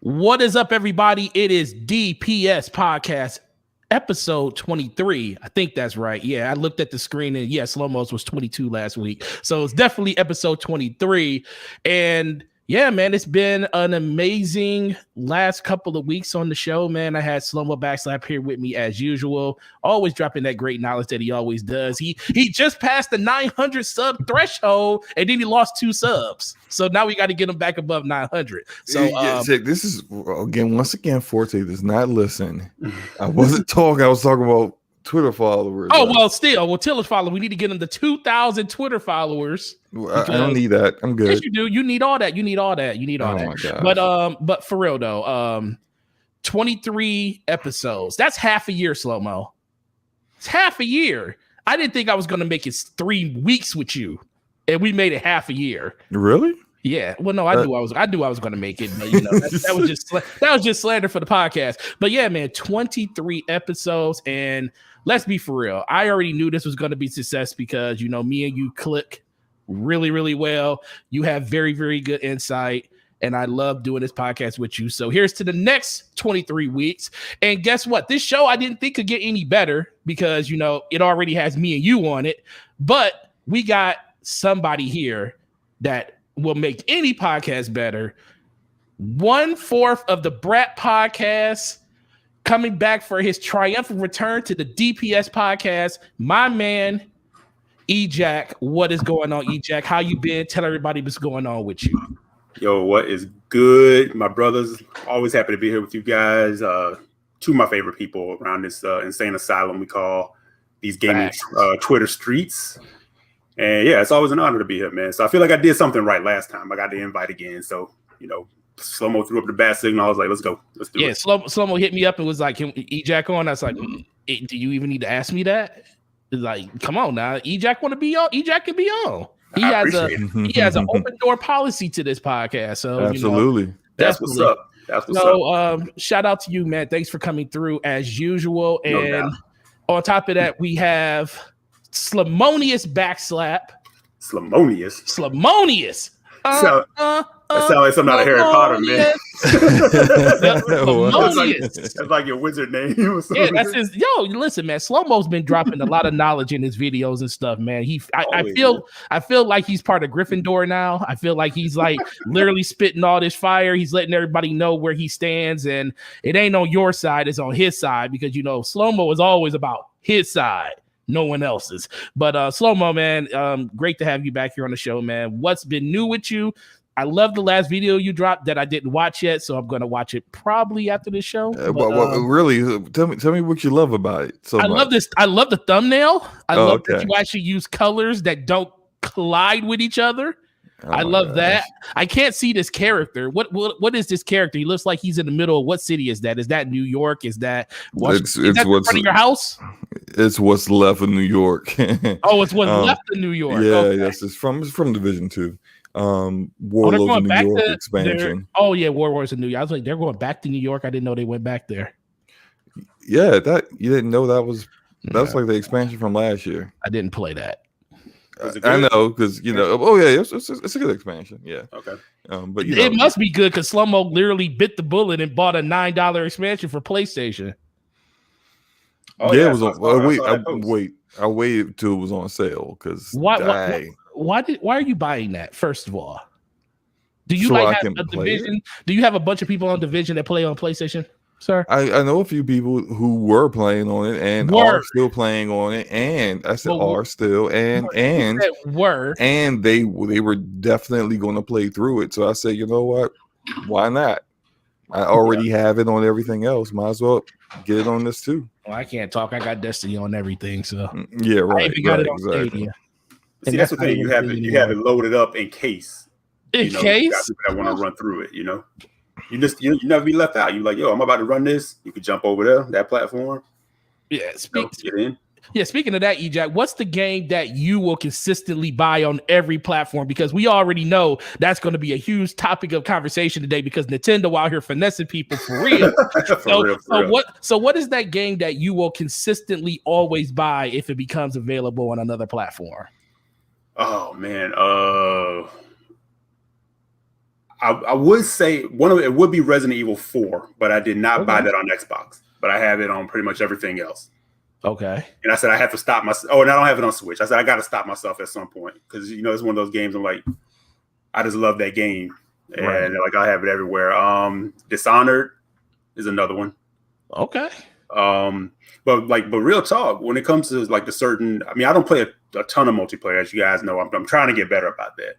What is up, everybody? It is DPS Podcast, episode 23. I think that's right. Yeah, I looked at the screen and yeah, Slow-Mo's was 22 last week. So it's definitely episode 23. And yeah, man, it's been an amazing last couple of weeks on the show, man. I had SlomoBackslap here with me as usual, always dropping that great knowledge that he always does. He just passed the 900 sub threshold, and then he lost 2 subs. So now we got to get him back above 900. So this is once again, Forte does not listen. I wasn't talking. I was talking about Twitter followers. Oh, well, Tiller's follower. We need to get him to 2,000 Twitter followers. I don't need that. I'm good. Yes, you do. You need all that. You need all that. My gosh. But for real though, 23 episodes. That's half a year, Slow-Mo. It's half a year. I didn't think I was going to make it 3 weeks with you, and we made it half a year. Really? Yeah. Well, no, I knew I was going to make it, but you know, that was just slander for the podcast. But yeah, man, 23 episodes, and let's be for real. I already knew this was going to be success because you know me and you click really, really well. You have very, very good insight, and I love doing this podcast with you. So here's to the next 23 weeks. And guess what? This show I didn't think could get any better because you know it already has me and you on it, but we got somebody here that will make any podcast better. 1/4 of the Brat podcast coming back for his triumphant return to the DPS podcast. My man, ecjax. What is going on, ecjax? How you been? Tell everybody what's going on with you. Yo, what is good? My brothers, always happy to be here with you guys. 2 of my favorite people around this insane asylum we call these gaming Twitter streets. And yeah, it's always an honor to be here, man. So I feel like I did something right last time. I got the invite again. So, you know, Slow-Mo threw up the bat signal. I was like, let's go. Let's do it. Yeah, Slow-Mo hit me up and was like, can ecjax on? I was like, do you even need to ask me that? It's like, come on now. ecjax want to be on? ecjax can be on. He has an open door policy to this podcast. So absolutely. You know, that's what's up. That's what's up. Shout out to you, man. Thanks for coming through as usual. And on top of that, we have SlomoBackslap. Slamonious. That sounds like something out of Harry Potter, man. That's like your wizard name. Yeah, that's his. Yo, listen, man. Slow-Mo's been dropping a lot of knowledge in his videos and stuff, man. I feel like he's part of Gryffindor now. I feel like he's like literally spitting all this fire. He's letting everybody know where he stands, and it ain't on your side; it's on his side because you know Slow-Mo is always about his side. No one else's. But Slow-Mo, man, great to have you back here on the show, man. What's been new with you? I love the last video you dropped that I didn't watch yet, so I'm going to watch it probably after the show. Really, tell me what you love about it. So love this. I love the thumbnail. I love that you actually use colors that don't collide with each other. I love that. I can't see this character. What is this character? He looks like he's in the middle of what city is that? Is that New York? Is that it's in front of your house? It's what's left of New York. Oh, it's what's left of New York. Yeah, okay. Yes, it's from Division 2. Warlords of New York expansion. Oh yeah, Warlords of New York. I was like, they're going back to New York. I didn't know they went back there. Yeah, that you didn't know that's like the expansion from last year. I didn't play that. I know because you know. Oh yeah, it's a good expansion. Yeah. Okay. But it must be good because Slow-Mo literally bit the bullet and bought a $9 expansion for PlayStation. Oh yeah, it was I waited till it was on sale because why are you buying that? First of all, do you have a Division? Do you have a bunch of people on Division that play on PlayStation? Sir, I know a few people who were playing on it and are still playing on it, and I said are still and they were definitely going to play through it. So I said, you know what, why not? I already have it on everything else. Might as well get it on this too. Well, I can't talk. I got Destiny on everything, so yeah, right. I even got it on exactly. Stadia. See, that's the thing. You have it loaded up in case. In case you got people that want to run through it, you know. You never be left out. You're like, yo, I'm about to run this. You can jump over there, that platform. Yeah, get in. Yeah, speaking of that, ecjax, what's the game that you will consistently buy on every platform? Because we already know that's going to be a huge topic of conversation today because Nintendo out here finessing people for real. So what is that game that you will consistently always buy if it becomes available on another platform? Oh man, I would say one of it would be Resident Evil 4, but I did not buy that on Xbox. But I have it on pretty much everything else. Okay. And I said I have to stop myself. Oh, and I don't have it on Switch. I said I got to stop myself at some point because it's one of those games. I'm like, I just love that game, and like I have it everywhere. Dishonored is another one. Okay. But real talk, when it comes to like the certain, I mean, I don't play a ton of multiplayer, as you guys know. I'm trying to get better about that.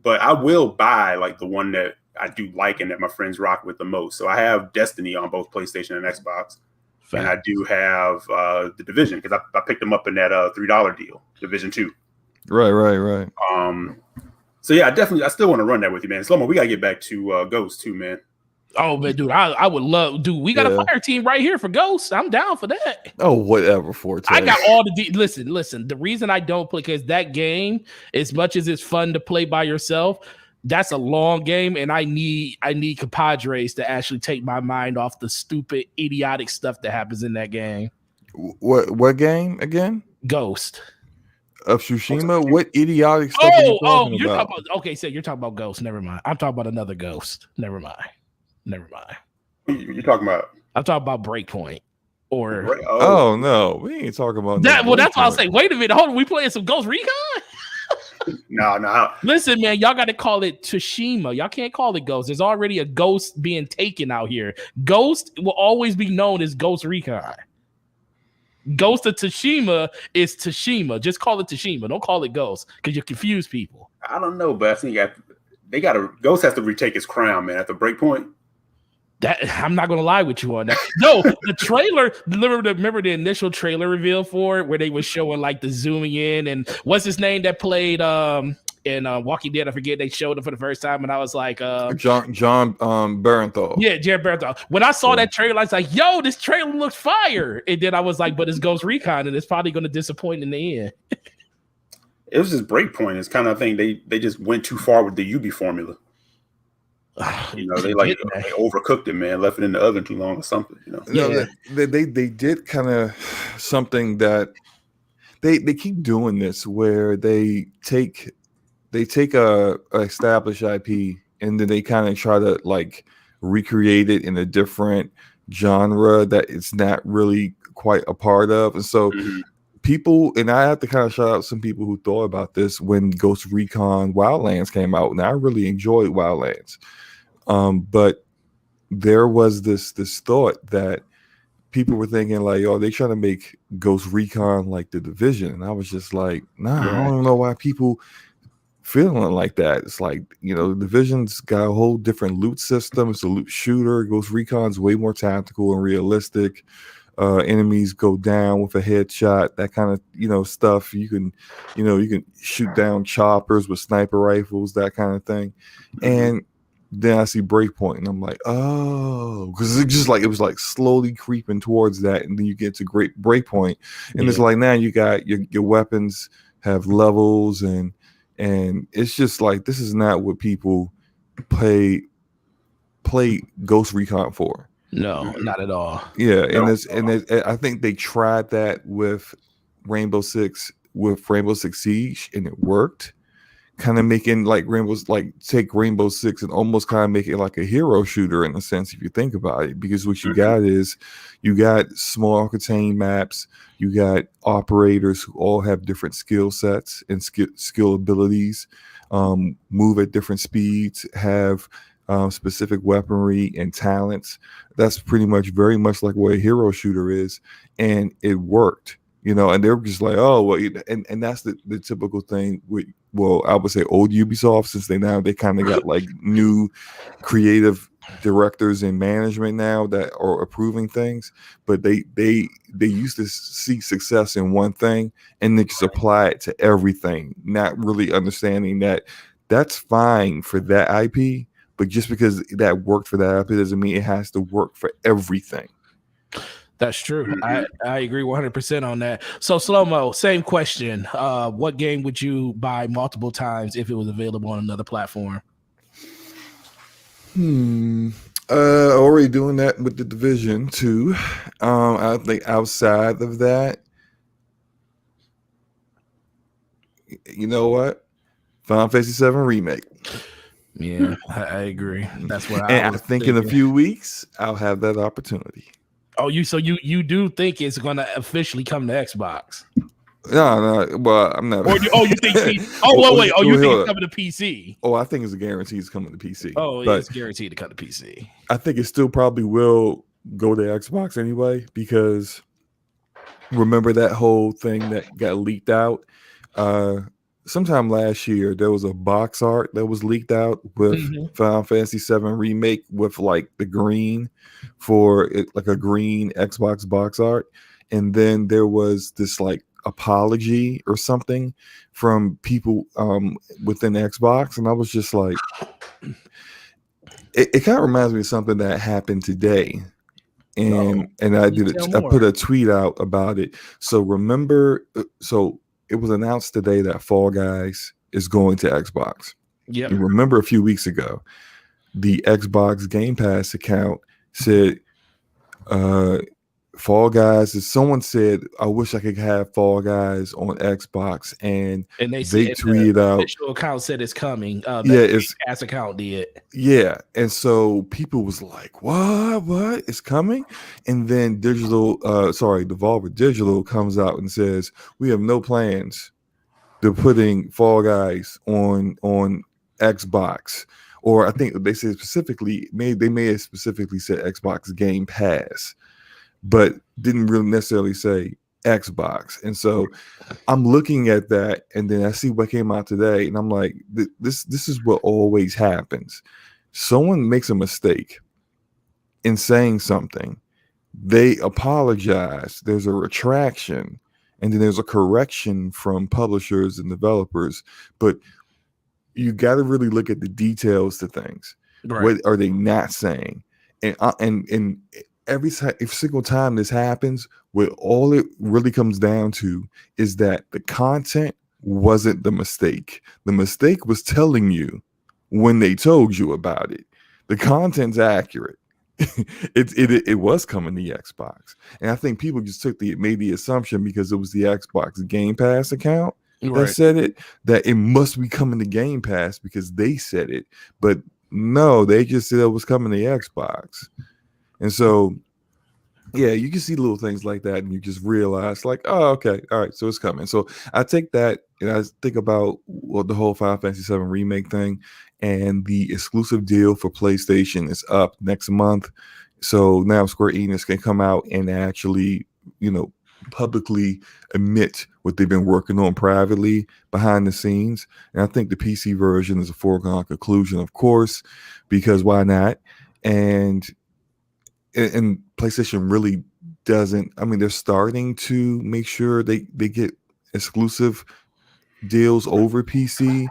But I will buy like the one that I do like and that my friends rock with the most. So I have Destiny on both PlayStation and Xbox. Fair. And I do have the Division because I picked them up in that $3 deal, Division 2. Right. So yeah, I still want to run that with you, man. Slomo, we gotta get back to Ghost too, man. Oh man, dude, I would love, dude. We got a fire team right here for Ghost. I'm down for that. Oh, whatever, Forte. I got all the listen. The reason I don't play because that game, as much as it's fun to play by yourself, that's a long game, and I need compadres to actually take my mind off the stupid, idiotic stuff that happens in that game. What game again? Ghost of Tsushima. What idiotic stuff are you talking about? Okay, so you're talking about Ghost. Never mind. I'm talking about another Ghost. Never mind. You're talking about? I'm talking about Breakpoint. Or oh no, we ain't talking about that. Well, that's why I was saying. Wait a minute, hold on. We playing some Ghost Recon? No. Listen, man, y'all got to call it Tsushima. Y'all can't call it Ghost. There's already a Ghost being taken out here. Ghost will always be known as Ghost Recon. Ghost of Tsushima is Tsushima. Just call it Tsushima. Don't call it Ghost because you confuse people. I don't know, but I think Ghost has to retake his crown, man, at the Breakpoint. That I'm not gonna lie with you on that. No, the trailer. Remember the initial trailer reveal for it, where they were showing like the zooming in and what's his name that played in Walking Dead. I forget. They showed him for the first time, and I was like, John Bernthal. Yeah, Jared Bernthal. When I saw that trailer, I was like, "Yo, this trailer looks fire!" And then I was like, "But it's Ghost Recon, and it's probably going to disappoint in the end." It was just Breakpoint. It's kind of thing they just went too far with the Ubi formula. They overcooked it, man. Left it in the oven too long or something. They did kind of something that they keep doing this where they take a established IP and then they kind of try to like recreate it in a different genre that it's not really quite a part of, and so. Mm-hmm. People, and I have to kind of shout out some people who thought about this when Ghost Recon Wildlands came out, and I really enjoyed Wildlands. But there was this thought that people were thinking like, "Oh, they trying to make Ghost Recon like the Division," and I was just like, "Nah, I don't know why people feeling like that." It's like the Division's got a whole different loot system. It's a loot shooter. Ghost Recon's way more tactical and realistic. Enemies go down with a headshot, that kind of stuff. You can shoot down choppers with sniper rifles, that kind of thing. And then I see Breakpoint, and I'm like, oh, because it was like slowly creeping towards that, and then you get to great Breakpoint, and it's like now you got your weapons have levels, and it's just like this is not what people play Ghost Recon for. No, not at all. Yeah, and I think they tried that with Rainbow Six Siege, and it worked. Kind of making take Rainbow Six and almost kind of make it like a hero shooter in a sense, if you think about it. Because what you got is you got small contained maps, you got operators who all have different skill sets and skill abilities, move at different speeds, have specific weaponry and talents. That's pretty much very much like what a hero shooter is, and it worked, and they're just like, oh well, and that's the typical thing with, well, I would say old Ubisoft, since they kind of got like new creative directors and management now that are approving things, but they used to see success in one thing and they just apply it to everything, not really understanding that that's fine for that IP. But just because that worked for that IP doesn't mean it has to work for everything. That's true. I agree 100% on that. So Slomo, same question. What game would you buy multiple times if it was available on another platform? Already doing that with the Division 2. I think outside of that, you know what? Final Fantasy VII Remake. Yeah, I agree. That's what I think in a few weeks I'll have that opportunity. Oh, you do think it's going to officially come to Xbox? No. Well, I'm not. You think? Wait. You think it's coming to PC? Oh, I think it's a guarantee it's coming to PC. Oh, it's guaranteed to come to PC. I think it still probably will go to Xbox anyway, because remember that whole thing that got leaked out? Sometime last year, there was a box art that was leaked out with Final Fantasy VII Remake with like the green for it, like a green Xbox box art. And then there was this like apology or something from people within Xbox. And I was just like, it kind of reminds me of something that happened today. And I put a tweet out about it. So remember, it was announced today that Fall Guys is going to Xbox. Yeah. Remember a few weeks ago, the Xbox Game Pass account said, Fall Guys, someone said, I wish I could have Fall Guys on Xbox. And they tweeted out. The official account said it's coming. It's Pass account did. Yeah. And so people was like, what? It's coming? And then Devolver Digital comes out and says, we have no plans to putting Fall Guys on Xbox. Or I think they said specifically, they may have specifically said Xbox Game Pass, but didn't really necessarily say Xbox. And so I'm looking at that, and then I see what came out today, and I'm like, this is what always happens. Someone makes a mistake in saying something, they apologize, there's a retraction, and then there's a correction from publishers and developers. But you got to really look at the details to things. Right. What are they not saying? And every single time this happens, what all it really comes down to is that the content wasn't the mistake. The mistake was telling you when they told you about it. The content's accurate. It was coming to Xbox. And I think people just made the assumption because it was the Xbox Game Pass account that said it, that it must be coming to Game Pass because they said it. But no, they just said it was coming to Xbox. And so, yeah, you can see little things like that, and you just realize, like, oh, okay, all right, so it's coming. So I take that, and I think about the whole Final Fantasy VII Remake thing, and the exclusive deal for PlayStation is up next month. So now Square Enix can come out and actually, publicly admit what they've been working on privately behind the scenes. And I think the PC version is a foregone conclusion, of course, because why not? And PlayStation really doesn't. I mean, they're starting to make sure they get exclusive deals over PC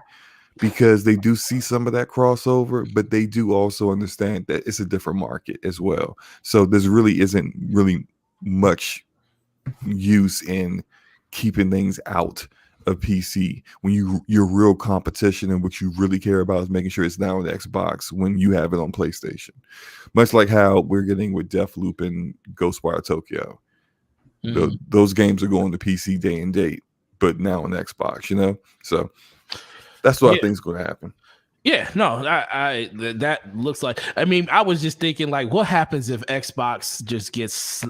because they do see some of that crossover, but they do also understand that it's a different market as well. So there really isn't really much use in keeping things out of PC when your real competition and what you really care about is making sure it's now on the Xbox when you have it on PlayStation. Much like how we're getting with Deathloop and Ghostwire Tokyo. Those games are going to PC day and date, but now on Xbox, So that's what I think is going to happen. Yeah, no, I that looks like. I mean, I was just thinking, like, what happens if Xbox just gets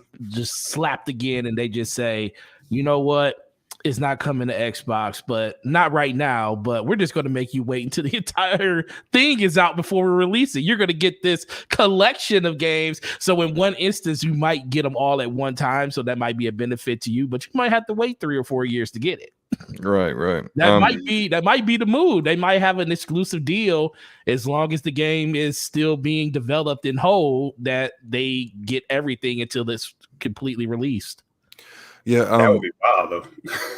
slapped again, and they just say, you know what? It's not coming to Xbox, but not right now. But we're just going to make you wait until the entire thing is out before we release it. You're going to get this collection of games. So in one instance, you might get them all at one time. So that might be a benefit to you, but you might have to wait 3 or 4 years to get it. Right. That might be the move. They might have an exclusive deal as long as the game is still being developed in whole, that they get everything until it's completely released. Yeah, that would be wild though.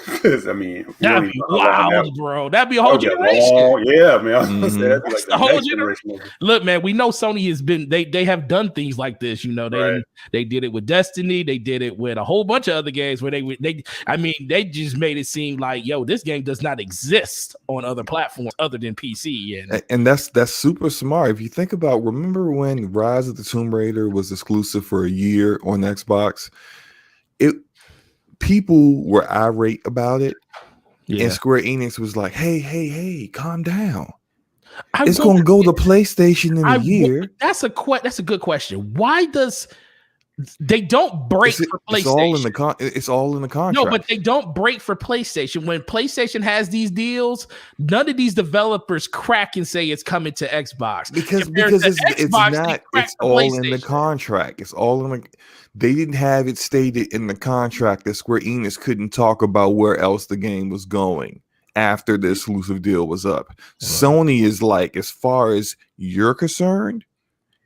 Because I mean, that'd be wild, bro. That'd be a whole generation. Yeah, man. That'd be like the whole generation. Look, man, we know Sony has been. They have done things like this. They did it with Destiny. They did it with a whole bunch of other games where they just made it seem like, yo, this game does not exist on other platforms other than PC. And that's super smart. If you think about, remember when Rise of the Tomb Raider was exclusive for a year on Xbox? People were irate about it, and Square Enix was like, hey, calm down. It's going to go to PlayStation in a year. That's a good question. Why does they don't break for PlayStation? It's all in the contract. No, but they don't break for PlayStation. When PlayStation has these deals, none of these developers crack and say it's coming to Xbox. Because it's not. It's all in the contract. It's all in the. They didn't have it stated in the contract that Square Enix couldn't talk about where else the game was going after the exclusive deal was up. Right. Sony is like, as far as you're concerned,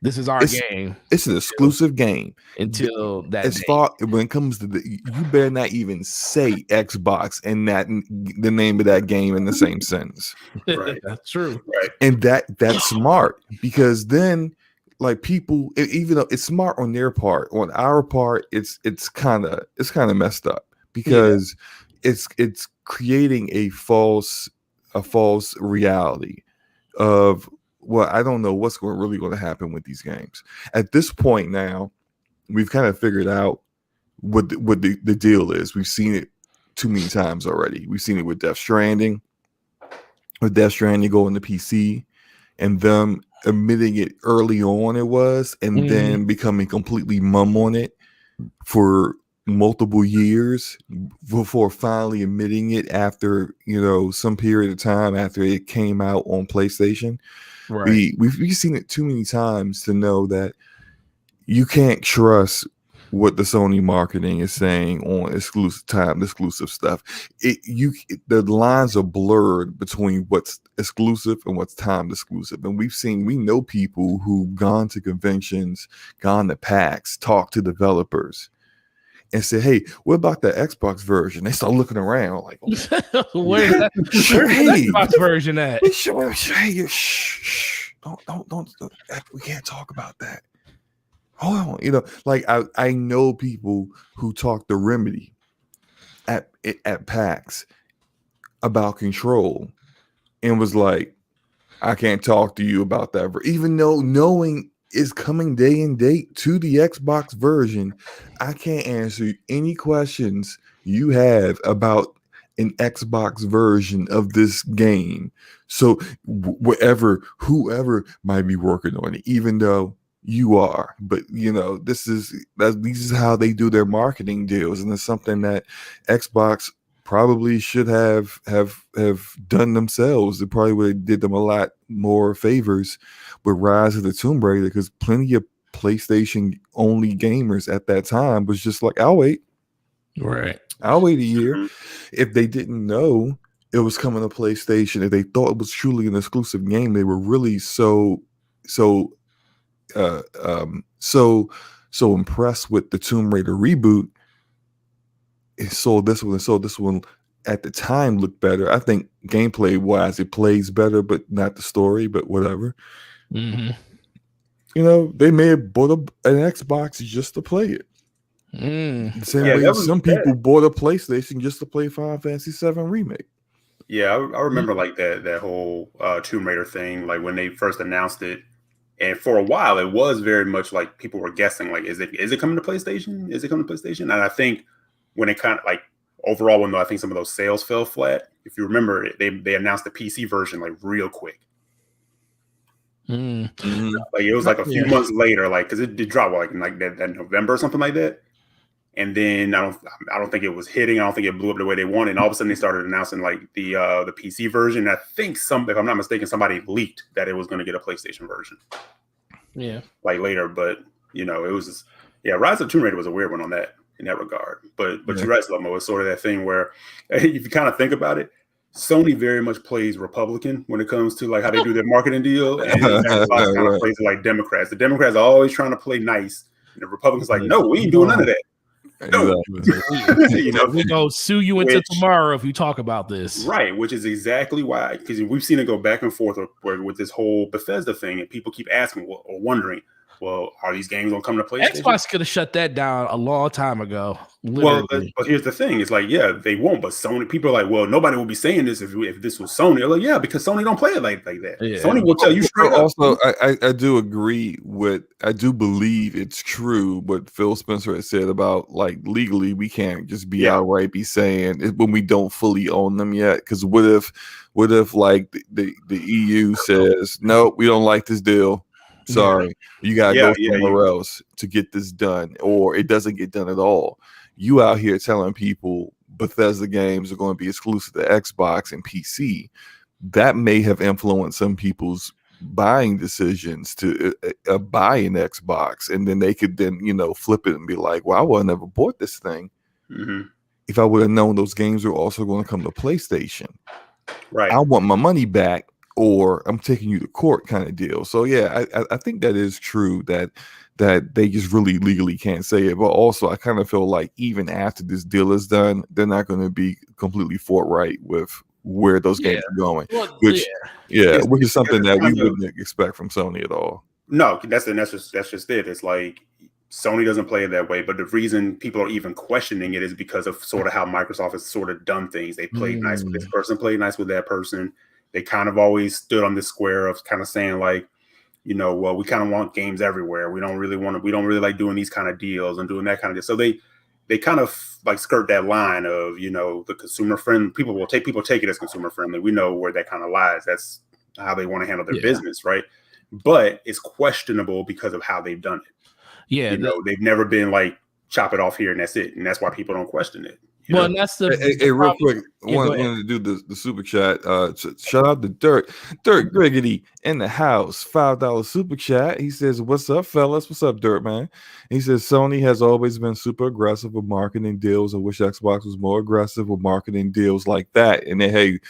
this is our game. It's an exclusive game until that. When it comes to you better not even say Xbox and the name of that game in the same sentence. Right, that's true. Right, and that's smart, because then, like, people, even though it's smart on their part, on our part, it's kind of messed up, because it's creating a false reality of. Well, I don't know what's really going to happen with these games. At this point now, we've kind of figured out what the deal is. We've seen it too many times already. We've seen it with Death Stranding. With Death Stranding going to PC, and them admitting it early on and then becoming completely mum on it for multiple years before finally admitting it after, some period of time after it came out on PlayStation. Right. We've seen it too many times to know that you can't trust what the Sony marketing is saying on exclusive stuff. The lines are blurred between what's exclusive and what's timed exclusive. And we know people who've gone to conventions, gone to PAX, talked to developers, and say, "Hey, what about the Xbox version?" They start looking around like, "Where's the Xbox version at?" Hey, shh, don't. We can't talk about that. Hold on, I know people who talk to Remedy at PAX about Control, and was like, "I can't talk to you about that," even though knowing is coming day and date to the Xbox version. I can't answer any questions you have about an Xbox version of this game. So whoever might be working on it, even though you are, but this is how they do their marketing deals, and it's something that Xbox probably should have done themselves. It probably would have did them a lot more favors with Rise of the Tomb Raider, because plenty of PlayStation only gamers at that time was just like, I'll wait. Right. I'll wait a year. If they didn't know it was coming to PlayStation, if they thought it was truly an exclusive game, they were really so impressed with the Tomb Raider reboot. It sold this one at the time looked better. I think gameplay wise it plays better, but not the story, but whatever. Mm-hmm. They may have bought an Xbox just to play it. The same way some people bought a PlayStation just to play Final Fantasy VII Remake. Yeah, I remember like that whole Tomb Raider thing, like when they first announced it. And for a while, it was very much like people were guessing, like, is it coming to PlayStation? Is it coming to PlayStation? And I think when it kind of like overall, when I think some of those sales fell flat, if you remember, they announced the PC version like real quick. Mm-hmm. Like it was like a few months later, like because it did drop like in like that November or something like that. And then I don't think it was hitting. I don't think it blew up the way they wanted. And all of a sudden they started announcing like the PC version. And I think if I'm not mistaken, somebody leaked that it was going to get a PlayStation version. Yeah, like later, but it was just, Rise of Tomb Raider was a weird one in that regard. But you're right, Slomo. It's sort of that thing where if you kind of think about it, Sony very much plays Republican when it comes to like how they do their marketing deal, and Xbox kind of plays like Democrats. The Democrats are always trying to play nice, and the Republicans like, no, we ain't doing none of that. No. We go sue you until tomorrow if you talk about this. Right, which is exactly why, because we've seen it go back and forth with this whole Bethesda thing, and people keep asking or wondering, well, are these games gonna come to PlayStation? Xbox could have shut that down a long time ago. Literally. Well, but here's the thing: it's like, yeah, they won't. But Sony, people are like, well, nobody will be saying this if this was Sony. They're like, yeah, because Sony don't play it like that. Yeah. Sony will tell you straight up. Also, I do agree with. I do believe it's true what Phil Spencer has said about like legally we can't just be outright be saying it when we don't fully own them yet. Because what if like the EU says no, we don't like this deal. Sorry, you gotta go somewhere else to get this done, or it doesn't get done at all. You out here telling people Bethesda games are going to be exclusive to Xbox and PC. That may have influenced some people's buying decisions to buy an Xbox, and then they could then flip it and be like, "Well, I would have never bought this thing if I would have known those games were also going to come to PlayStation. Right? I want my money back, or I'm taking you to court," kind of deal. So yeah, I think that is true that they just really legally can't say it. But also, I kind of feel like even after this deal is done, they're not going to be completely forthright with where those games are going, which is something that we wouldn't expect from Sony at all. No, that's just it. It's like Sony doesn't play it that way, but the reason people are even questioning it is because of sort of how Microsoft has sort of done things. They played nice with this person, played nice with that person. They kind of always stood on this square of kind of saying like, well, we kind of want games everywhere. We don't really like doing these kind of deals and doing that kind of deal. So they kind of like skirt that line of, the consumer friendly. People take it as consumer friendly. We know where that kind of lies. That's how they want to handle their business, right? But it's questionable because of how they've done it. Yeah, they've never been like chop it off here and that's it, and that's why people don't question it. Well, and that's the real quick. I wanted to do the super chat. Shout out to Dirt Griggity in the house. $5 super chat. He says, "What's up, fellas? What's up, Dirt man?" He says, "Sony has always been super aggressive with marketing deals. I wish Xbox was more aggressive with marketing deals like that." And then, hey,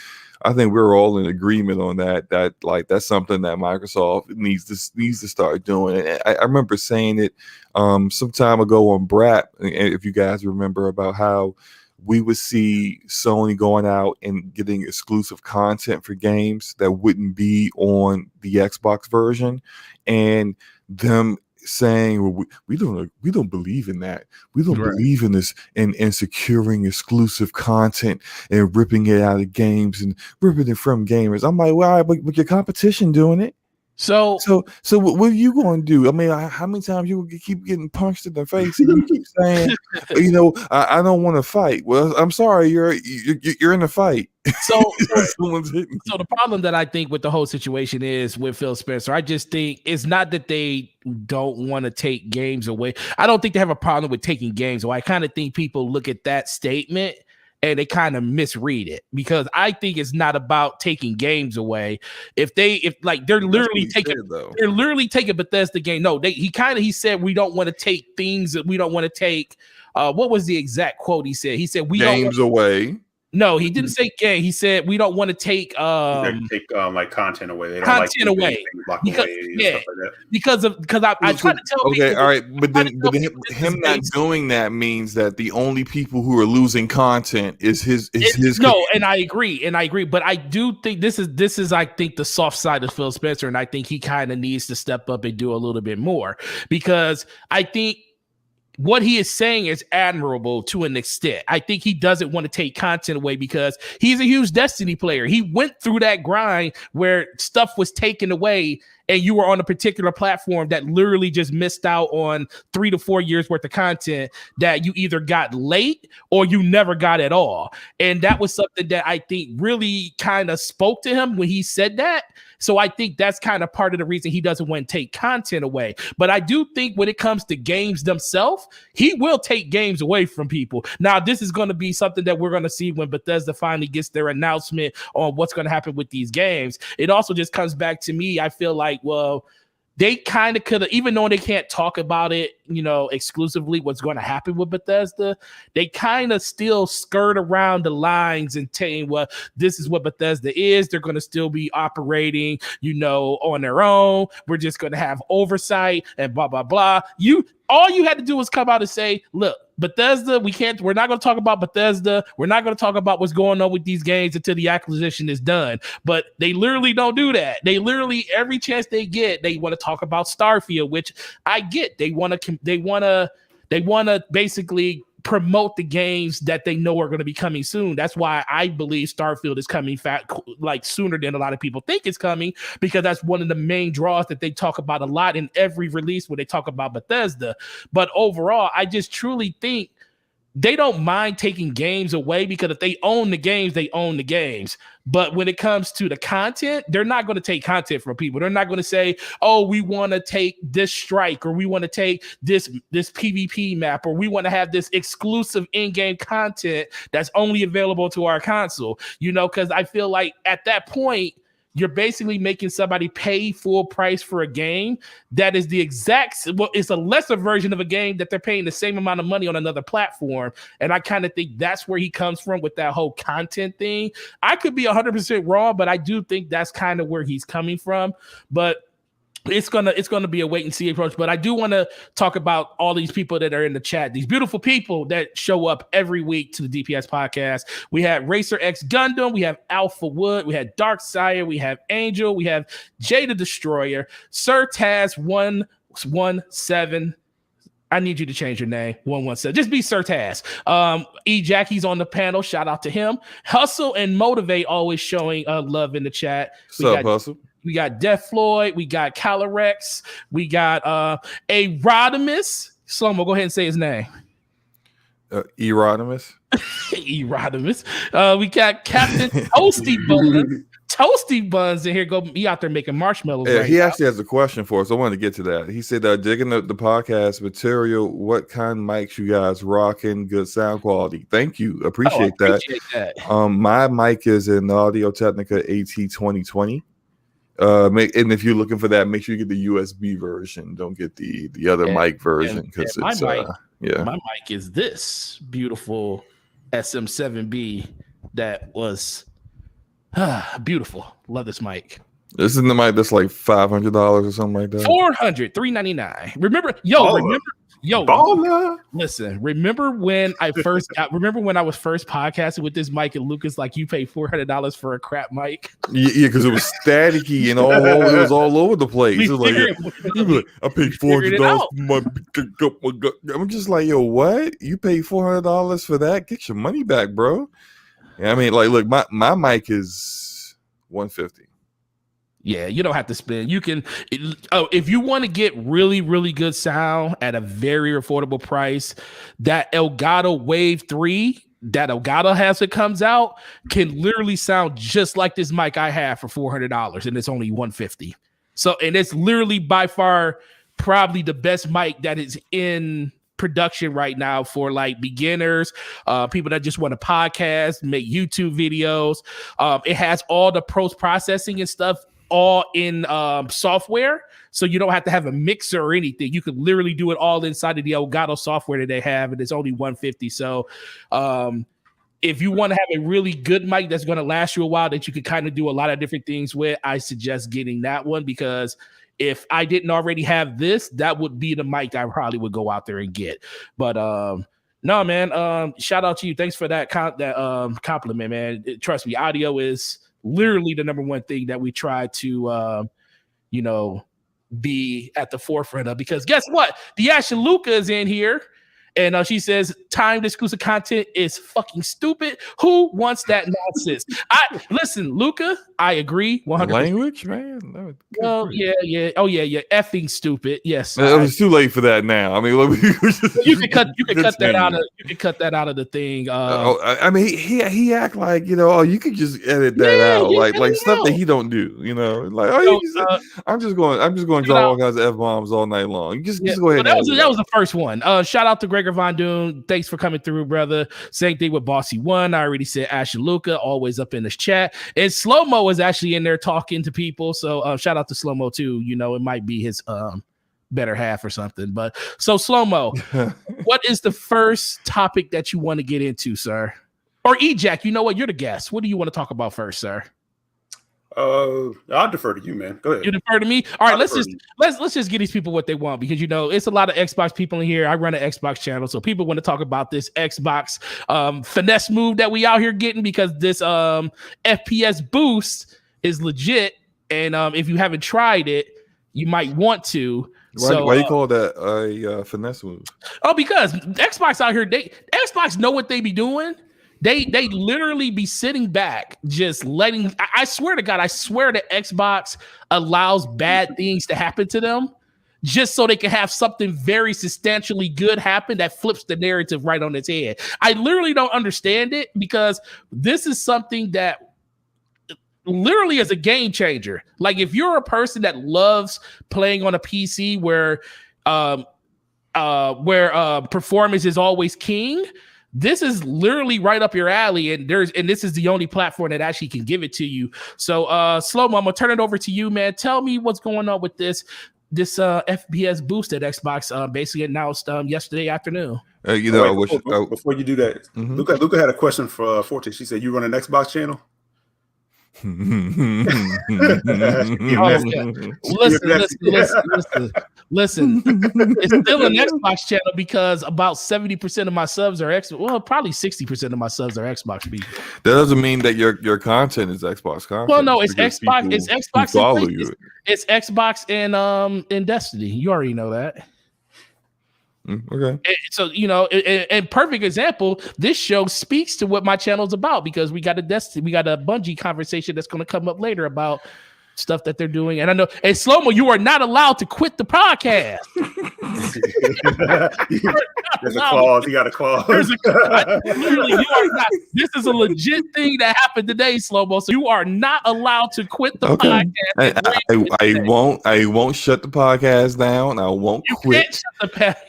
I think we're all in agreement on that. That like that's something that Microsoft needs to start doing. And I remember saying it some time ago on Brap, if you guys remember, about how we would see Sony going out and getting exclusive content for games that wouldn't be on the Xbox version, and them saying, well, we don't believe in that. We don't believe in this and securing exclusive content and ripping it out of games and ripping it from gamers. I'm like, well, but your competition doing it. So what are you going to do? I mean, how many times you keep getting punched in the face and you keep saying, I don't want to fight. Well, I'm sorry, you're in a fight. So the problem that I think with the whole situation is with Phil Spencer, I just think it's not that they don't want to take games away. I don't think they have a problem with taking games away. I kind of think people look at that statement and they kind of misread it, because I think it's not about taking games away. They're literally taking Bethesda game. No, he said we don't want to take things that we don't want to take. What was the exact quote he said? He said we games away. No, he didn't say game. He said we don't want to take like content away. They don't content away because I try to tell people. Okay, all right, but then him not doing that means that the only people who are losing content is his. No, and I agree, but I do think this is I think the soft side of Phil Spencer, and I think he kind of needs to step up and do a little bit more, because I think what he is saying is admirable to an extent. I think he doesn't want to take content away because he's a huge Destiny player. He went through that grind where stuff was taken away and you were on a particular platform that literally just missed out on 3 to 4 years worth of content that you either got late or you never got at all. And that was something that I think really kind of spoke to him when he said that. So I think that's kind of part of the reason he doesn't want to take content away. But I do think when it comes to games themselves, he will take games away from people. Now, this is going to be something that we're going to see when Bethesda finally gets their announcement on what's going to happen with these games. It also just comes back to me. I feel like, well, they kind of could have, even though they can't talk about it, exclusively what's going to happen with Bethesda, they kind of still skirt around the lines and saying, well, this is what Bethesda is. They're going to still be operating, on their own. We're just going to have oversight and blah, blah, blah. All you had to do was come out and say, look, Bethesda, we're not going to talk about Bethesda. We're not going to talk about what's going on with these games until the acquisition is done. But they literally don't do that. They literally, every chance they get, they want to talk about Starfield, which I get. They want to basically promote the games that they know are going to be coming soon. That's why I believe Starfield is coming sooner than a lot of people think it's coming, because that's one of the main draws that they talk about a lot in every release when they talk about Bethesda. But overall, I just truly think they don't mind taking games away, because if they own the games, they own the games. But when it comes to the content, they're not going to take content from people. They're not going to say, oh, we want to take this strike, or we want to take this PvP map, or we want to have this exclusive in-game content that's only available to our console, because I feel like at that point, you're basically making somebody pay full price for a game that is it's a lesser version of a game that they're paying the same amount of money on another platform. And I kind of think that's where he comes from with that whole content thing. I could be 100% wrong, but I do think that's kind of where he's coming from. But it's gonna be a wait and see approach. But I do want to talk about all these people that are in the chat, these beautiful people that show up every week to the DPS podcast. We have Racer X Gundam, we have Alpha Wood, we had Darksire, we have Angel, we have Jay the Destroyer, Sir Taz 117. I need you to change your name. 117. Just be Sir Taz. Jackie's on the panel. Shout out to him. Hustle and Motivate always showing love in the chat. What's up, Hustle? We got Def Floyd, we got Calorex, we got a Rodimus. Slomo, go ahead and say his name. Erodimus. Erodimus. We got Captain Toasty Buns in here. He out there making marshmallows. Yeah, right he now. Actually has a question for us. I wanted to get to that. He said, digging the podcast material, what kind of mics you guys rocking? Good sound quality. Thank you. Appreciate that. My mic is an Audio Technica AT2020. And if you're looking for that, make sure you get the USB version. Don't get the other mic version, because my mic is this beautiful SM7B that was beautiful. Love this mic. This is the mic that's like $500 or something like that. $400, listen, remember when I was first podcasting with this mic and Lucas, like, you paid $400 for a crap mic? Yeah, because it was staticky and it was all over the place. It was like, I paid $400. I'm just like, yo, what? You paid $400 for that? Get your money back, bro. Yeah, I mean, like, look, my mic is $150. Yeah, you don't have to spend. You can, if you want to get really, really good sound at a very affordable price, that Elgato Wave 3 that Elgato has that comes out can literally sound just like this mic I have for $400, and it's only $150. So, and it's literally by far probably the best mic that is in production right now for like beginners, people that just want to podcast, make YouTube videos. It has all the post processing and stuff all in software, so you don't have to have a mixer or anything. You could literally do it all inside of the Elgato software that they have, and it's only $150. So if you want to have a really good mic that's going to last you a while, that you could kind of do a lot of different things with, I suggest getting that one, because if I didn't already have this, that would be the mic I probably would go out there and get. But no, man, shout out to you. Thanks for that compliment, man. Trust me, audio is literally the number one thing that we try to be at the forefront of, because guess what? The Ashley Luca is in here, and she says timed exclusive content is fucking stupid. Who wants that nonsense? Listen, Luca, I agree 100%. Language, man. Oh yeah. Effing stupid. Yes, it's too late for that now. I mean, you can cut that out of. You can cut that out of the thing. I mean, he act like, you could just edit that out, like stuff that he don't do. Like, I'm just going to draw all kinds of F-bombs all night long. You just go ahead. That was the first one. Shout out to Gregor Von Doon. Thanks for coming through, brother. Same thing with Bossy One. I already said Ashley Luca, always up in this chat. And Slow-Mo is actually in there talking to people. So shout out to Slow-Mo too. It might be his better half or something. But so Slow-Mo, what is the first topic that you want to get into, sir? Or E-Jack, you know what? You're the guest. What do you want to talk about first, sir? I'll defer to you, man. Go ahead. You defer to me. All right, let's just get these people what they want, because it's a lot of Xbox people in here. I run an Xbox channel, so people want to talk about this Xbox finesse move that we out here getting, because this FPS boost is legit, and if you haven't tried it, you might want to. Why you call that a finesse move? Oh, because Xbox out here, Xbox know what they be doing. They literally be sitting back, just letting. I swear to God, that Xbox allows bad things to happen to them, just so they can have something very substantially good happen that flips the narrative right on its head. I literally don't understand it, because this is something that literally is a game changer. Like, if you're a person that loves playing on a PC where performance is always king, this is literally right up your alley, and this is the only platform that actually can give it to you. So, Slomo, I'm gonna turn it over to you, man. Tell me what's going on with this FPS boost that Xbox basically announced yesterday afternoon. Before you do that, Luca had a question for Forte. She said, "You run an Xbox channel?" Listen. It's still an Xbox channel, because about 70% of my subs are probably 60% of my subs are Xbox people. That doesn't mean that your content is Xbox content. Well, no, it's Xbox. It's Xbox. It's Xbox and Destiny. You already know that. Okay. So, and perfect example, this show speaks to what my channel's about, because we got a Bungie conversation that's going to come up later about stuff that they're doing. And I know, and Slomo, you are not allowed to quit the podcast. There's a clause. You got a clause. Literally, you are not. This is a legit thing that happened today, Slomo. So you are not allowed to quit the podcast. I won't shut the podcast down. I won't quit.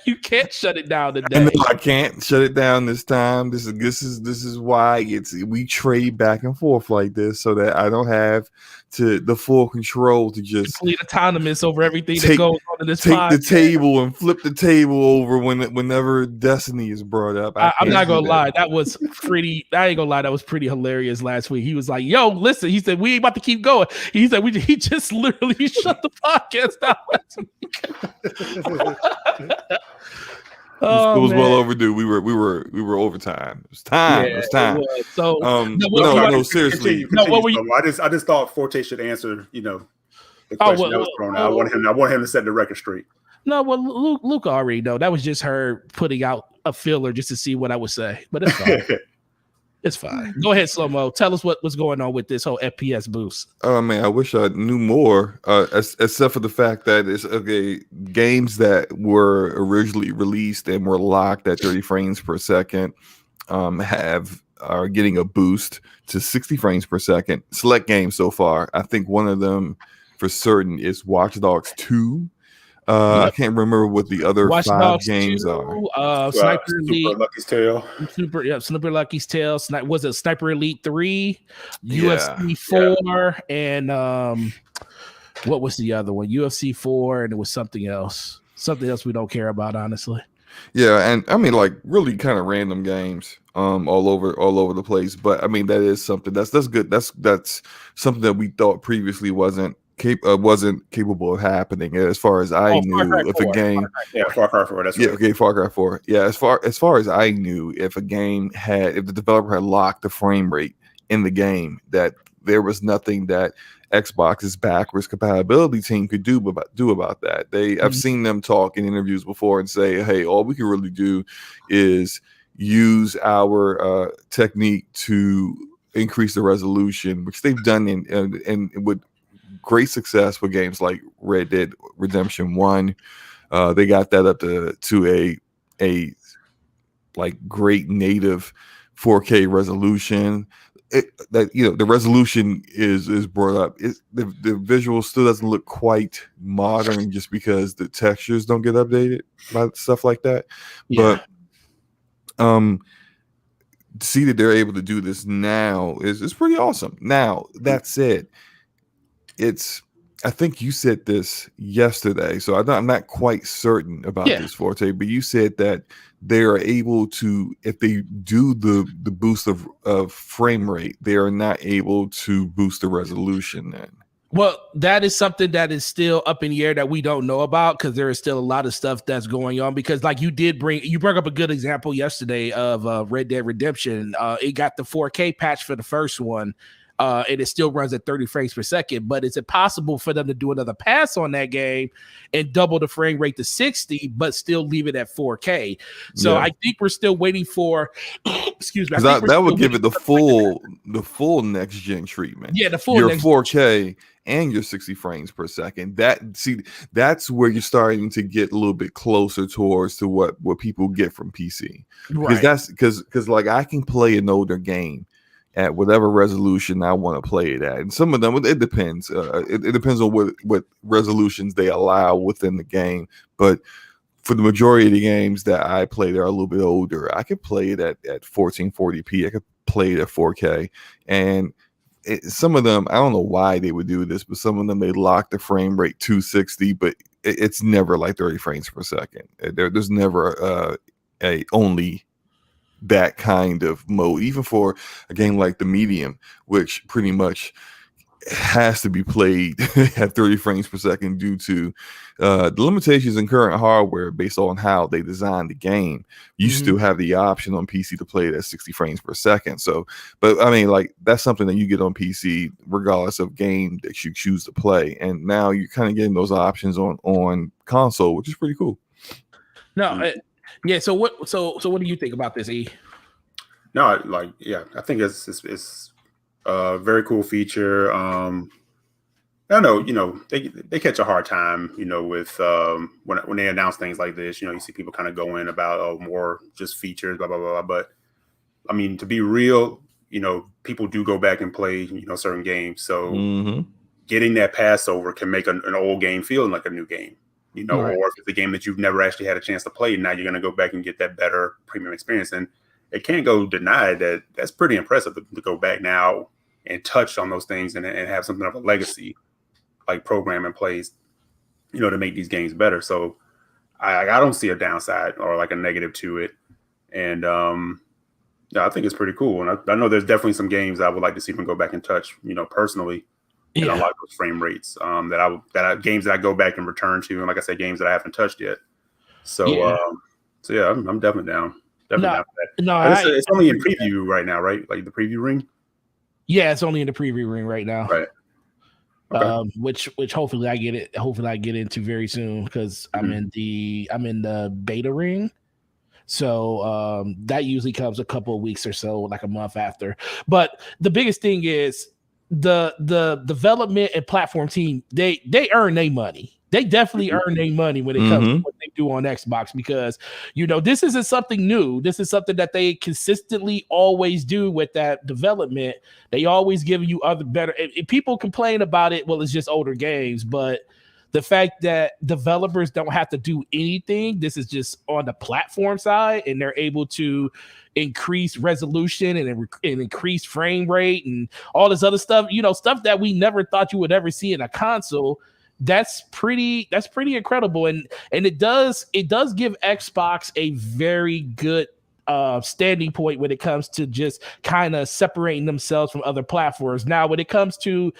You can't shut it down today. No, I can't shut it down this time. This is why we trade back and forth like this, so that I don't have the full control to just complete autonomous over everything that goes on in this podcast. Take the table and flip the table over whenever Destiny is brought up. I'm not gonna lie, that was pretty. I ain't gonna lie, that was pretty hilarious last week. He was like, "Yo, listen," he said, "We ain't about to keep going." He said, "He just literally shut the podcast down last week." It was well overdue. We were overtime. It was time. It was time. So no, seriously. I just thought Forte should answer. The question that was thrown out. I want him to set the record straight. No, well, Luke already know. That was just her putting out a filler just to see what I would say. But it's fine. It's fine. Go ahead, Slomo. Tell us what's going on with this whole FPS boost. Oh man, I wish I knew more. Except for the fact that it's games that were originally released and were locked at 30 frames per second are getting a boost to 60 frames per second. Select games so far. I think one of them for certain is Watch Dogs 2. I can't remember what the other Watch 5 Dogs games 2, are. Sniper Elite, Super Lucky's Tale. Sniper Lucky's Tale. Was it Sniper Elite 3, UFC 4, and what was the other one? UFC 4, and it was something else. Something else we don't care about, honestly. Yeah, and I mean, like, really kind of random games, all over the place. But I mean, that is something that's good. That's something that we thought previously wasn't capable of happening. As far as I knew, if a game, Far Cry 4, that's right. Okay, Far Cry 4, as far as I knew, if the developer had locked the frame rate in the game, that there was nothing that Xbox's backwards compatibility team could do about that. I've seen them talk in interviews before and say, "Hey, all we can really do is use our technique to increase the resolution," which they've done in with great success with games like Red Dead Redemption 1. They got that up to a like great native 4K resolution. The resolution is brought up. The visual still doesn't look quite modern just because the textures don't get updated by stuff like that. Yeah. But to see that they're able to do this now is pretty awesome. Now, that said, I think you said this yesterday, so I'm not quite certain about this, Forte, but you said that they are able to, if they do the boost of frame rate, they are not able to boost the resolution then. Well, that is something that is still up in the air that we don't know about, because there is still a lot of stuff that's going on. Because like you brought up a good example yesterday of Red Dead Redemption. It got the 4K patch for the first one, and it still runs at 30 frames per second. But is it possible for them to do another pass on that game and double the frame rate to 60, but still leave it at 4K? So I think we're still waiting for. Excuse me. That would give it the full next gen treatment. Yeah, the full your 4K and your 60 frames per second. That's where you're starting to get a little bit closer towards to what people get from PC. Because like I can play an older game at whatever resolution I want to play it at, and some of them it depends. It depends on what resolutions they allow within the game. But for the majority of the games that I play, they're a little bit older. I could play it at 1440p. I could play it at 4K, and some of them, I don't know why they would do this, but some of them they lock the frame rate to 60, but it's never like 30 frames per second. There's never a only that kind of mode, even for a game like the Medium, which pretty much has to be played at 30 frames per second due to the limitations in current hardware based on how they designed the game. You still have the option on PC to play it at 60 frames per second. So, but I mean, like that's something that you get on PC regardless of game that you choose to play. And now you're kind of getting those options on console, which is pretty cool. No, yeah. So what do you think about this, E? No, I think it's a very cool feature. I know, they catch a hard time, with when they announce things like this. You see people kind of go in about more just features, blah blah blah. But I mean, to be real, people do go back and play, certain games. So getting that passover can make an old game feel like a new game. Or if it's a game that you've never actually had a chance to play, now you're going to go back and get that better premium experience. And it can't go denied that's pretty impressive to go back now and touch on those things and have something of a legacy like program in place, to make these games better. So I don't see a downside or like a negative to it. And I think it's pretty cool. And I know there's definitely some games I would like to see them go back and touch, personally. And unlock those frame rates games that I go back and return to, and like I said, games that I haven't touched yet. So I'm definitely down. Down for that. No, it's only in preview right now, right? Like the preview ring. Yeah, it's only in the preview ring right now. Right. Okay. Which hopefully I get it. Hopefully I get into very soon because I'm in the beta ring. So that usually comes a couple of weeks or so, like a month after. But the biggest thing is the development and platform team, they earn their money. They definitely earn their money when it comes to what they do on Xbox, because this isn't something new. This is something that they consistently always do with that development. They always give you other better. If people complain about it, well, it's just older games, but the fact that developers don't have to do anything, this is just on the platform side, and they're able to increase resolution and increase frame rate and all this other stuff, stuff that we never thought you would ever see in a console. That's pretty incredible. And it does give Xbox a very good standing point when it comes to just kind of separating themselves from other platforms. Now, when it comes to,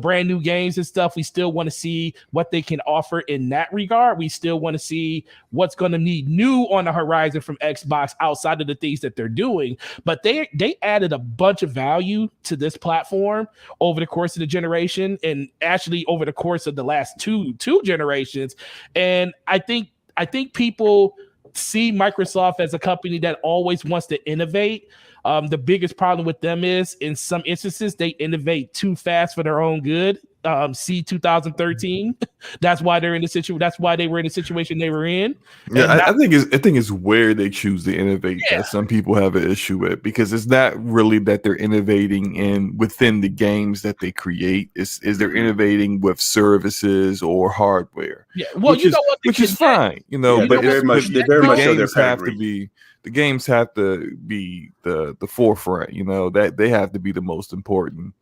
brand new games and stuff, we still want to see what they can offer in that regard. We still want to see what's going to need new on the horizon from Xbox outside of the things that they're doing. But they added a bunch of value to this platform over the course of the generation, and actually over the course of the last two generations. And I think people see Microsoft as a company that always wants to innovate. The biggest problem with them is, in some instances, they innovate too fast for their own good. See 2013. That's why they're in the situation. That's why they were in the situation they were in. Yeah, I think it's where they choose to innovate that some people have an issue with, because it's not really that they're innovating within the games that they create. Is they're innovating with services or hardware. Yeah, well, which is fine, but they very much show their pedigree. The games have to be the forefront. That they have to be the most important.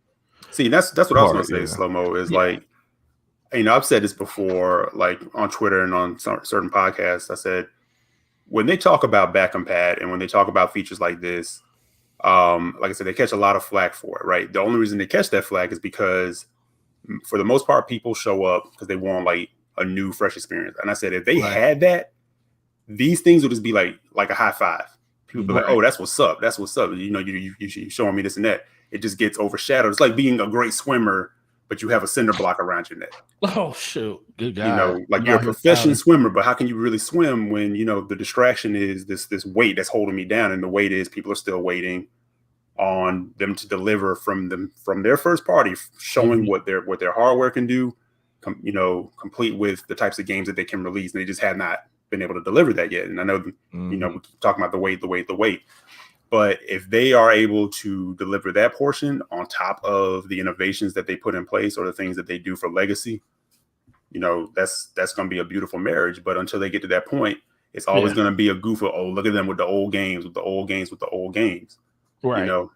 See, that's what I was going to say, Slomo, is like, I've said this before, like on Twitter and on certain podcasts. I said, when they talk about back compat and when they talk about features like this, like I said, they catch a lot of flack for it, right? The only reason they catch that flack is because for the most part, people show up because they want like a new, fresh experience. And I said, if they had that, these things would just be like a high five. People be like, oh, that's what's up. That's what's up. You know, you're showing me this and that. It just gets overshadowed. It's like being a great swimmer, but you have a cinder block around your neck. Oh, shoot. Good guy. You know, like you're a professional swimmer, but how can you really swim when, you know, the distraction is this weight that's holding me down, and the weight is people are still waiting on them to deliver from their first party, showing what their hardware can do, you know, complete with the types of games that they can release. And they just have not been able to deliver that yet. And I know, you know, we keep talking about the weight. But if they are able to deliver that portion on top of the innovations that they put in place or the things that they do for legacy, you know, that's going to be a beautiful marriage. But until they get to that point, it's always going to be a goof of, oh, look at them with the old games, Right. You know,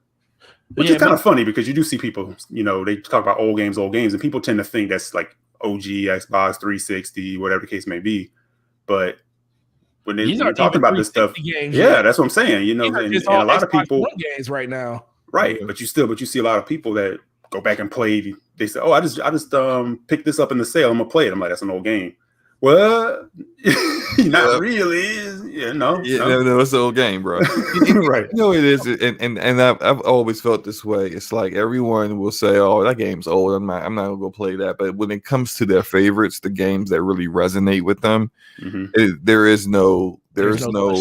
which is kind of funny because you do see people, you know, they talk about old games, and people tend to think that's like OG, Xbox 360, whatever the case may be. But when they're talking about this stuff, games, that's what I'm saying. You know, and a lot of people games right now, right? But you see a lot of people that go back and play. They say, "Oh, I just picked this up in the sale. I'm gonna play it." I'm like, "That's an old game." Well, not really. Yeah, no, it's an old game, bro. Right? You know it is, and I've always felt this way. It's like everyone will say, "Oh, that game's old. I'm not gonna go play that." But when it comes to their favorites, the games that really resonate with them, there's no there's no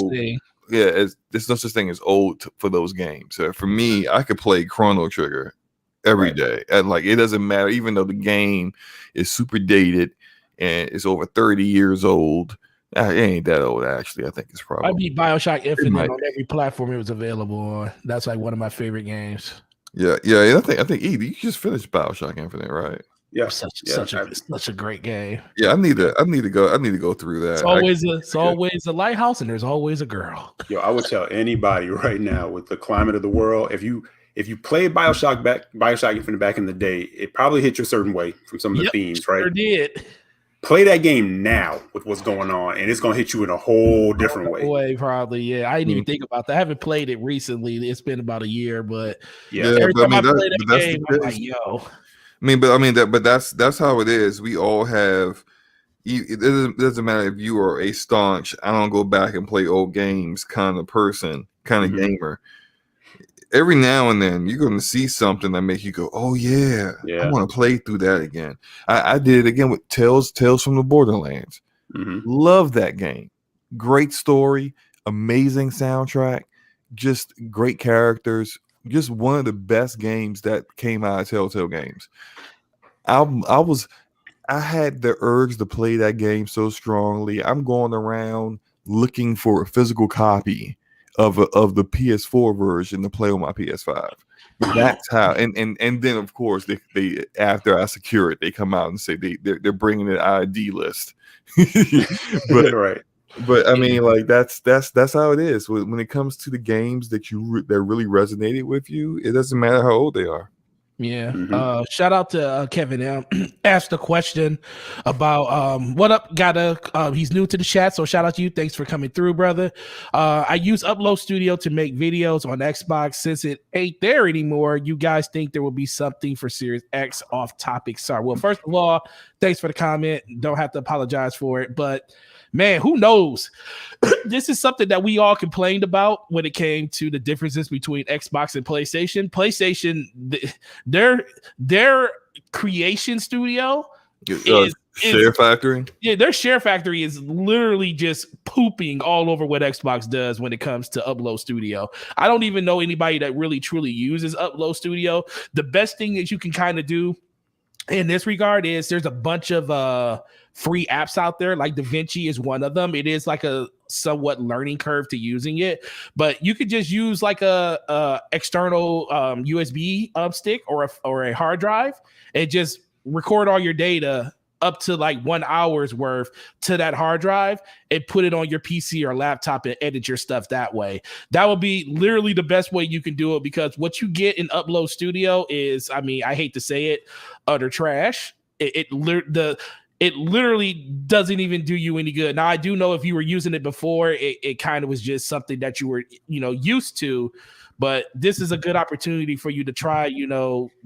such thing as old for those games. So for me, I could play Chrono Trigger every day, and like it doesn't matter, even though the game is super dated and it's over 30 years old. It ain't that old, actually. I think it's probably. I beat BioShock Infinite on every platform it was available on. That's like one of my favorite games. Yeah. I think you just finished BioShock Infinite, right? Yeah, such a great game. Yeah, I need to go through that. It's always a lighthouse, and there's always a girl. Yo, I would tell anybody right now with the climate of the world, if you played BioShock Infinite back in the day, it probably hit you a certain way from some of the themes, right? Sure did. Play that game now with what's going on, and it's gonna hit you in a whole different way. Probably, yeah. I didn't even think about that. I haven't played it recently. It's been about a year, but every time I play that game, I'm like, yo. But that's how it is. We all have. It doesn't matter if you are a staunch, I don't go back and play old games kind of person, kind of gamer. Every now and then you're going to see something that makes you go, oh yeah. I want to play through that again. I did it again with Tales from the Borderlands. Love that game. Great story, amazing soundtrack, just great characters. Just one of the best games that came out of Telltale Games. I had the urge to play that game so strongly. I'm going around looking for a physical copy of the PS4 version to play on my PS5. That's how. And then of course they after I secure it, they come out and say they're bringing an ID list. But right. But I mean, like that's how it is when it comes to the games that that really resonated with you. It doesn't matter how old they are. Yeah. Shout out to Kevin M. Asked a question about what up. He's new to the chat, so shout out to you. Thanks for coming through, brother. I use Upload Studio to make videos on Xbox. Since it ain't there anymore, you guys think there will be something for Series X? Off topic. Sorry. Well, first of all, thanks for the comment. Don't have to apologize for it, but man, who knows? This is something that we all complained about when it came to the differences between Xbox and PlayStation. PlayStation, their creation studio is share factory. Yeah, their share factory is literally just pooping all over what Xbox does when it comes to Upload Studio. I don't even know anybody that really truly uses Upload Studio. The best thing that you can kind of do in this regard is there's a bunch of free apps out there, like DaVinci is one of them. It is like a somewhat learning curve to using it, but you could just use like a external USB stick or a hard drive and just record all your data up to like 1 hour's worth to that hard drive and put it on your PC or laptop and edit your stuff that way. That would be literally the best way you can do it, because what you get in Upload Studio is, I mean, I hate to say it, utter trash. it literally doesn't even do you any good. Now, I do know if you were using it before, it kind of was just something that you were, used to. But this is a good opportunity for you to try,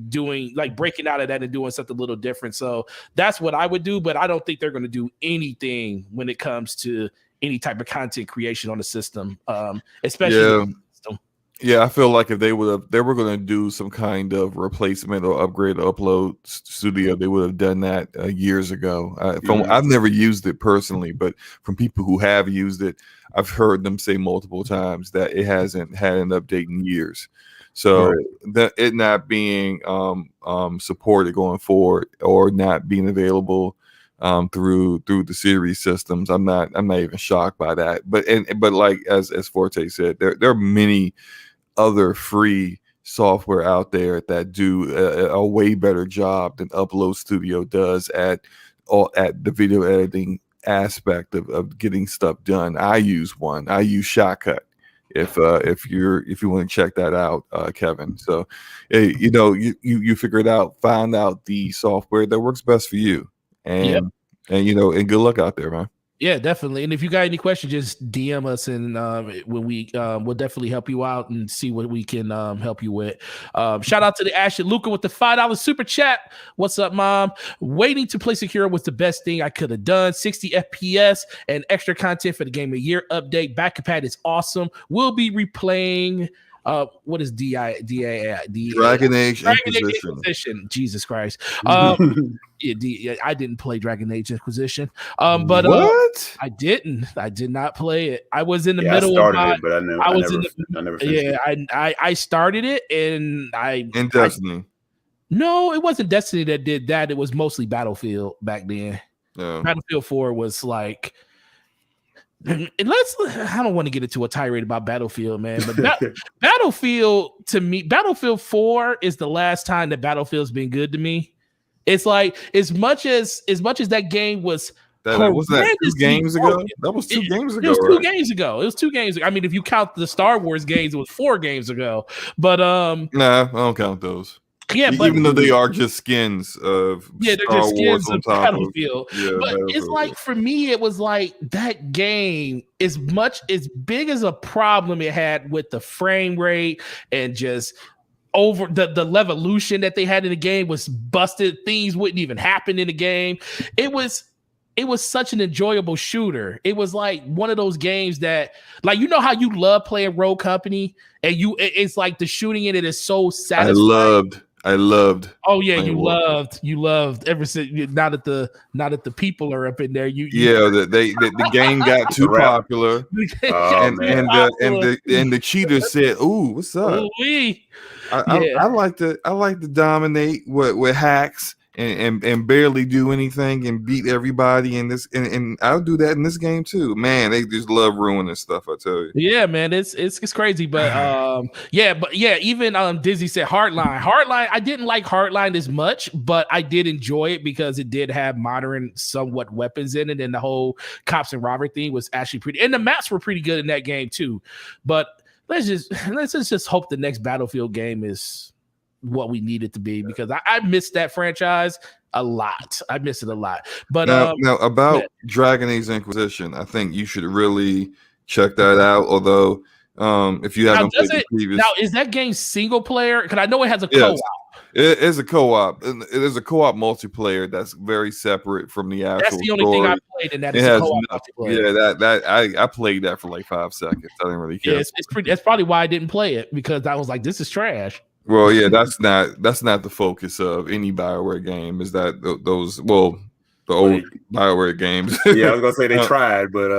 doing like breaking out of that and doing something a little different. So that's what I would do. But I don't think they're going to do anything when it comes to any type of content creation on the system, especially. Yeah, I feel like if they were going to do some kind of replacement or upgrade or upload studio, they would have done that years ago. I've never used it personally, but from people who have used it, I've heard them say multiple times that it hasn't had an update in years. So that it not being supported going forward or not being available through the series systems, I'm not even shocked by that. But like as Forte said, there are many other free software out there that do a way better job than Upload Studio does at the video editing aspect of getting stuff done. I use Shotcut. If you want to check that out, Kevin. So, you figure it out, find out the software that works best for you, and good luck out there, man. Yeah, definitely. And if you got any questions, just DM us, and when we we'll definitely help you out and see what we can help you with. Shout out to the Ashley Luca with the $5 super chat. What's up, Mom? Waiting to play Sekiro was the best thing I could have done. 60 FPS and extra content for the Game of the Year update. Back compat is awesome. We'll be replaying. What is Dragon Age Inquisition? Jesus Christ. I didn't play Dragon Age Inquisition. But what? I did not play it. I was in the middle of it, but I never finished it. I started it and Destiny. No, it wasn't Destiny that did that. It was mostly Battlefield back then. Battlefield 4 was like. And I don't want to get into a tirade about Battlefield, man, but Battlefield, to me, Battlefield 4 is the last time that Battlefield's been good to me. It's like as much as that game was was that 2 games ago? That was 2 games ago. It was 2 games ago. It was 2 games ago. I mean, if you count the Star Wars games, it was 4 games ago. But nah, I don't count those. Yeah, but even though they are just skins of they're Star just skins Wars on of top Battlefield. But it's like for me, it was like that game as big as a problem it had with the frame rate and just over the levolution that they had in the game was busted. Things wouldn't even happen in the game. It was such an enjoyable shooter. It was like one of those games that, like, how you love playing Rogue Company, and it's like the shooting in it is so satisfying. I loved. Oh yeah, you loved ever since. Now that the people are up in there, the game got too popular, and the cheater said, "Ooh, what's up?" I like to dominate with hacks and barely do anything and beat everybody in this, and I'll do that in this game too. Man, they just love ruining stuff, I tell you. Yeah, man, it's crazy, but even Dizzy said Hardline. I didn't like Hardline as much, but I did enjoy it because it did have modern, somewhat weapons in it, and the whole cops and robber thing was actually pretty, and the maps were pretty good in that game too. But let's just hope the next Battlefield game is what we need it to be, because I miss that franchise a lot. I miss it a lot. But now about Dragon Age Inquisition, I think you should really check that out. Although if you haven't played the previous, now is that game single player? Because I know it has a co-op. It is a co-op. It is a co-op multiplayer that's very separate from the actual. That's the only thing I played, and that is a co-op multiplayer. Yeah, I played that for like 5 seconds. I didn't really care. Yeah, it's pretty. That's probably why I didn't play it, because I was like, this is trash. Well, yeah, that's not the focus of any BioWare game. Is that the old BioWare games? Yeah, I was gonna say they tried, but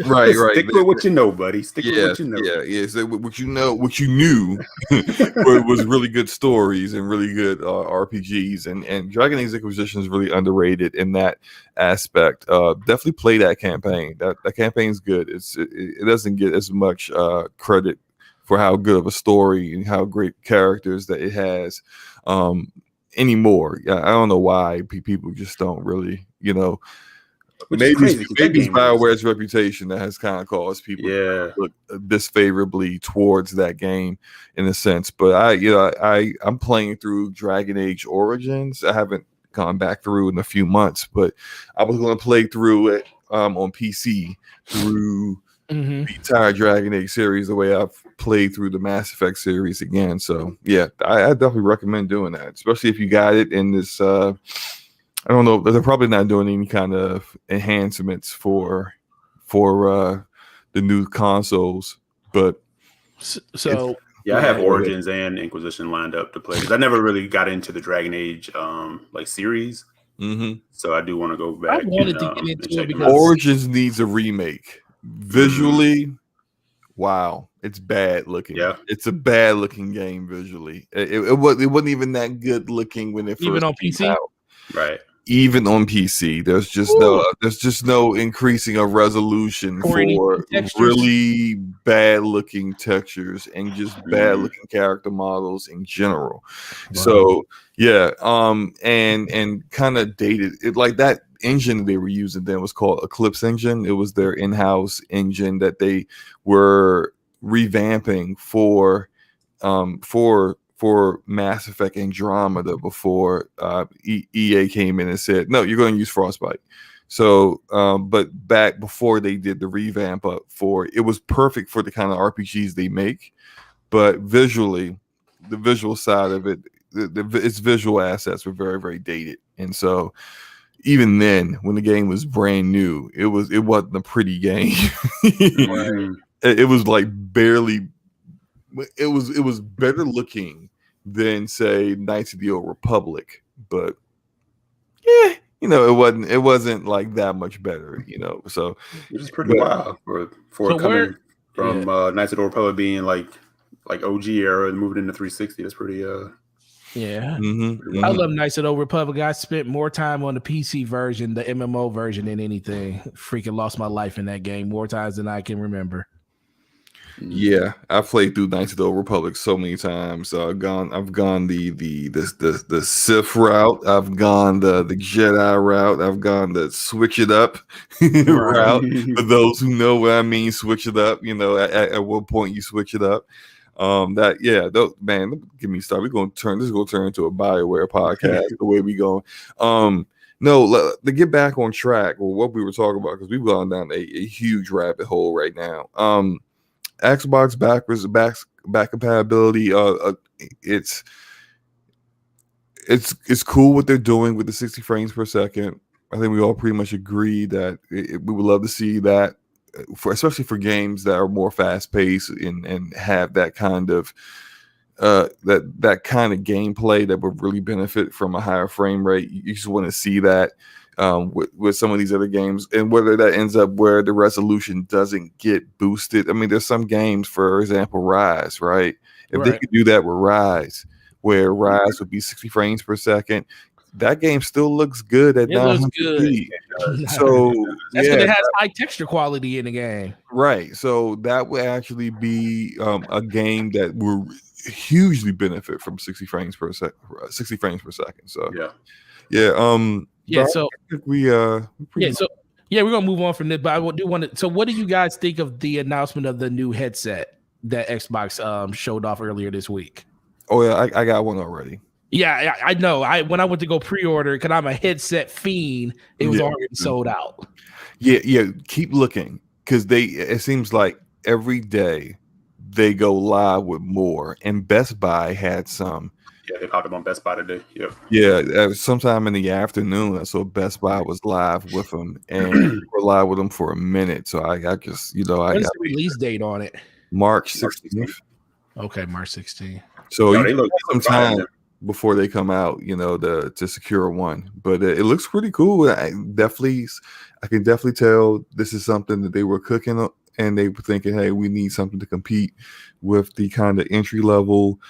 right. Stick with what you know, buddy. Stick with what you know. Yeah. So what you knew was really good stories and really good RPGs, and Dragon Age Inquisition is really underrated in that aspect. Definitely play that campaign. That campaign's good. It doesn't get as much credit for how good of a story and how great characters that it has anymore. Yeah, I don't know why people just don't really, maybe it's BioWare's reputation that has kind of caused people to look disfavorably towards that game in a sense. But I'm playing through Dragon Age Origins. I haven't gone back through in a few months, but I was going to play through it on PC through the entire Dragon Age series the way I've played through the Mass Effect series again. So yeah, I definitely recommend doing that, especially if you got it in this. I don't know, they're probably not doing any kind of enhancements for the new consoles, but so yeah, I have Origins and Inquisition lined up to play because I never really got into the Dragon Age like series. So I do want to go back. I wanted to get into it because Origins needs a remake. Visually, wow, it's bad looking. Yeah, it's a bad looking game visually. It wasn't even that good looking when it first even on PC. Out. Right. Even on PC, there's just no increasing of resolution for really bad looking textures and just bad looking character models in general. Wow. So yeah, and kind of dated it, like that engine they were using then was called Eclipse Engine. It was their in-house engine that they were revamping for Mass Effect Andromeda before EA came in and said, no, you're going to use Frostbite. So, but back before they did the revamp up for it was perfect for the kind of RPGs they make, but visually, the visual side of it, its visual assets were very, very dated. And so even then, when the game was brand new, it wasn't a pretty game. It was like barely. It was better looking than say Knights of the Old Republic, but yeah, it wasn't like that much better, So which is pretty wild for coming from Knights of the Old Republic being like OG era and moving into 360. That's pretty yeah. I love Knights of the Old Republic. I spent more time on the PC version, the MMO version, than anything. Freaking lost my life in that game more times than I can remember. Yeah, I've played through Knights of the Old Republic so many times. I've gone the Sith route. I've gone the Jedi route. I've gone the switch it up route. For those who know what I mean, switch it up. At what point you switch it up. Man, don't get me started. This is gonna turn into a BioWare podcast. The way we going. No, to get back on track with what we were talking about, because we've gone down a huge rabbit hole right now. Xbox back compatibility. It's cool what they're doing with the 60 frames per second. I think we all pretty much agree that we would love to see that, especially for games that are more fast paced and have that kind of that kind of gameplay that would really benefit from a higher frame rate. You just want to see that. With some of these other games, and whether that ends up where the resolution doesn't get boosted. I mean, there's some games, for example, Rise, right? If they could do that with Rise, where Rise would be 60 frames per second, that game still looks good at 900p. So that's because it has high texture quality in the game, right? So that would actually be a game that will hugely benefit from 60 frames per second. So So we're gonna move on from this, but I do want to. So, what do you guys think of the announcement of the new headset that Xbox showed off earlier this week? Oh yeah, I got one already. Yeah, I know. When I went to go pre-order, because I'm a headset fiend, it was already sold out. Yeah. Keep looking, because it seems like every day they go live with more, and Best Buy had some. Yeah, they popped up on Best Buy today. Yep. Yeah, sometime in the afternoon, I saw Best Buy was live with them, and we're live with them for a minute. So I just, I got the release date on it. March 16th. Okay, March 16th. So they look some time before they come out, to secure one. But it looks pretty cool. I can definitely tell this is something that they were cooking up. And they were thinking, hey, we need something to compete with the kind of entry level,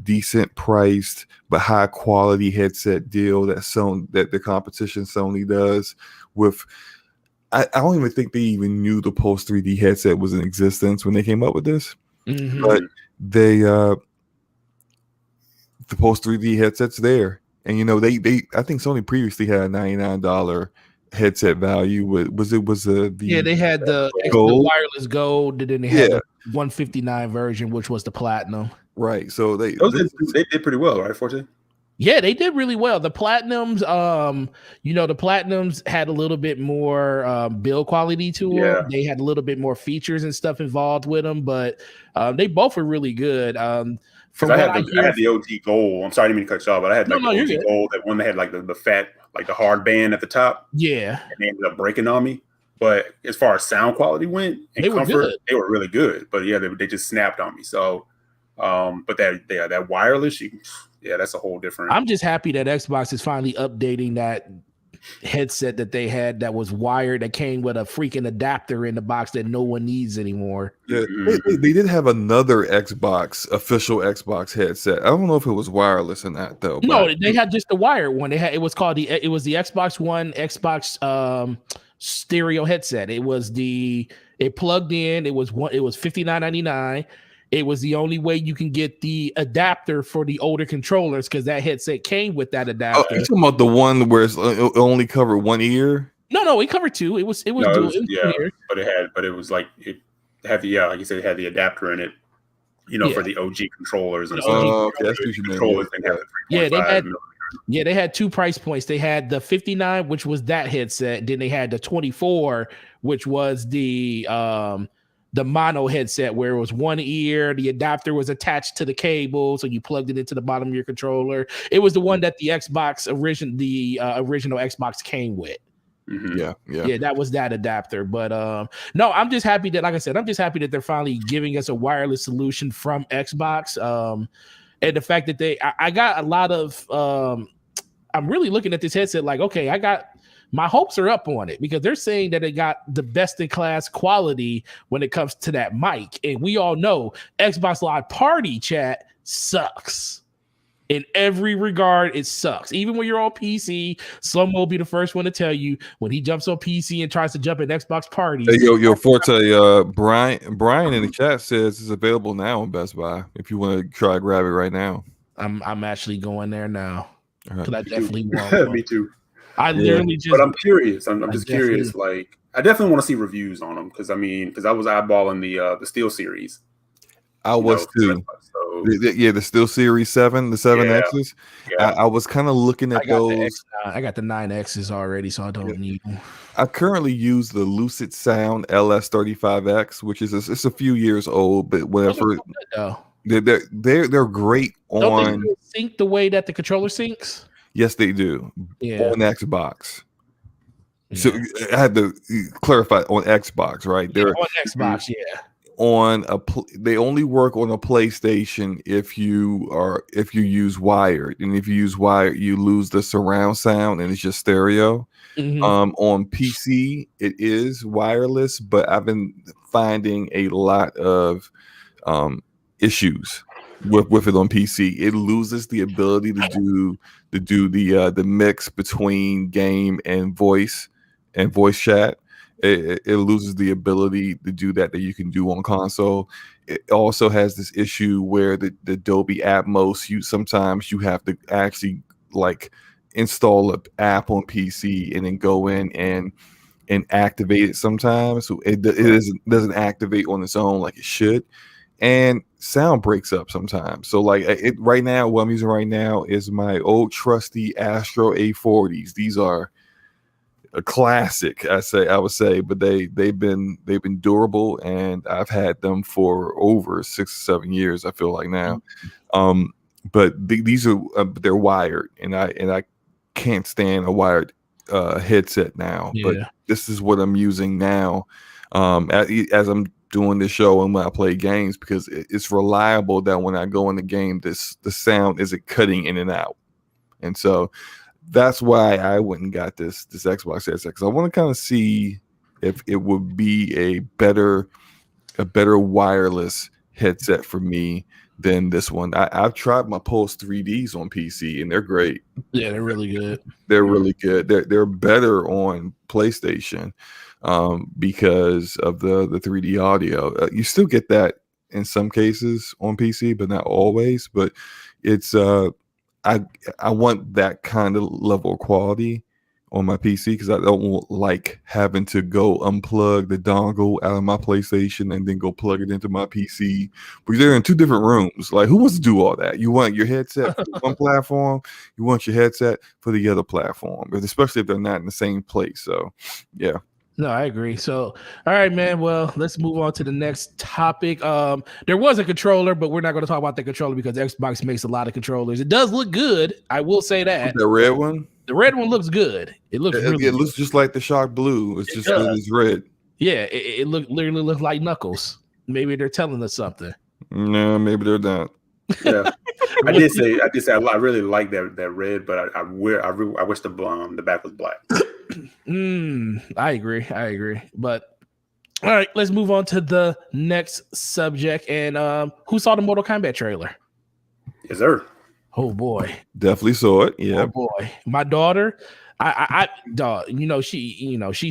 decent priced, but high quality headset deal that the competition Sony does with. I don't even think they even knew the Pulse 3D headset was in existence when they came up with this. But the Pulse 3D headset's there. And they I think Sony previously had a $99 headset value. They had the wireless gold, and then they had the 159 version, which was the platinum. Right. So they did pretty well, right? 14. Yeah, they did really well. The Platinums, the Platinums had a little bit more build quality to them. They had a little bit more features and stuff involved with them, but they both were really good. From I had the OG Gold. I'm sorry, I didn't mean to cut you off, but I had the OG Gold, that one that had like the fat, like the hard band at the top. Yeah, and they ended up breaking on me. But as far as sound quality went and comfort, they were really good. But yeah, they just snapped on me. So, but that wireless, that's a whole different. I'm just happy that Xbox is finally updating that headset that they had that was wired, that came with a freaking adapter in the box that no one needs anymore. Yeah, they did have another official Xbox headset. I don't know if it was wireless or not though. No, they had just the wired one. It was the Xbox One, Xbox stereo headset. It plugged in. It was $59.99. It was the only way you can get the adapter for the older controllers, because that headset came with that adapter. Oh, you're talking about the one where it only covered one ear? No, it covered two. It was dual. But it was like it had like you said, it had the adapter in it, for the OG controllers and stuff. They had 2 price points. They had the 59, which was that headset. Then they had the 24, which was the mono headset, where it was one ear. The adapter was attached to the cable, so you plugged it into the bottom of your controller. It was the one that the original Xbox came with. Mm-hmm. Yeah, that was that adapter. But no, I'm just happy that, like I said, they're finally giving us a wireless solution from Xbox. And the fact that I got a lot of I'm really looking at this headset like, okay, my hopes are up on it, because they're saying that it got the best in class quality when it comes to that mic. And we all know Xbox Live Party chat sucks. In every regard, it sucks. Even when you're on PC, Slomo will be the first one to tell you when he jumps on PC and tries to jump in Xbox parties. Hey, yo, Forte, Brian in the chat says it's available now on Best Buy if you want to try to grab it right now. I'm actually going there now. Right. I definitely want. Me too. But I'm curious. I'm just curious. Like, I definitely want to see reviews on them, because I was eyeballing the Steel series. I was too. So, the Steel Series 7, the 7Xs. Yeah. I was kind of looking at those. I got the 9Xs already, so I don't need them. I currently use the Lucid Sound LS35X, which is it's a few years old, but whatever. They're great on. Don't they sync the way that the controller syncs? Yes, they do. On Xbox. Yeah. So I had to clarify on Xbox, right? They're on Xbox, yeah. They only work on a PlayStation if you use wired, and if you use wired, you lose the surround sound and it's just stereo. Mm-hmm. On PC, it is wireless, but I've been finding a lot of issues with it on PC. It loses the ability to do the mix between game and voice chat. It loses the ability to do that you can do on console. It also has this issue where the Dolby Atmos, sometimes you have to actually like install an app on PC and then go in and activate it sometimes. So it doesn't activate on its own like it should. And sound breaks up sometimes. So like right now, what I'm using right now is my old trusty Astro A40s. These are a classic, I would say, but they've been durable, and I've had them for over 6 or 7 years, I feel like now. But these are they're wired, and I can't stand a wired headset now. Yeah. But this is what I'm using now as I'm doing the show and when I play games, because it's reliable that when I go in the game, the sound isn't cutting in and out. And so that's why I went and got this Xbox headset, because I want to kind of see if it would be a better wireless headset for me than this one. I've tried my Pulse 3Ds on PC, and they're great. Yeah, they're really good. They're really good. They're better on PlayStation because of the 3D audio. You still get that in some cases on PC, but not always. But it's I want that kind of level of quality on my PC because I don't like having to go unplug the dongle out of my PlayStation and then go plug it into my PC. Because they're in two different rooms. Like, who wants to do all that? You want your headset for one platform, you want your headset for the other platform, especially if they're not in the same place. So, yeah. No, I agree. So, all right, man. Well, let's move on to the next topic. There was a controller, but we're not going to talk about the controller because Xbox makes a lot of controllers. It does look good. I will say that. The red one? The red one looks good. It looks really it looks just like the Shock Blue. It's just it's red. Yeah, it literally looks like Knuckles. Maybe they're telling us something. No, maybe they're not. Yeah, I did say I really like that red, but I wish the back was black. I agree. But all right, let's move on to the next subject. And who saw the Mortal Kombat trailer? Yes, sir. Oh boy, definitely saw it. Yeah, oh boy, my daughter. She's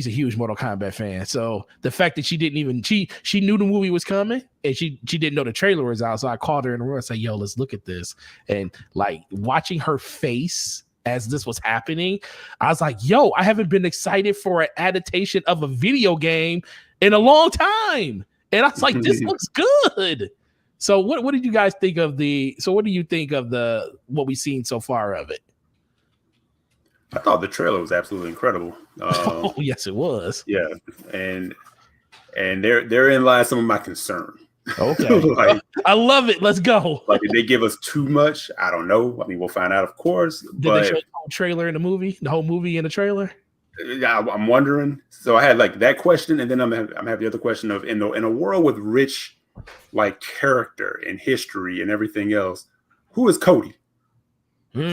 a huge Mortal Kombat fan. So the fact that she knew the movie was coming and she didn't know the trailer was out. So I called her in the room and said, "Yo, let's look at this." And like watching her face as this was happening, I was like, "Yo, I haven't been excited for an adaptation of a video game in a long time." And I was like, "This looks good." So what did you guys think of what do you think of what we've seen so far of it? I thought the trailer was absolutely incredible. Oh, yes, it was. Yeah, and therein lies some of my concern. Okay, I love it. Let's go. Like, did they give us too much? I don't know. I mean, we'll find out, of course. Did they show the whole trailer in the movie? The whole movie in the trailer? Yeah, I'm wondering. So I had like that question, and then I'm have the other question of in a world with rich like character and history and everything else, who is Cody? That's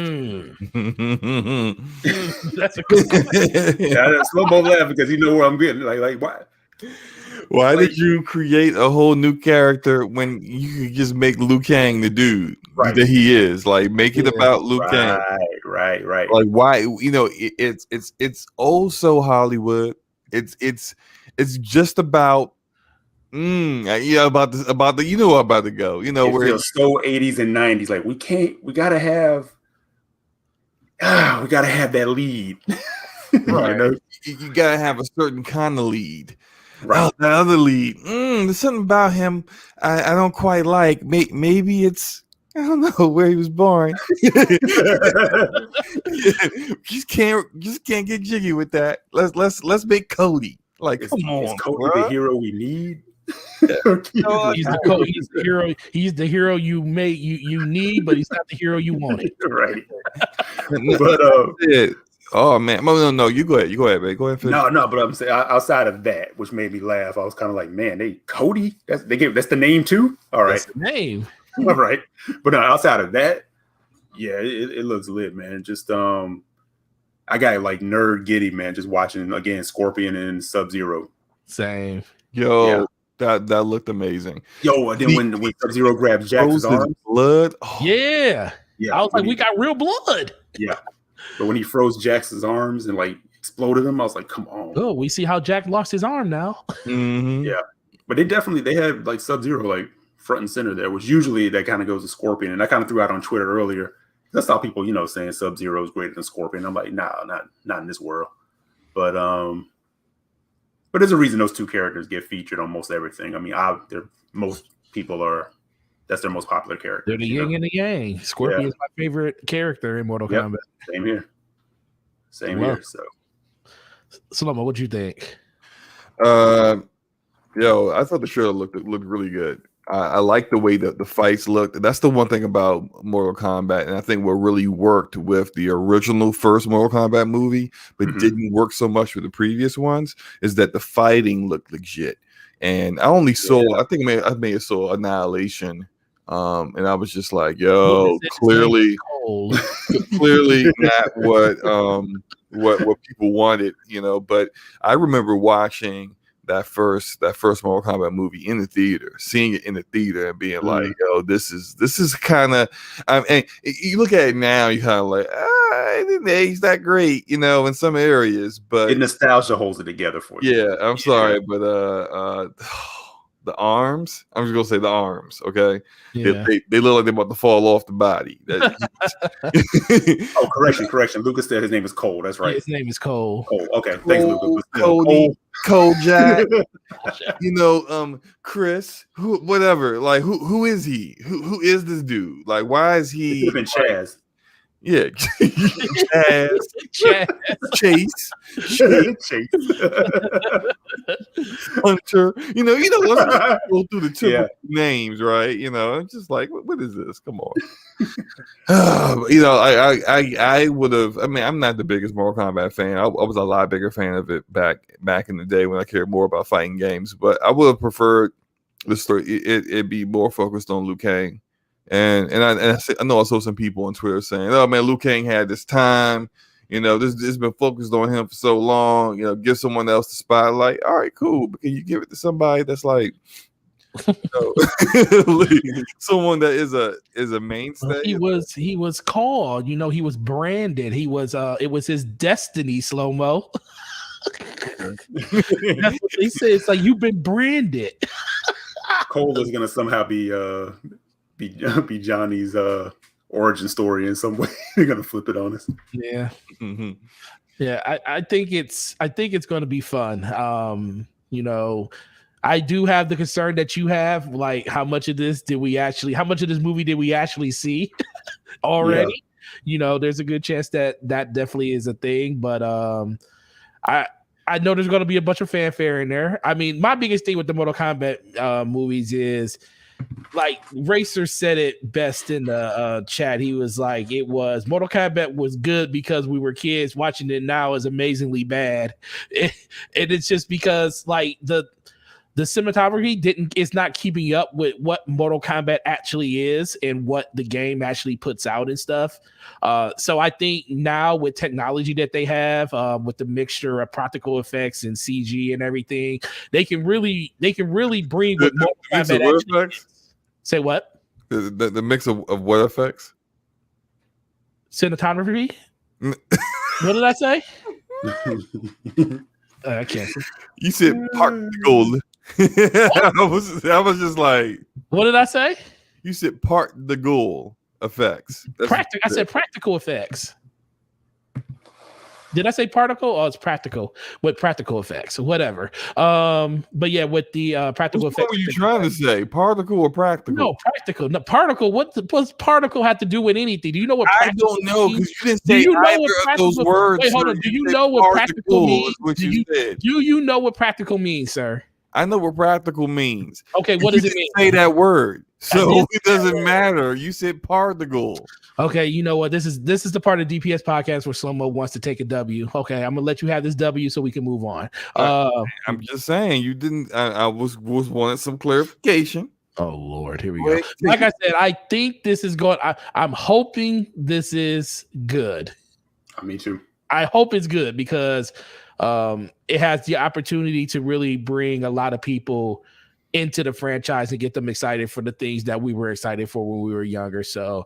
a good question. Yeah, Slow-mo laugh because you know where I'm getting. Like why? Why did you create a whole new character when you could just make Liu Kang the dude that he is? Like, make it about Liu Kang. Right. Like, why? You know, it's oh so Hollywood. It's just about about the you know where I'm about to go. You know, where it's so 80s and 90s. Like, we gotta have that lead. Right. You know? You gotta have a certain kind of lead. Right. Oh, the other lead. There's something about him I don't quite like. Maybe it's, I don't know where he was born. Just can't get jiggy with that. Let's make Cody. Like, come on, is Cody the hero we need? He's the hero. He's the hero you need, but he's not the hero you wanted. Right. But oh man, no, you go ahead, man. Go ahead. No, but I'm saying outside of that, which made me laugh, I was kind of like, man, Cody. That's the name too. All right, that's the name. All right, but no, outside of that, yeah, it looks lit, man. Just I got like nerd giddy, man. Just watching again Scorpion and Sub-Zero. Same. Yo. Yeah. That looked amazing. Yo, and then when Sub-Zero grabbed Jax's arm, blood. Oh. Yeah. I was like, we got real blood. Yeah. But when he froze Jax's arms and like exploded him, I was like, come on. Oh, we see how Jack lost his arm now. Mm-hmm. Yeah. But they had like Sub-Zero like front and center there, which usually that kind of goes to Scorpion. And I kind of threw out on Twitter earlier. I saw people, saying Sub-Zero is greater than Scorpion. I'm like, nah, not in this world. But there's a reason those two characters get featured on most everything. I mean, most people that's their most popular character. They're the yin and the yang. Scorpion is my favorite character in Mortal Kombat. Same here. So, Slomo, what'd you think? I thought the trailer looked really good. I like the way that the fights looked. That's the one thing about Mortal Kombat, and I think what really worked with the original first Mortal Kombat movie, but didn't work so much with the previous ones, is that the fighting looked legit. And I only saw, I think I may have saw Annihilation, and I was just like, yo, clearly not what people wanted, But I remember watching that first Mortal Kombat movie in the theater, seeing it in the theater and being like, yo, this is kind of, and you look at it now, you kind of like, it didn't age that great, in some areas, but nostalgia holds it together for you. Yeah, I'm sorry, but the arms. I'm just gonna say the arms. Okay, yeah. they look like they're about to fall off the body. Oh, correction. Lucas said his name is Cole. That's right. Yeah, his name is Cole. Cole. Okay, thanks, Lucas. Cole Jack. Chris. Whatever. Like, who is he? Who is this dude? Like, why is he? Been Chaz. Yeah, Chase. Hunter. Let's go through the typical names, right? It's just like, what is this? Come on. I would have. I mean, I'm not the biggest Mortal Kombat fan. I was a lot bigger fan of it back in the day when I cared more about fighting games. But I would have preferred the story. It be more focused on Liu Kang. And I know I saw some people on Twitter saying, "Oh man, Liu Kang had this time. This been focused on him for so long. Give someone else the spotlight. All right, cool. But can you give it to somebody that's like, someone that is a mainstay?" He was called. He was branded. He was. It was his destiny, Slow-Mo. That's what they say. It's like you've been branded. Cole is gonna somehow be Johnny's origin story in some way. They're gonna flip it on us. Yeah. Mm-hmm. Yeah, I think it's going to be fun. I do have the concern that you have, like how much of this movie did we actually see already? Yeah. There's a good chance that definitely is a thing, but I know there's going to be a bunch of fanfare in there. I mean, my biggest thing with the Mortal Kombat movies is, like Racer said it best in the chat. He was like, Mortal Kombat was good because we were kids. Watching it now is amazingly bad. And it's just because like the cinematography is not keeping up with what Mortal Kombat actually is and what the game actually puts out and stuff. So I think now with technology that they have, with the mixture of practical effects and CG and everything, they can really bring what Mortal Kombat actually. Say what? The mix of what effects? Cinematography. What did I say? I can't. You said park the gold. I was just like, what did I say? You said part the goal effects. I said practical effects. Did I say particle? Oh, it's practical with practical effects, whatever. But yeah, with the practical effects. What were you trying to say? Particle or practical? No, practical. No, particle. What does particle have to do with anything? Do you know what practical I don't know because you didn't say either of those words. Wait, hold on. Do you know what practical means? Do you know what practical means, sir? I know what practical means. Okay, what does it mean? Say that word. So it doesn't matter. You said particle. Okay, you know what? This is the part of DPS podcast where Slow-Mo wants to take a W. Okay, I'm gonna let you have this W so we can move on. I'm just saying you didn't. I was wanting some clarification. Oh Lord, here we go. Like I said, I think this is going. I'm hoping this is good. Me too. I hope it's good because it has the opportunity to really bring a lot of people into the franchise and get them excited for the things that we were excited for when we were younger. So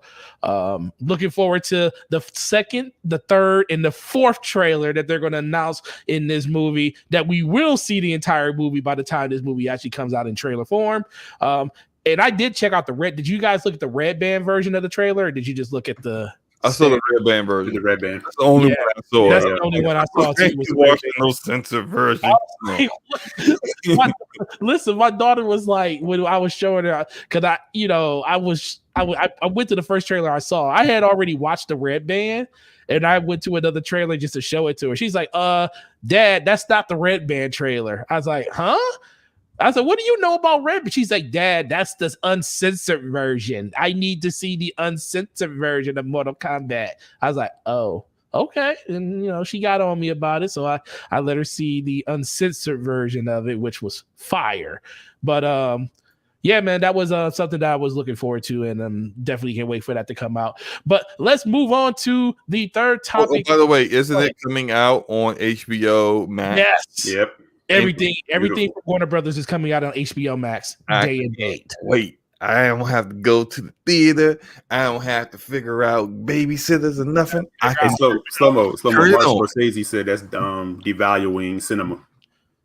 looking forward to the second, the third, and the fourth trailer that they're going to announce in this movie, that we will see the entire movie by the time this movie actually comes out in trailer form. And I did check out did you guys look at the red band version of the trailer, or did you just look at the I saw the red band version. The red band. That's the only one I saw. That's the only one I saw. No censored version. Listen, my daughter was like, when I was showing her, because I went to the first trailer I saw. I had already watched the red band, and I went to another trailer just to show it to her. She's like, Dad, that's not the red band trailer. I was like, huh? I said, what do you know about Red? But she's like, Dad, that's the uncensored version. I need to see the uncensored version of Mortal Kombat. I was like, oh, okay. And, she got on me about it. So I let her see the uncensored version of it, which was fire. But yeah, man, that was something that I was looking forward to, and definitely can't wait for that to come out. But let's move on to the third topic. By the way, isn't it coming out on HBO Max? Yes. Yep. Everything from Warner Brothers is coming out on HBO Max day and date. Wait, I don't have to go to the theater. I don't have to figure out babysitters or nothing. Slow-Mo. Martin Scorsese said that's devaluing cinema.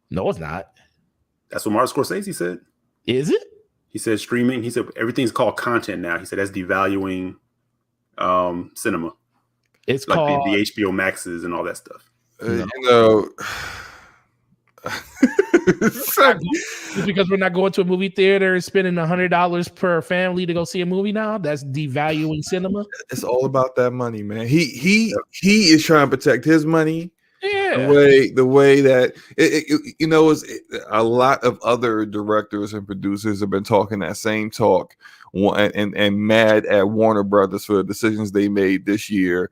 No, it's not. That's what Martin Scorsese said. Is it? He said streaming. He said everything's called content now. He said that's devaluing cinema. It's like called the HBO Maxes and all that stuff. You know, just because we're not going to a movie theater and spending $100 per family to go see a movie now, that's devaluing cinema. It's all about that money, man. He is trying to protect his money. Yeah, the way that you know, is a lot of other directors and producers have been talking that same talk and mad at Warner Brothers for the decisions they made this year.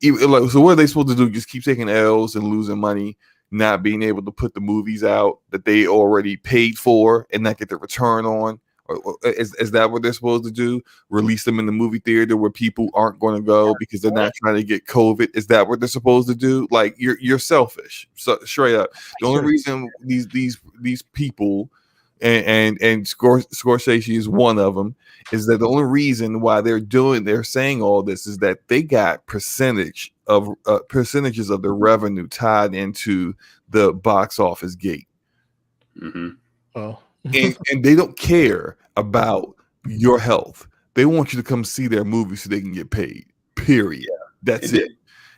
So what are they supposed to do? Just keep taking L's and losing money, not being able to put the movies out that they already paid for and not get the return on? Or is that what they're supposed to do? Release them in the movie theater where people aren't going to go because they're not trying to get COVID? Is that what they're supposed to do? Like, you're selfish. So straight up, the only reason these people and Scorsese is one of them, is that the only reason why they're saying all this is that they got percentages of the revenue tied into the box office gate. Mm-hmm. Oh. and they don't care about your health. They want you to come see their movie so they can get paid. Period. Yeah, that's it.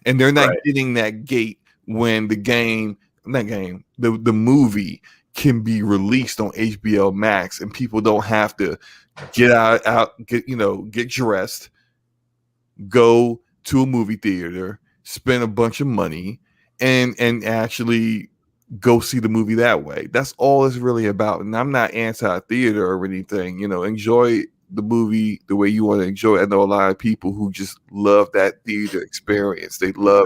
And they're not getting that gate when the movie can be released on HBO Max and people don't have to get dressed, go to a movie theater, spend a bunch of money, and actually go see the movie that way. That's all it's really about. And I'm not anti-theater or anything. You know, enjoy the movie the way you want to enjoy it. I know a lot of people who just love that theater experience. They love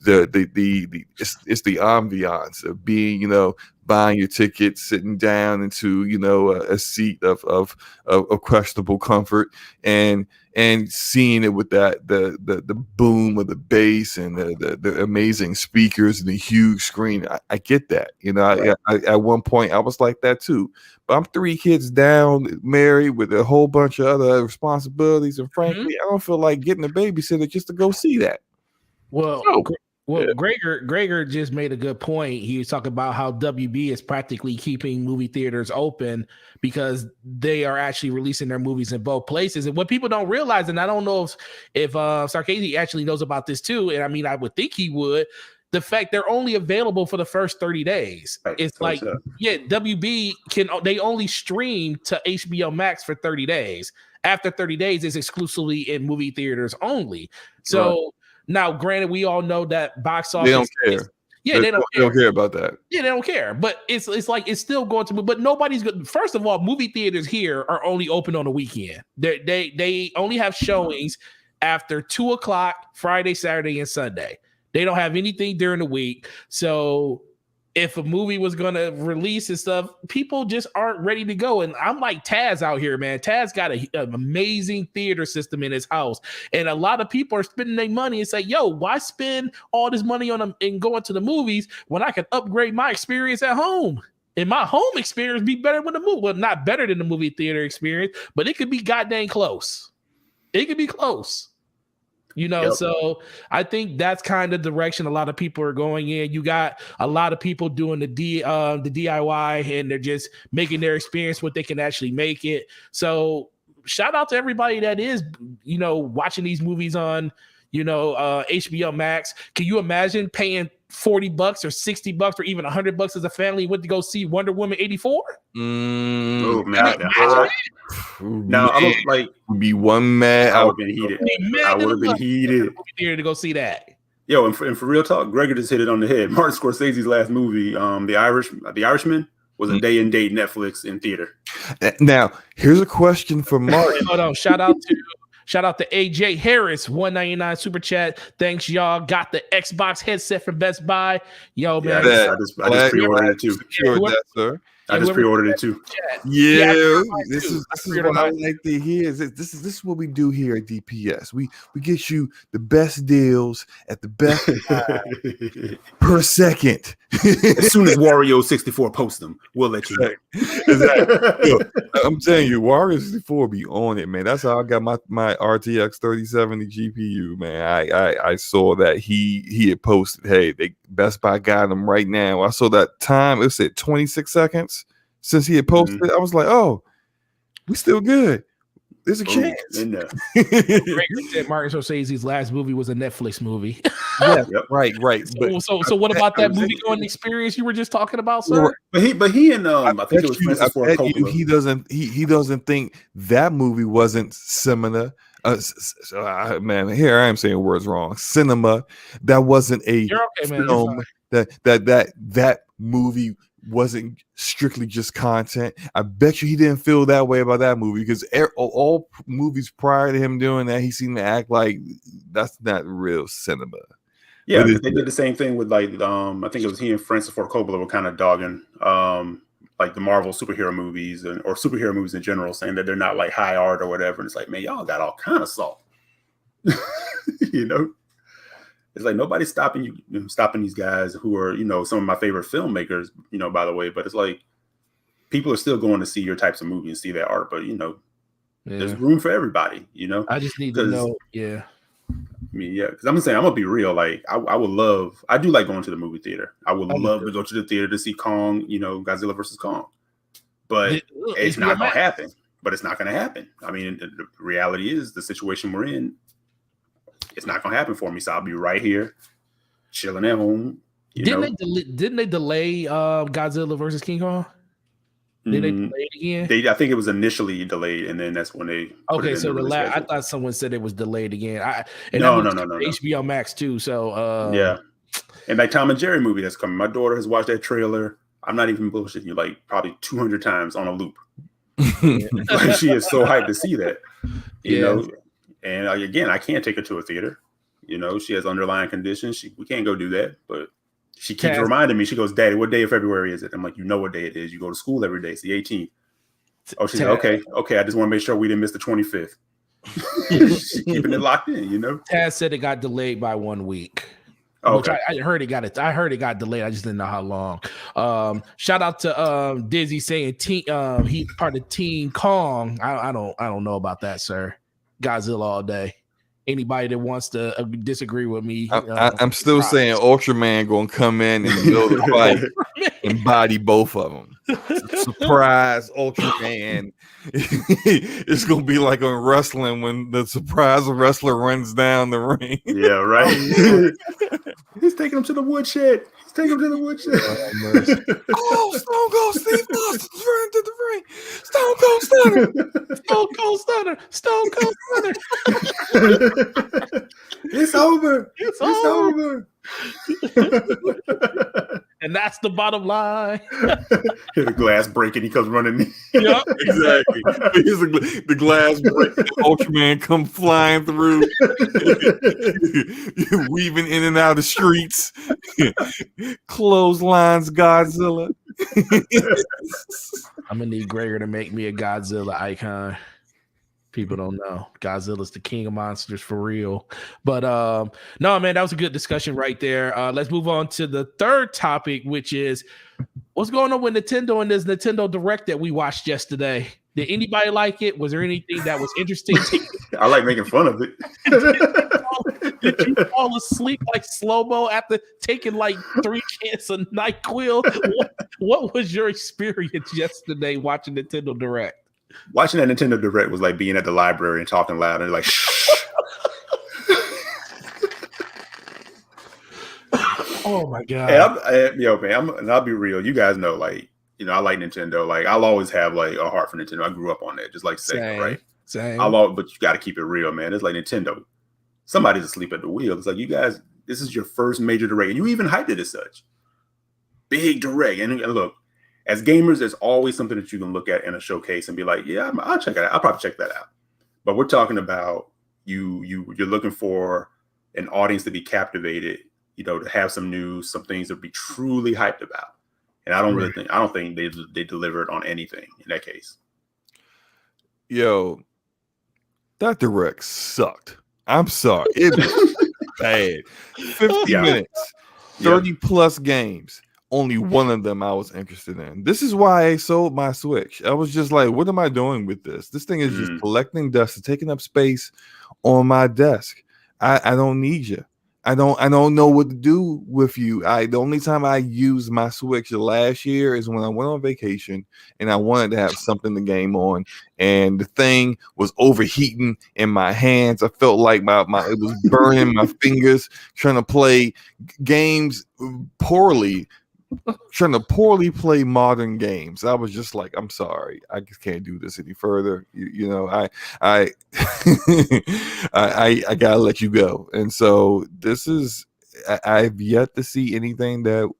it's the ambiance of being, you know, buying your ticket, sitting down into, you know, a seat of questionable comfort and seeing it with the boom of the bass and the amazing speakers and the huge screen. I get that. You know, I at one point I was like that too. But I'm 3 kids down, married with a whole bunch of other responsibilities, and frankly, I don't feel like getting a babysitter just to go see that. Well, Gregor just made a good point. He was talking about how WB is practically keeping movie theaters open because they are actually releasing their movies in both places. And what people don't realize, and I don't know if Sarkady actually knows about this too, and I mean, I would think he would, the fact they're only available for the first 30 days. Right. It's like, WB they only stream to HBO Max for 30 days. After 30 days, it's exclusively in movie theaters only. So now, granted, we all know that box office. They don't care. They don't care about that. Yeah, they don't care. But it's like it's still going to. But nobody's good. First of all, movie theaters here are only open on the weekend. They only have showings after 2:00 Friday, Saturday, and Sunday. They don't have anything during the week. So if a movie was going to release and stuff, people just aren't ready to go. And I'm like Taz out here, man. Taz got an amazing theater system in his house. And a lot of people are spending their money and say, yo, why spend all this money on them and going to the movies when I can upgrade my experience at home? And my home experience be better than the movie. Well, not better than the movie theater experience, but it could be goddamn close. It could be close. You know, so I think that's kind of the direction a lot of people are going in. You got a lot of people doing the DIY, and they're just making their experience what they can actually make it. So shout out to everybody that is, you know, watching these movies on, you know, HBO Max. Can you imagine paying $40 or $60 or even $100 as a family went to go see Wonder Woman 84? Oh man! Now I'm like be one mad. I would have been heated. I would have been heated to go see that. Yo, and for real talk, Gregor just hit it on the head. Martin Scorsese's last movie, The Irishman, was a day and date Netflix in theater. Now, here's a question for Martin. Hold on, shout out to AJ Harris, $1.99 super chat. Thanks, y'all. Got the Xbox headset from Best Buy. Yo, man. I just pre-ordered it too. Sir. I just pre-ordered it too. Yeah, this is what I like to hear. This is what we do here at DPS. We get you the best deals at the best time per second. As soon as Wario 64 posts them, we'll let you know. Exactly. Yo, I'm telling you, Wario 64 be on it, man. That's how I got my RTX 3070 GPU, man. I saw that he had posted, hey, Best Buy got them right now. I saw that time. It said 26 seconds. since he had posted. I was like, oh, we still good. There's a chance. Gregor said Martin Scorsese's last movie was a Netflix movie. Yeah, right. So what about that movie going experience you were just talking about, sir? But he and I think it was Francis Ford Coppola. He doesn't think that movie wasn't similar. Man, here I am saying words wrong. Cinema. That wasn't a film. That movie wasn't strictly just content. I bet you he didn't feel that way about that movie because all movies prior to him doing that, he seemed to act like that's not real cinema. Yeah, they did the same thing with I think it was he and Francis Ford Coppola were kind of dogging like the Marvel superhero movies or superhero movies in general, saying that they're not like high art or whatever. And it's like, man, y'all got all kind of salt. It's like nobody's stopping these guys who are, some of my favorite filmmakers, by the way, but it's like people are still going to see your types of movies and see that art, but there's room for everybody, I just need to know. Yeah. I mean, yeah, because I'm saying I'm gonna be real. Like, I do like going to the movie theater. I would love to go to the theater to see Kong, Godzilla versus Kong. But it's not gonna happen. I mean, the reality is the situation we're in. It's not gonna happen for me. So I'll be right here, chilling at home. Didn't they delay Godzilla versus King Kong? Did they delay it again? I think it was initially delayed, and then that's when they. Okay, so I thought someone said it was delayed again. No. HBO Max too. So yeah, and like Tom and Jerry movie that's coming. My daughter has watched that trailer. I'm not even bullshitting you. Like probably 200 times on a loop. Like, she is so hyped to see that. You know. And again, I can't take her to a theater. She has underlying conditions. We can't go do that. But she keeps reminding me. She goes, "Daddy, what day of February is it?" I'm like, "You know what day it is. You go to school every day. It's the 18th." Oh, she's like, okay. I just want to make sure we didn't miss the 25th. She's keeping it locked in, Taz said it got delayed by 1 week. Okay. Which I heard it got delayed. I just didn't know how long. Shout out to Dizzy saying he's part of Team Kong. I don't know about that, sir. Godzilla all day. Anybody that wants to disagree with me, I'm still saying Ultraman gonna come in and build a fight and body both of them. Surprise Ultraman. It's gonna be like on wrestling when the surprise wrestler runs down the ring. Yeah, right. He's taking him to the woodshed. Oh, Stone Cold Steve Austin's running to the ring. Stone Cold Stunner. Stone Cold Stunner. It's over. It's over. And that's the bottom line. Hear the glass breaking. He comes running. Yeah, exactly. The glass breaking. Ultraman come flying through, weaving in and out of the streets. Clotheslines Godzilla. I'm gonna need Gregor to make me a Godzilla icon. People don't know Godzilla's the king of monsters for real. But no, man, that was a good discussion right there. Let's move on to the third topic, which is what's going on with Nintendo and this Nintendo Direct that we watched yesterday. Did anybody like it? Was there anything that was interesting to you? I like making fun of it. Did you fall asleep like Slomo after taking like 3 cans of NyQuil? What was your experience yesterday watching Nintendo Direct? Watching that Nintendo Direct was like being at the library and talking loud and like, shh. Oh my god! And I'll be real. You guys know, like, I like Nintendo. Like, I'll always have like a heart for Nintendo. I grew up on that, just like Sega, right? Same. But you got to keep it real, man. It's like Nintendo. Somebody's asleep at the wheel. It's like, you guys, this is your first major Direct, and you even hyped it as such. Big Direct, and look. As gamers, there's always something that you can look at in a showcase and be like, yeah, I'll check it out. I'll probably check that out. But we're talking about you're looking for an audience to be captivated, to have some news, some things to be truly hyped about. And I don't think they delivered on anything in that case. Yo, that Direct sucked. I'm sorry. It was bad. 50 minutes, 30 plus games. Only one of them I was interested in. This is why I sold my Switch. I was just like, what am I doing with this? This thing is just collecting dust and taking up space on my desk. I don't need you. I don't know what to do with you. The only time I used my Switch last year is when I went on vacation and I wanted to have something to game on, and the thing was overheating in my hands. I felt like my it was burning my fingers trying to play games poorly. Trying to poorly play modern games. I was just like, I'm sorry, I just can't do this any further. You know, I I gotta let you go. And so this is, I've yet to see anything that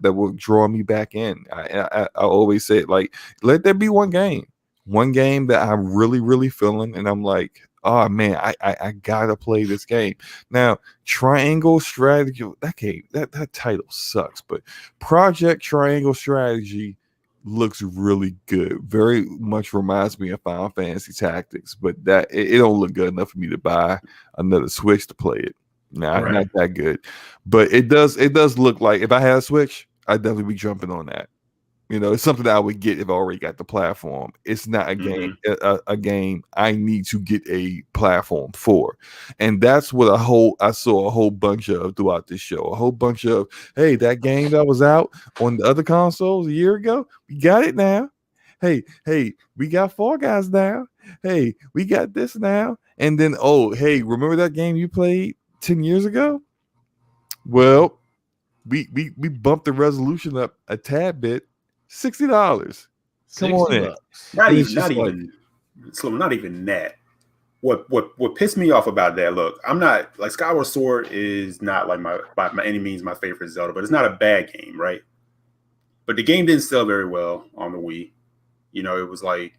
that will draw me back in. I always say it, like, let there be one game that I'm really feeling, and I'm like, oh man, I gotta play this game. Now, Triangle Strategy, that game, that title sucks, but Project Triangle Strategy looks really good. Very much reminds me of Final Fantasy Tactics, but that it don't look good enough for me to buy another Switch to play it. Not that good, but it does look like, if I had a Switch, I'd definitely be jumping on that. You know, it's something that I would get if I already got the platform. It's not a game, a game I need to get a platform for. And that's what I saw a whole bunch of throughout this show. A whole bunch of, hey, that game that was out on the other consoles a year ago, we got it now. Hey, we got Fall Guys now. Hey, we got this now. And then, oh, hey, remember that game you played 10 years ago? Well, we bumped the resolution up a tad bit. $60. Come on in. Not even that. What pissed me off about that? Look, I'm not like, Skyward Sword is not like by any means my favorite Zelda, but it's not a bad game, right? But the game didn't sell very well on the Wii. You know, it was like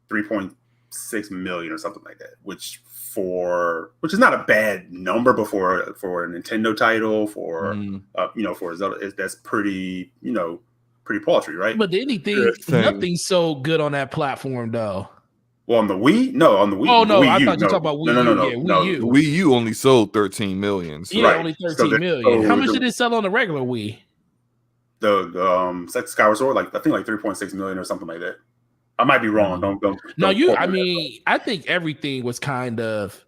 3.6 million or something like that, which is not a bad number, but for a Nintendo title, for a Zelda, that's pretty, pretty paltry, right? But nothing's so good on that platform, though. Well, on the Wii? No, on the Wii. Oh, no, Wii I U, thought you were talking about Wii U. No. Wii U. Wii U only sold 13 million. So. Yeah, only 13 million. How much did it sell on the regular Wii? The Skyward Sword, I think 3.6 million or something like that. I might be wrong. I think everything was kind of,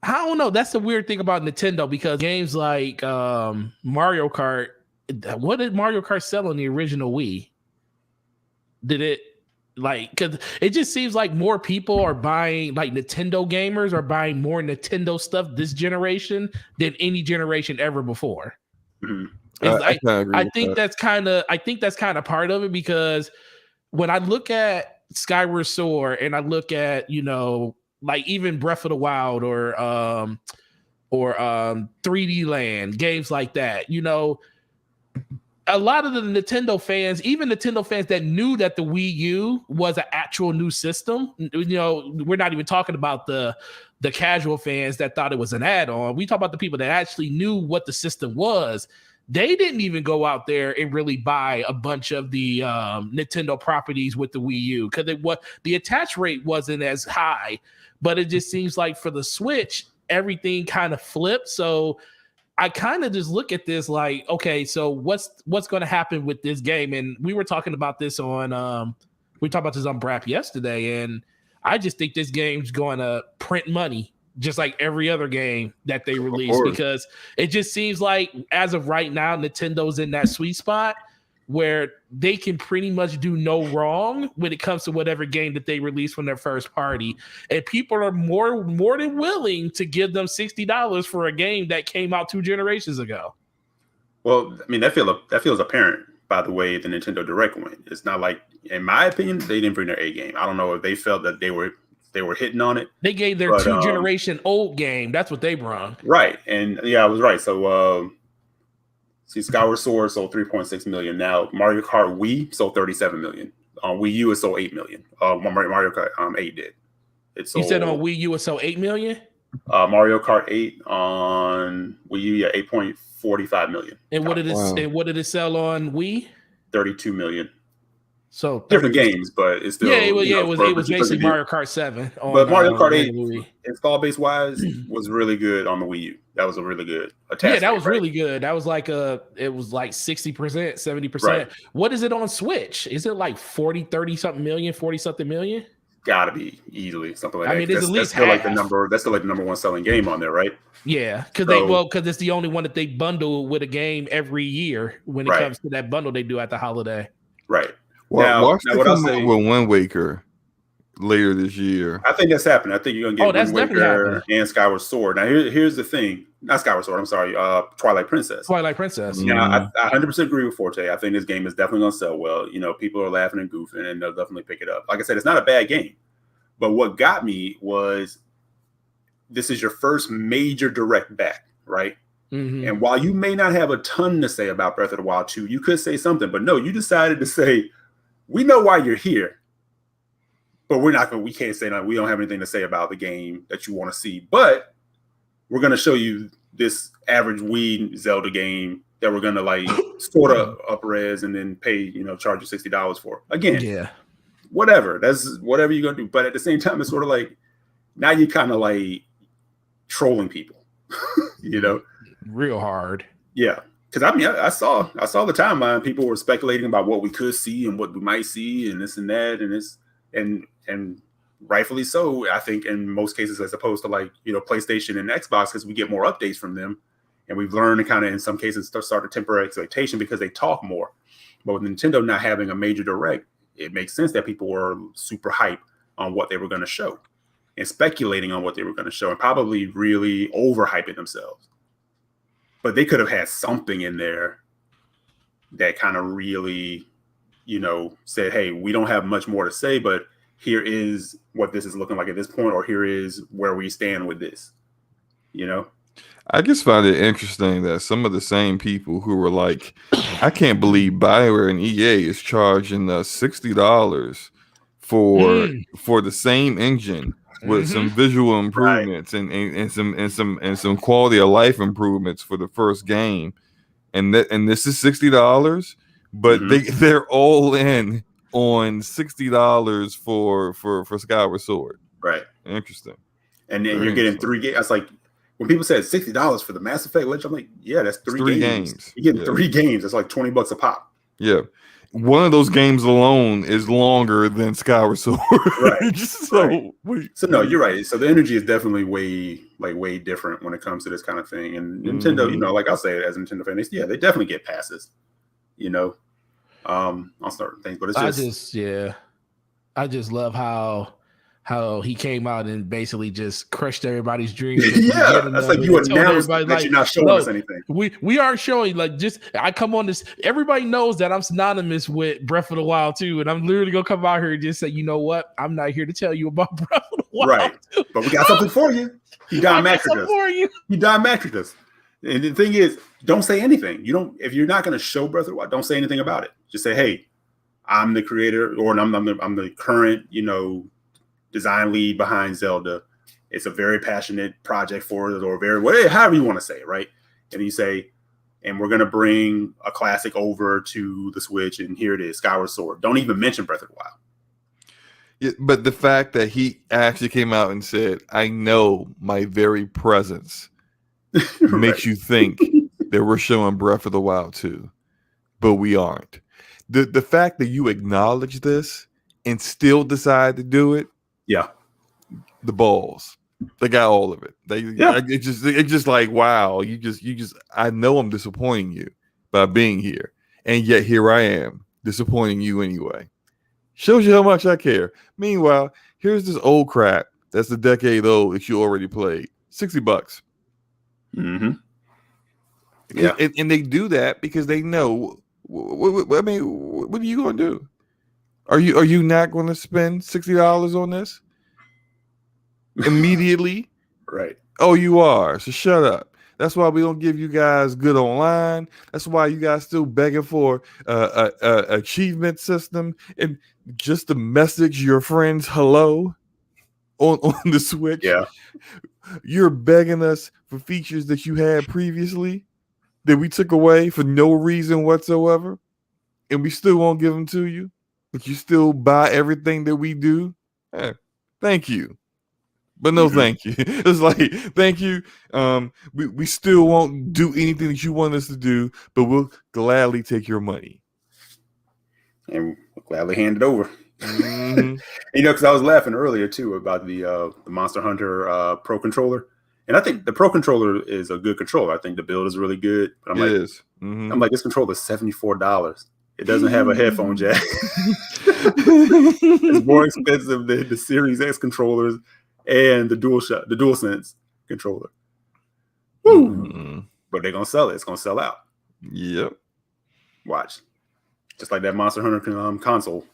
I don't know. That's the weird thing about Nintendo, because games like Mario Kart, what did Mario Kart sell on the original Wii? Did it, because it just seems like more people are buying, like Nintendo gamers are buying more Nintendo stuff this generation than any generation ever before. Mm-hmm. I think that's kind of part of it, because when I look at Skyward Sword and I look at, like even Breath of the Wild or 3D Land, games like that, a lot of the Nintendo fans, even Nintendo fans that knew that the Wii U was an actual new system, we're not even talking about the casual fans that thought it was an add-on. We talk about the people that actually knew what the system was. They didn't even go out there and really buy a bunch of the Nintendo properties with the Wii U, because the attach rate wasn't as high. But it just seems like for the Switch, everything kind of flipped. So I kind of just look at this like, okay, so what's going to happen with this game? And we were talking about this on Brap yesterday, and I just think this game's going to print money, just like every other game that they release, because it just seems like as of right now, Nintendo's in that sweet spot where they can pretty much do no wrong when it comes to whatever game that they release from their first party. And people are more than willing to give them $60 for a game that came out 2 generations ago. Well, I mean, that feels apparent by the way the Nintendo Direct went. It's not like, in my opinion, they didn't bring their A game. I don't know if they felt that they were hitting on it. They gave their 2 generation old game. That's what they brought. Right. And yeah, I was right. So Skyward Sword sold 3.6 million. Now Mario Kart Wii sold 37 million. On Wii U it sold 8 million. Mario Kart 8 did. It sold, you said on Wii U it sold 8 million? Mario Kart 8 on Wii U, 8.45 million. And what did it sell on Wii? 32 million. So different games, but it's still it was basically Mario Kart 7. But Mario Kart 8 install base wise was really good on the Wii U. That was a really good attachment. Yeah, that was really good. That was like it was like 60%, 70%. Right. What is it on Switch? Is it like 40 something million? gotta be easily something like that. I mean, it's at least that's still like the number one selling game on there, right? it's still like the number one selling game on there, right? Yeah, because it's the only one that they bundle with a game every year when it comes to that bundle they do at the holiday. Right. Watch the what I'll say with Wind Waker later this year. I think that's happening. I think you're gonna get Wind Waker and Skyward Sword. Now here's the thing. Not Skyward Sword, I'm sorry, Twilight Princess. Now I 100% agree with Forte. I think this game is definitely gonna sell well. You know, people are laughing and goofing and they'll definitely pick it up. Like I said, it's not a bad game. But what got me was this is your first major direct back, right? Mm-hmm. And while you may not have a ton to say about Breath of the Wild 2, you could say something, but no, you decided to say, we know why you're here, but we can't say nothing. We don't have anything to say about the game that you want to see, but we're going to show you this average Wii Zelda game that we're going to like sort of up res and then pay, charge you $60 for. Again, yeah, whatever. That's whatever you're going to do. But at the same time, it's sort of like, now you're kind of like trolling people, real hard. Yeah. Because I mean, I saw the timeline. People were speculating about what we could see and what we might see and this and that. And this and rightfully so, I think, in most cases, as opposed to like, PlayStation and Xbox, because we get more updates from them. And we've learned to kind of, in some cases, start to temper expectation because they talk more. But with Nintendo not having a major direct, it makes sense that people were super hyped on what they were going to show and speculating on what they were going to show and probably really overhyping themselves. But they could have had something in there that kind of really, said, hey, we don't have much more to say, but here is what this is looking like at this point, or here is where we stand with this, I just find it interesting that some of the same people who were like, I can't believe BioWare and EA is charging $60 for the same engine with some visual improvements and some quality of life improvements for the first game, and this is $60, but they're all in on $60 for Skyward Sword. Right. Interesting. And then you're getting 3 games. That's like when people said $60 for the Mass Effect Legend, I'm like, yeah, that's three games. You're getting 3 games. That's like $20 a pop. Yeah. One of those games alone is longer than Skyward Sword. Right. So no, you're right. So the energy is definitely way different when it comes to this kind of thing. And Nintendo, like I'll say it as a Nintendo fan, they definitely get passes, on certain things. But it's I just love how he came out and basically just crushed everybody's dreams. Yeah, that's like you announced that you're not showing us anything. We aren't showing, I come on this. Everybody knows that I'm synonymous with Breath of the Wild 2, and I'm literally gonna come out here and just say, you know what? I'm not here to tell you about Breath of the Wild. Right, but we got something for you. He diametric us. He diametric us. And the thing is, don't say anything. If you're not gonna show Breath of the Wild, don't say anything about it. Just say, hey, I'm the creator, or I'm the current, design lead behind Zelda. It's a very passionate project for us, or however you want to say it, right? And you say, and we're gonna bring a classic over to the Switch, and here it is, Skyward Sword. Don't even mention Breath of the Wild. Yeah, but the fact that he actually came out and said, I know my very presence makes you think that we're showing Breath of the Wild 2, but we aren't. The fact that you acknowledge this and still decide to do it, yeah, the balls. They got all of it. It's just like, wow, you just I know I'm disappointing you by being here, and yet here I am disappointing you anyway. Shows you how much I care. Meanwhile, here's this old crap that's a decade old that you already played. $60. Mm-hmm. Yeah, and they do that because they know. I mean, what are you going to do? Are you not going to spend $60 on this immediately? Right. Oh, you are. So shut up. That's why we don't give you guys good online. That's why you guys still begging for a achievement system and just to message your friends hello on the Switch. Yeah. You're begging us for features that you had previously that we took away for no reason whatsoever, and we still won't give them to you. But you still buy everything that we do. Thank you, but no thank you. It's like, thank you. We still won't do anything that you want us to do, but we'll gladly take your money and we'll gladly hand it over. Mm-hmm. Because I was laughing earlier too about the Monster Hunter Pro controller, and I think the Pro controller is a good controller. I think the build is really good. But I'm like, this controller is $74. It doesn't have a headphone jack. It's more expensive than the Series X controllers and the DualSense controller. Woo! Mm-hmm. But they're gonna sell it. It's gonna sell out. Yep. Watch, just like that Monster Hunter console.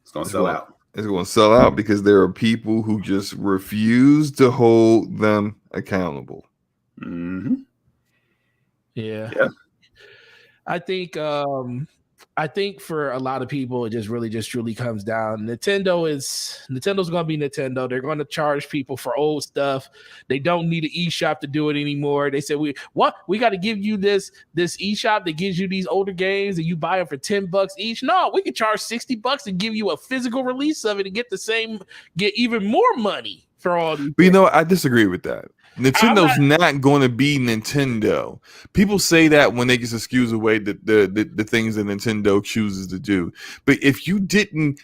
It's gonna sell out. It's gonna sell out because there are people who just refuse to hold them accountable. Mm-hmm. Yeah. I think for a lot of people, it just truly comes down. Nintendo's going to be Nintendo. They're going to charge people for old stuff. They don't need an eShop to do it anymore. They said, we got to give you this eShop that gives you these older games and you buy them for $10 each. No, we can charge $60 and give you a physical release of it and get even more money for all these. But I disagree with that. Nintendo's not going to be Nintendo. People say that when they just excuse away the things that Nintendo chooses to do. But if you didn't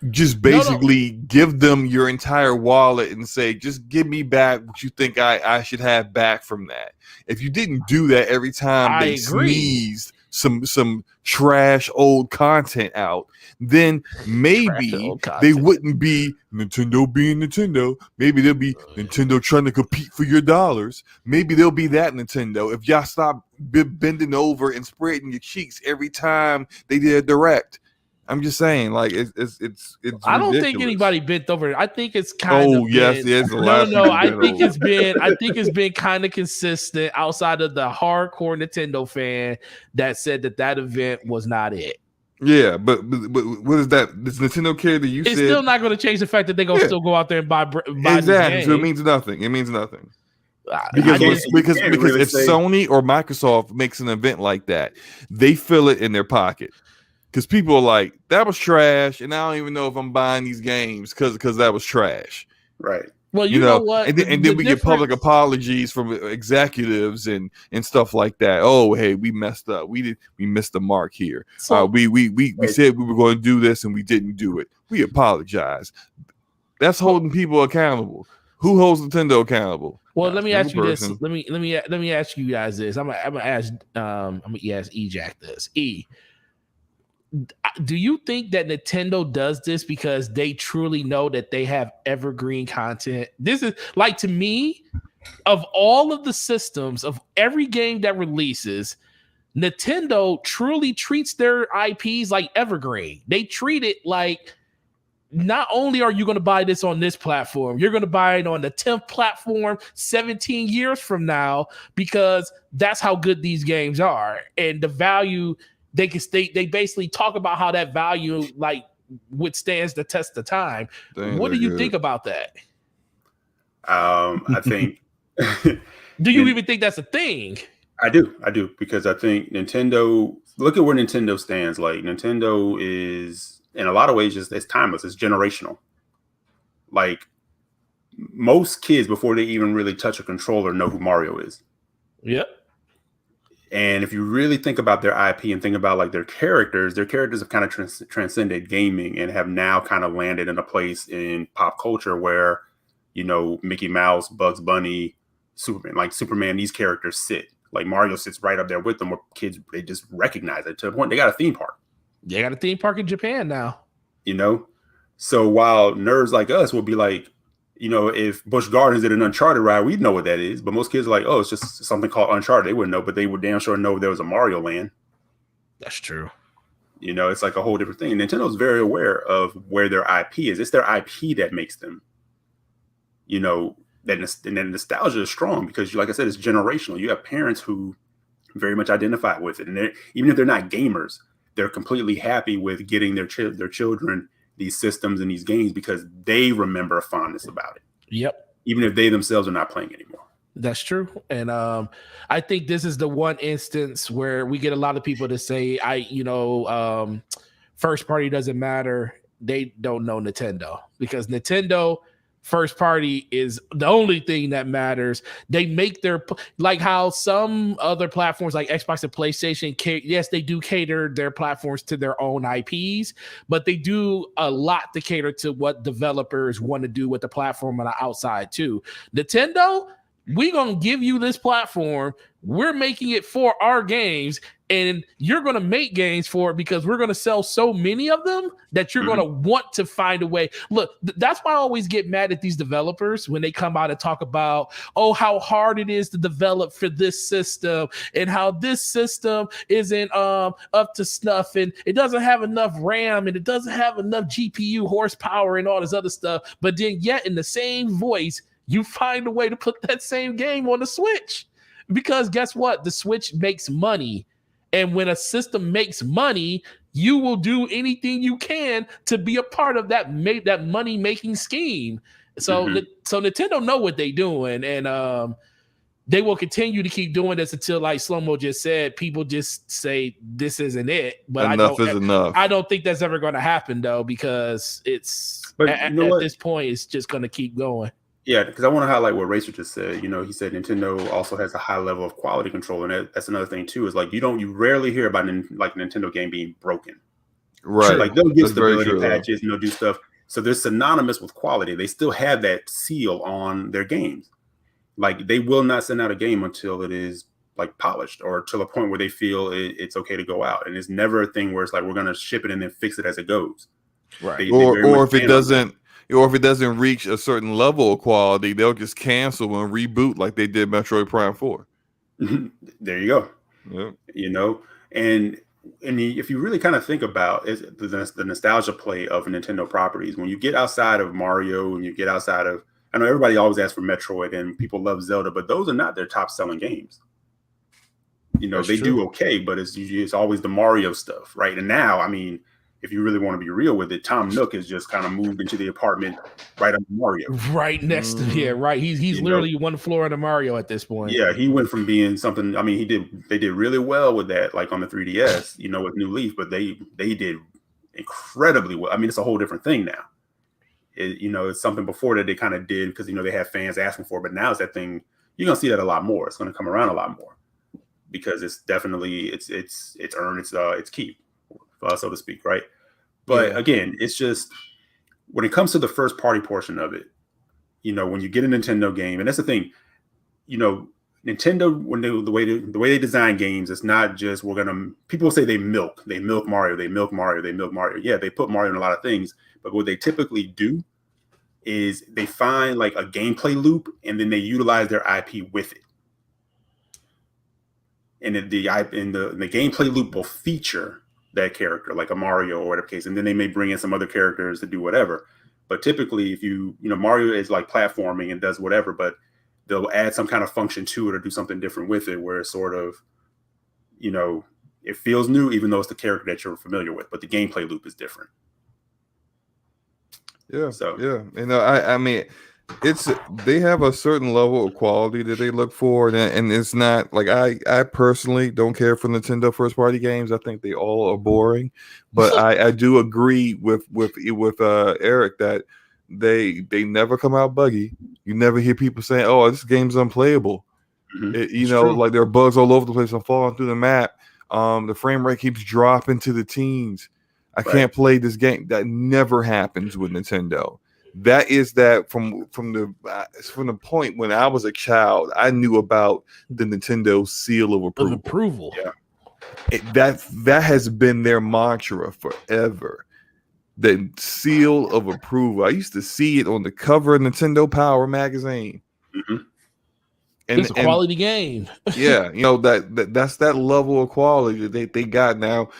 just basically give them your entire wallet and say, just give me back what you think I should have back from that. If you didn't do that every time they sneezed some trash old content out, then maybe they wouldn't be Nintendo being Nintendo. Maybe they'll be Nintendo trying to compete for your dollars. Maybe they'll be that Nintendo if y'all stop bending over and spreading your cheeks every time they did a direct. I'm just saying, like it's I don't ridiculous. think anybody bent over. I think it's kind of yes. No. I think it's been kind of consistent outside of the hardcore Nintendo fan that said that event was not it. Yeah, but what is that? This Nintendo care that you said? It's still not going to change the fact that they're going to still go out there and buy exactly. So it means nothing. It means nothing. Because if Sony or Microsoft makes an event like that, they feel it in their pocket. Because people are like, that was trash, and I don't even know if I'm buying these games because that was trash. Right. Well, you know what? And then we get public apologies from executives and stuff like that. Oh, hey, we messed up. We missed the mark here. So, we said we were going to do this and we didn't do it. We apologize. That's holding people accountable. Who holds Nintendo accountable? Well, let me ask you this. Let me ask you guys this. I'm gonna ask eJack this. Do you think that Nintendo does this because they truly know that they have evergreen content? This is like, to me, of all of the systems, of every game that releases, Nintendo truly treats their IPs like evergreen. They treat it like, not only are you going to buy this on this platform, you're going to buy it on the 10th platform 17 years from now, because that's how good these games are. And the value they basically talk about how that value like withstands the test of time. What do you think about that? I think. Do you even think that's a thing? I do, because I think Nintendo. Look at where Nintendo stands. Like, Nintendo is, in a lot of ways, it's timeless. It's generational. Like, most kids, before they even really touch a controller, know who Mario is. Yep. And if you really think about their IP and think about like their characters have kind of transcended gaming and have now kind of landed in a place in pop culture where, Mickey Mouse, Bugs Bunny, Superman, these characters sit. Like, Mario sits right up there with them, where kids, they just recognize it to the point they got a theme park. They got a theme park in Japan now. So while nerds like us will be like, if Busch Gardens did an Uncharted ride, we'd know what that is. But most kids are like, oh, it's just something called Uncharted. They wouldn't know, but they would damn sure know there was a Mario Land. That's true. It's like a whole different thing. Nintendo's very aware of where their IP is. It's their IP that makes them, that nostalgia is strong because, like I said, it's generational. You have parents who very much identify with it. And even if they're not gamers, they're completely happy with getting their children these systems and these games because they remember a fondness about it. Yep. Even if they themselves are not playing anymore. That's true. And I think this is the one instance where we get a lot of people to say, first party doesn't matter. They don't know Nintendo, because Nintendo first party is the only thing that matters. They make their, like how some other platforms like Xbox and PlayStation, yes, they do cater their platforms to their own IPs, but they do a lot to cater to what developers want to do with the platform on the outside too. Nintendo, we're going to give you this platform. We're making it for our games, and you're going to make games for it because we're going to sell so many of them that you're going to want to find a way. Look, that's why I always get mad at these developers when they come out and talk about, oh, how hard it is to develop for this system and how this system isn't up to snuff and it doesn't have enough RAM and it doesn't have enough GPU horsepower and all this other stuff. But then yet in the same voice, you find a way to put that same game on the Switch. Because guess what? The Switch makes money. And when a system makes money, you will do anything you can to be a part of that money-making scheme. So, so Nintendo know what they're doing, and they will continue to keep doing this until, like Slomo just said, people just say this isn't it. But enough is enough. I don't think that's ever going to happen, though, because it's at this point, it's just going to keep going. Yeah, because I want to highlight what Racer just said. You know, he said Nintendo also has a high level of quality control, and that's another thing too. Is like you rarely hear about like Nintendo game being broken, right? Like they'll get stability patches, do stuff. So they're synonymous with quality. They still have that seal on their games. Like they will not send out a game until it is like polished or till a point where they feel it's okay to go out. And it's never a thing where it's like we're going to ship it and then fix it as it goes. Right. Or if it doesn't. Or if it doesn't reach a certain level of quality, they'll just cancel and reboot like they did Metroid Prime 4. There you go. Yep. You know, and if you really kind of think about the nostalgia play of Nintendo properties, when you get outside of Mario and you get outside of, I know everybody always asks for Metroid and people love Zelda, but those are not their top selling games. You know, they do okay, but it's always the Mario stuff, right? And now, I mean, if you really want to be real with it, Tom Nook has just kind of moved into the apartment right under Mario. Right next to right. He's literally one floor under Mario at this point. Yeah, he went from being something. I mean, they did really well with that, like on the 3DS, you know, with New Leaf, but they did incredibly well. I mean, it's a whole different thing now. It's something before that they kind of did because they have fans asking for it, but now it's that thing. You're gonna see that a lot more. It's gonna come around a lot more because it's definitely it's earned its keep. So to speak, right? But again, it's just when it comes to the first party portion of it, when you get a Nintendo game, and that's the thing, Nintendo, when the way they design games, it's not just people say they milk Mario. Yeah, they put Mario in a lot of things, but what they typically do is they find like a gameplay loop and then they utilize their IP with it. And the gameplay loop will feature that character, like a Mario or whatever case, and then they may bring in some other characters to do whatever. But typically, if Mario is like platforming and does whatever, but they'll add some kind of function to it or do something different with it, where it's sort of, it feels new, even though it's the character that you're familiar with, but the gameplay loop is different. Yeah. So I mean, they have a certain level of quality that they look for, and it's not like I personally don't care for Nintendo first party games. I think they all are boring, but I do agree with Eric that they never come out buggy. You never hear people saying, "Oh, this game's unplayable." Like there are bugs all over the place. I'm falling through the map. The frame rate keeps dropping to the teens. I can't play this game. That never happens with Nintendo. That is that from the point when I was a child, I knew about the Nintendo seal of approval. Yeah, that has been their mantra forever. The seal of approval. I used to see it on the cover of Nintendo Power magazine. Mm-hmm. It's a quality game. Yeah, that's that level of quality that they got now.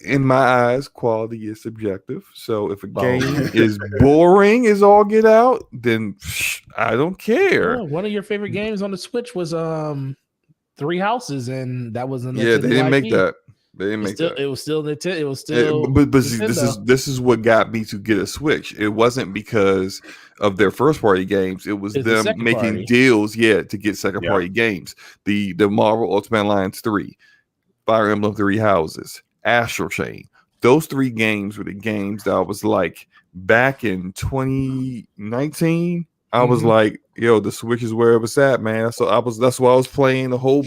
In my eyes, quality is subjective. So if a game is boring as all get out, then I don't care. One of your favorite games on the Switch was Three Houses, and that was in they didn't make that. They didn't make that. It was still Nintendo. It was still. But see, this is what got me to get a Switch. It wasn't because of their first party games. It was them making deals, to get second party games. The Marvel Ultimate Alliance 3, Fire Emblem 3 Houses, Astral Chain. Those 3 games were the games that I was like, back in 2019, I was like, yo, the Switch is where it was at, man. So that's why I was playing the whole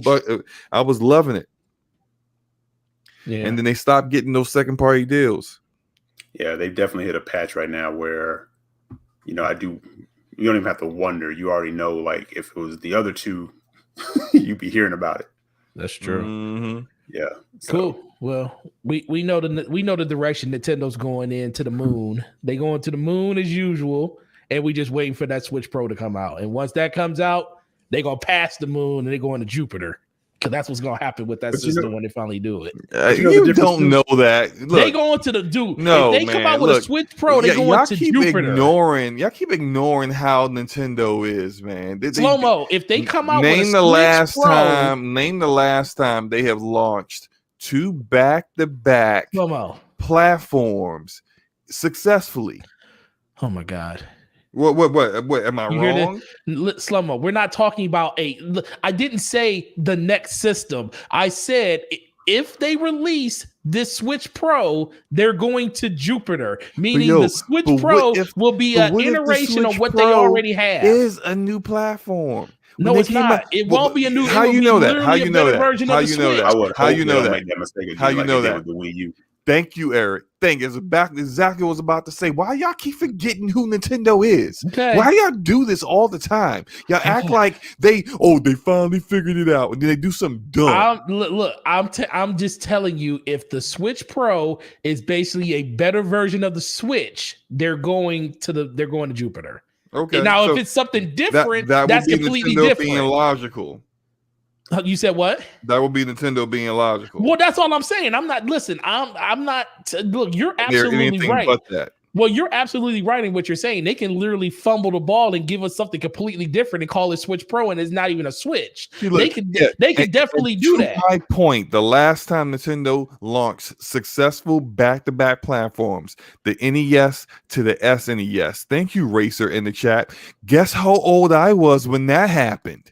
I was loving it. Yeah. And then they stopped getting those second party deals. Yeah, they've definitely hit a patch right now where, you don't even have to wonder. You already know, like, if it was the other two, you'd be hearing about it. That's true. Mm-hmm. Yeah. So. Cool. Well, we know the direction Nintendo's going into the moon. They going to the moon as usual, and we just waiting for that Switch Pro to come out. And once that comes out, they gonna pass the moon and they going to Jupiter. Because that's what's gonna happen with that system when they finally do it. You don't know that. Look, they going to the dude. No, if they come out with a Switch Pro, they going to Jupiter. Y'all keep ignoring how Nintendo is, man. Slow-mo. If they come out with a Switch Pro, name the last time they have launched 2 back-to-back platforms successfully. Oh my God. What am I wrong? Slow-mo. We're not talking about I didn't say the next system. I said if they release this Switch Pro, they're going to Jupiter, meaning the Switch Pro will be an iteration of what they already have. Is a new platform. No, it's not. It won't be a new. How you know that? How you know that? How you know that? How you know that? How you know that? The Wii U. Thank you, Eric. Exactly what I was about to say. Why y'all keep forgetting who Nintendo is? Okay. Why y'all do this all the time? Y'all act like they finally figured it out, and then they do something dumb. I'm just telling you, if the Switch Pro is basically a better version of the Switch, they're going to Jupiter. Okay. And now, if it's something different, that's completely Nintendo different. Being logical. You said what? That would be Nintendo being illogical. Well, that's all I'm saying. I'm not. Listen, I'm not. Look, you're absolutely right. But that. Well, you're absolutely right in what you're saying. They can literally fumble the ball and give us something completely different and call it Switch Pro, and it's not even a Switch. See, look, they can definitely do that. My point: the last time Nintendo launched successful back-to-back platforms, the NES to the SNES. Thank you, Racer, in the chat. Guess how old I was when that happened.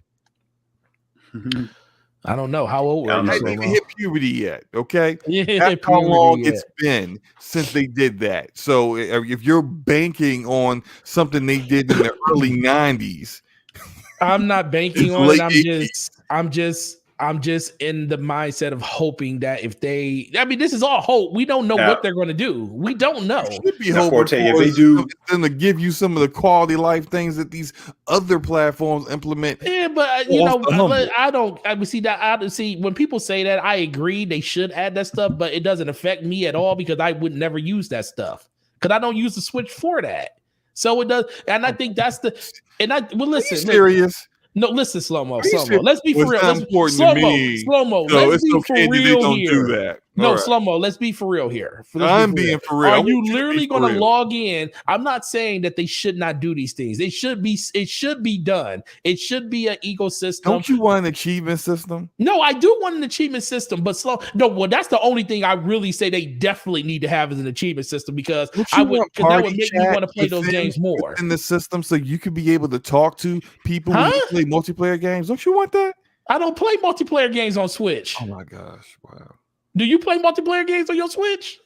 I don't know how old. I haven't even hit puberty yet. Okay, that's how long it's been since they did that. So if you're banking on something they did in the early '90s, I'm not banking on it. I'm just in the mindset of hoping that this is all hope. We don't know what they're going to do. We don't know. Should be hoping if they do them to give you some of the quality life things that these other platforms implement. Yeah, but I don't. See when people say that, I agree they should add that stuff, but it doesn't affect me at all because I would never use that stuff because I don't use the Switch for that. So it does, and I think that's the. And listen, serious. No, listen, slow-mo. Let's be for real. Slow-mo. No, let's be for real here. Do that. No, slow-mo. Let's be for real here. I'm being for real. Are you literally going to log in? I'm not saying that they should not do these things. It should be done. It should be an ecosystem. Don't you want an achievement system? No, I do want an achievement system, but that's the only thing I really say they definitely need to have as an achievement system because that would make me want to play those games more. In the system so you could be able to talk to people who play multiplayer games. Don't you want that? I don't play multiplayer games on Switch. Oh my gosh. Wow. Do you play multiplayer games on your Switch?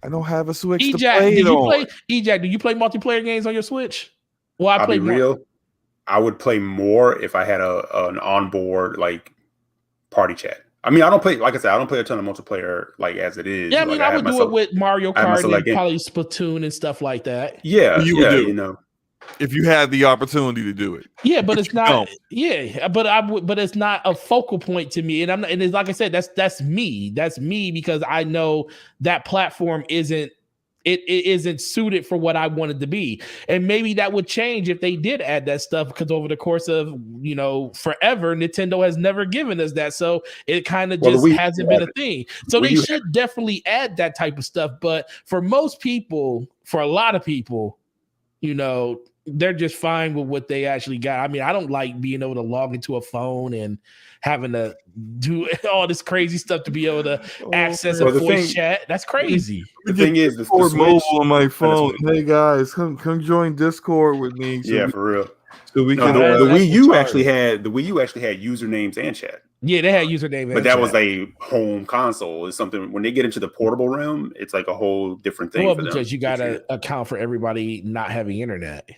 I don't have a Switch to play it on. EJack, do you play multiplayer games on your Switch? Well, I'll be real. I would play more if I had an onboard like party chat. I mean, I don't play, like I said, I don't play a ton of multiplayer like as it is. Yeah, I mean, I would do it with Mario Kart and probably Splatoon and stuff like that. Yeah, if you had the opportunity to do it. Yeah, but it's not. Yeah, but it's not a focal point to me, and it's like I said, that's me. That's me because I know that platform isn't suited for what I wanted to be, and maybe that would change if they did add that stuff. Because over the course of forever, Nintendo has never given us that, so it kind of just hasn't been a thing. So they should definitely add that type of stuff. But for most people, for a lot of people, they're just fine with what they actually got. I mean, I don't like being able to log into a phone and having to do all this crazy stuff to be able to access a voice chat. That's crazy. The thing is, Discord mobile on my phone. Hey guys, come join Discord with me. So for real. So we can. The Wii U actually had usernames and chat. Yeah, they had username, but that was a home console. It's something when they get into the portable realm, it's like a whole different thing. Well, because you got to account for everybody not having internet.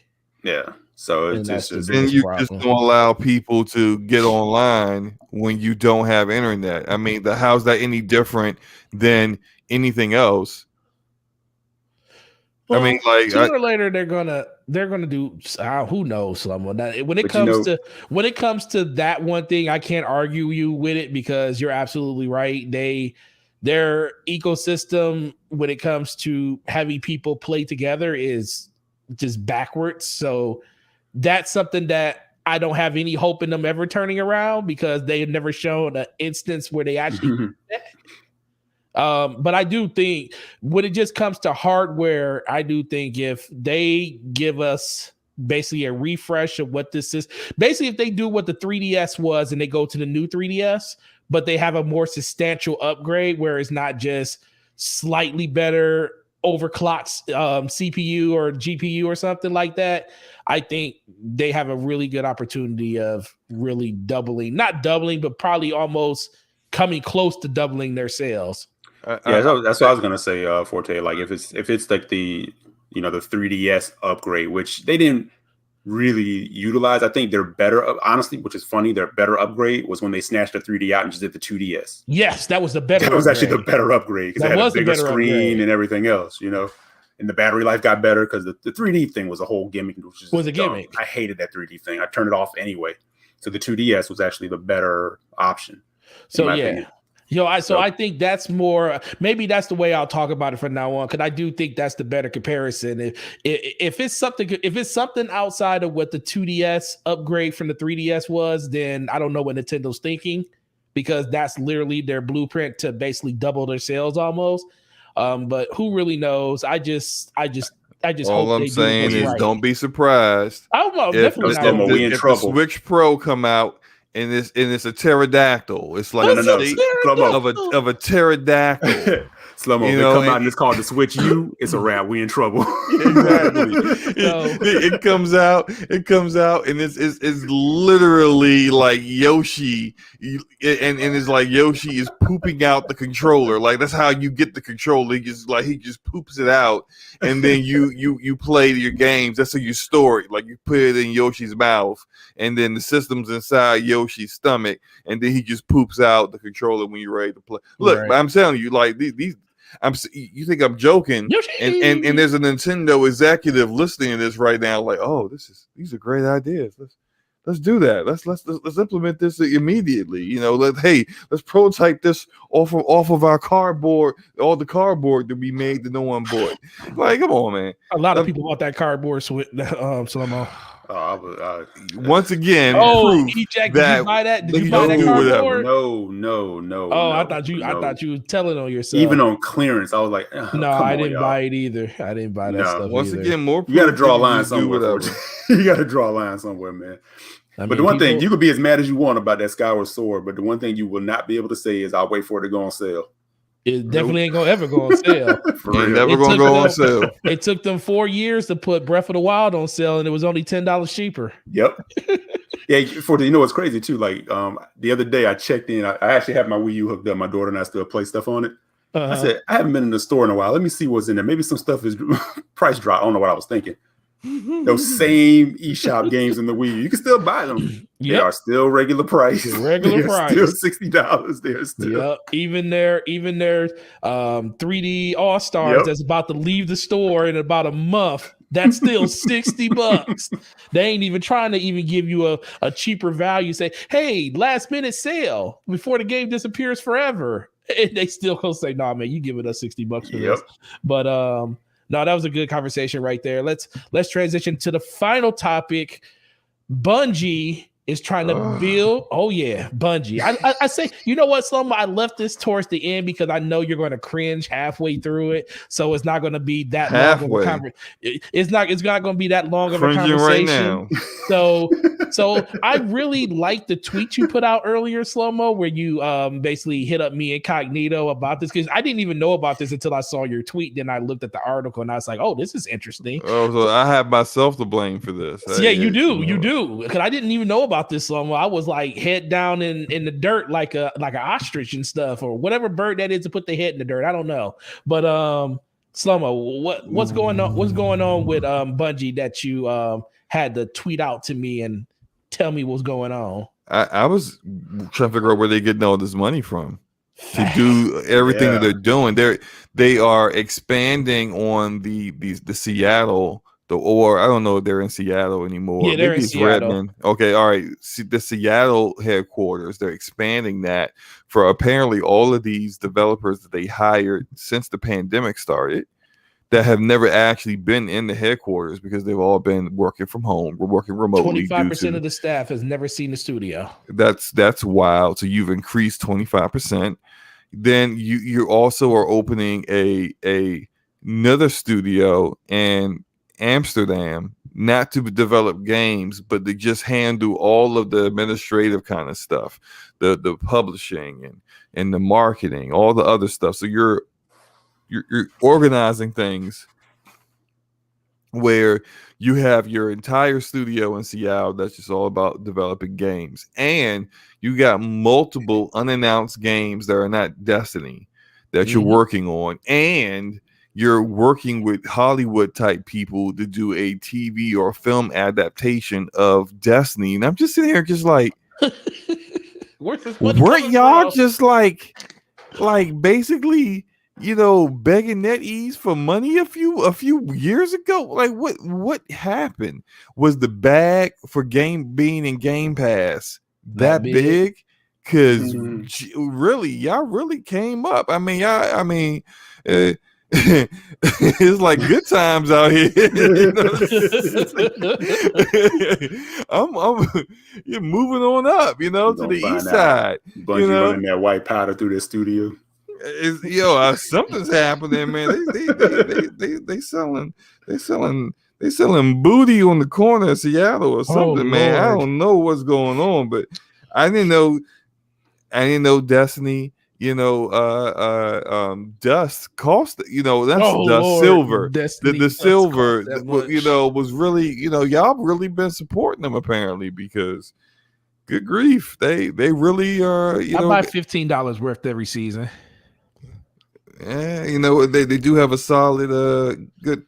Yeah, so it's just and you just don't allow people to get online when you don't have internet. I mean, how's that any different than anything else? Well, I mean, like sooner or later they're gonna do. Who knows, someone? When it comes to that one thing, I can't argue you with it because you're absolutely right. Their ecosystem when it comes to having people play together is just backwards. So that's something that I don't have any hope in them ever turning around because they have never shown an instance where they actually. But I do think when it just comes to hardware, I do think if they give us basically a refresh of what this is, basically if they do what the 3DS was and they go to the new 3DS, but they have a more substantial upgrade where it's not just slightly better overclocked CPU or GPU or something like that, I think they have a really good opportunity of really not doubling, but probably almost coming close to doubling their sales. That's what I was gonna say, Forte. Like if it's like the the 3DS upgrade, which they didn't really utilize. I think they're better, honestly, which is funny. Their better upgrade was when they snatched the 3D out and just did the 2DS. Yes, that was the better. That was actually the better upgrade because it had a bigger screen and everything else. And the battery life got better because the 3D thing was a whole gimmick. Which was a gimmick. I hated that 3D thing. I turned it off anyway. So the 2DS was actually the better option. So yeah. Opinion. I think that's more. Maybe that's the way I'll talk about it from now on because I do think that's the better comparison. If it's something outside of what the 2DS upgrade from the 3DS was, then I don't know what Nintendo's thinking because that's literally their blueprint to basically double their sales almost. But who really knows? I just all I'm saying is right. Don't be surprised. If the Switch Pro come out. And it's a pterodactyl. It's like of a pterodactyl. Slow-mo. They come out and it's called the Switch U. It's a wrap. We in trouble. Exactly. It comes out, and it's literally like Yoshi, and it's like Yoshi is pooping out the controller. Like that's how you get the controller. He just poops it out, and then you play your games. That's how you store it. Like you put it in Yoshi's mouth, and then the system's inside Yoshi's stomach, and then he just poops out the controller when you're ready to play. Look, right. I'm telling you, like these. You think I'm joking? And there's a Nintendo executive listening to this right now, like, oh, these are great ideas. Let's do that. Let's implement this immediately. Let's prototype this off of our cardboard, all the cardboard to be made that no one bought. Like, come on, man. A lot of people bought that cardboard Slomo. Once again, ecjax, did you buy that? Did you buy that cardboard? No. Oh, I thought you were telling on yourself. Even on clearance, I was like, no, I didn't buy it either. I didn't buy that stuff. Once again, more. You got to draw a line somewhere. You got to draw a line somewhere, man. But the one thing you could be as mad as you want about that Skyward Sword, but the one thing you will not be able to say is, "I'll wait for it to go on sale." It definitely ain't gonna ever go on sale. Never gonna go on sale. It took them 4 years to put Breath of the Wild on sale, and it was only $10 cheaper. Yep. Yeah. What's crazy too? Like the other day, I checked in. I actually have my Wii U hooked up. My daughter and I still play stuff on it. I said I haven't been in the store in a while. Let me see what's in there. Maybe some stuff is price drop. I don't know what I was thinking. Those same eShop games in the Wii U, you can still buy them. Yep. They are still regular price. Still $60. They're still. Yep. Even their 3D All Stars that's about to leave the store in about a month. That's still $60. They ain't even trying to even give you a cheaper value. Say, hey, last minute sale before the game disappears forever. And they still gonna say, nah, man, you giving us $60 for this. But no, that was a good conversation right there. Let's transition to the final topic. Bungie is trying to build. Oh yeah, Bungie. I say, you know what, Slomo? I left this towards the end because I know you're going to cringe halfway through it, so it's not going to be that long of a conversation. It's not going to be that long of a conversation. Right now. So So I really liked the tweet you put out earlier, Slomo, where you basically hit up me incognito about this, because I didn't even know about this until I saw your tweet. Then I looked at the article and I was like, oh, this is interesting. Oh, so I have myself to blame for this. Yeah, you do. Because I didn't even know about this, Slomo. I was like head down in the dirt like an ostrich and stuff, or whatever bird that is to put their head in the dirt. I don't know. But Slomo, what's going on? What's going on with Bungie that you had to tweet out to me and tell me what's going on? I was trying to figure out where they're getting all this money from to do everything that they're doing. They are expanding on the Seattle, or I don't know if they're in Seattle anymore. Yeah, they're Maybe in Seattle. Redmond. Okay, all right. The Seattle headquarters, they're expanding that for apparently all of these developers that they hired since the pandemic started that have never actually been in the headquarters because they've all been working from home. We're working remotely. 25% of the staff has never seen the studio. That's wild. So you've increased 25%. Then you also are opening another studio in Amsterdam, not to develop games, but to just handle all of the administrative kind of stuff, the publishing and the marketing, all the other stuff. So you're organizing things where you have your entire studio in Seattle that's just all about developing games, and you got multiple unannounced games that are not Destiny that you're working on, and you're working with Hollywood type people to do a TV or film adaptation of Destiny. And I'm just sitting here just like, weren't y'all just like basically, begging NetEase for money a few years ago? Like what happened? Was the bag for being in Game Pass that big? Because really, y'all really came up. I mean, it's like good times out here. You're moving on up, to the east side. Bungie running that white powder through their studio. Something's happening, man. They selling booty on the corner of Seattle or something, man. I don't know what's going on, but I didn't know Destiny. Dust cost. That's the silver. The silver. Was really. Y'all really been supporting them apparently, because good grief, they really are. I buy $15 worth every season. Yeah, they do have a solid good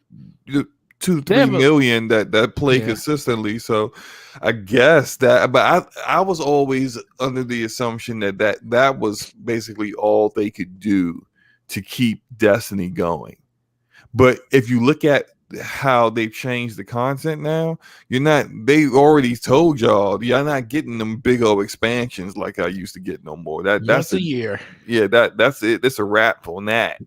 2 to 3 million that play consistently. So I guess that, but I was always under the assumption that was basically all they could do to keep Destiny going. But if you look at how they've changed the content now, they already told y'all you're not getting them big old expansions like I used to get no more. That's a year. Yeah, that's it. It's a wrap on that.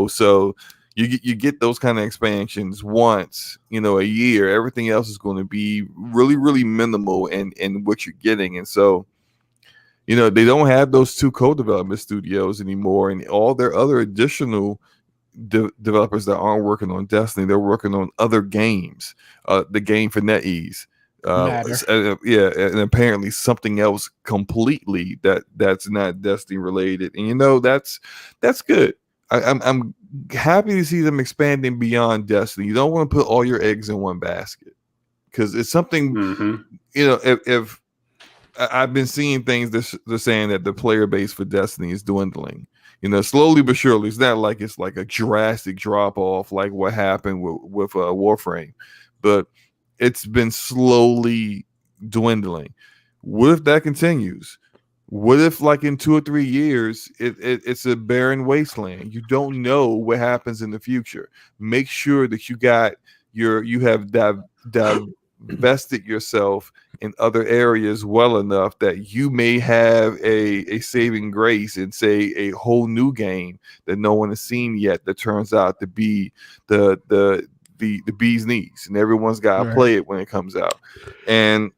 So you get those kind of expansions once, a year. Everything else is going to be really, really minimal in what you're getting. And so, they don't have those 2 co-development studios anymore, and all their other additional developers that aren't working on Destiny, they're working on other games. The game for NetEase, and apparently something else completely that's not Destiny related. And that's good. I'm happy to see them expanding beyond Destiny. You don't want to put all your eggs in one basket, because it's something. If I've been seeing things they're saying that the player base for Destiny is dwindling. Slowly but surely. It's not like it's like a drastic drop off like what happened with Warframe, but it's been slowly dwindling. What if that continues? What if, like, in 2 or 3 years, it's a barren wasteland? You don't know what happens in the future. Make sure that you have divested yourself in other areas well enough that you may have a saving grace and say a whole new game that no one has seen yet that turns out to be the bee's knees, and everyone's got to play it when it comes out. And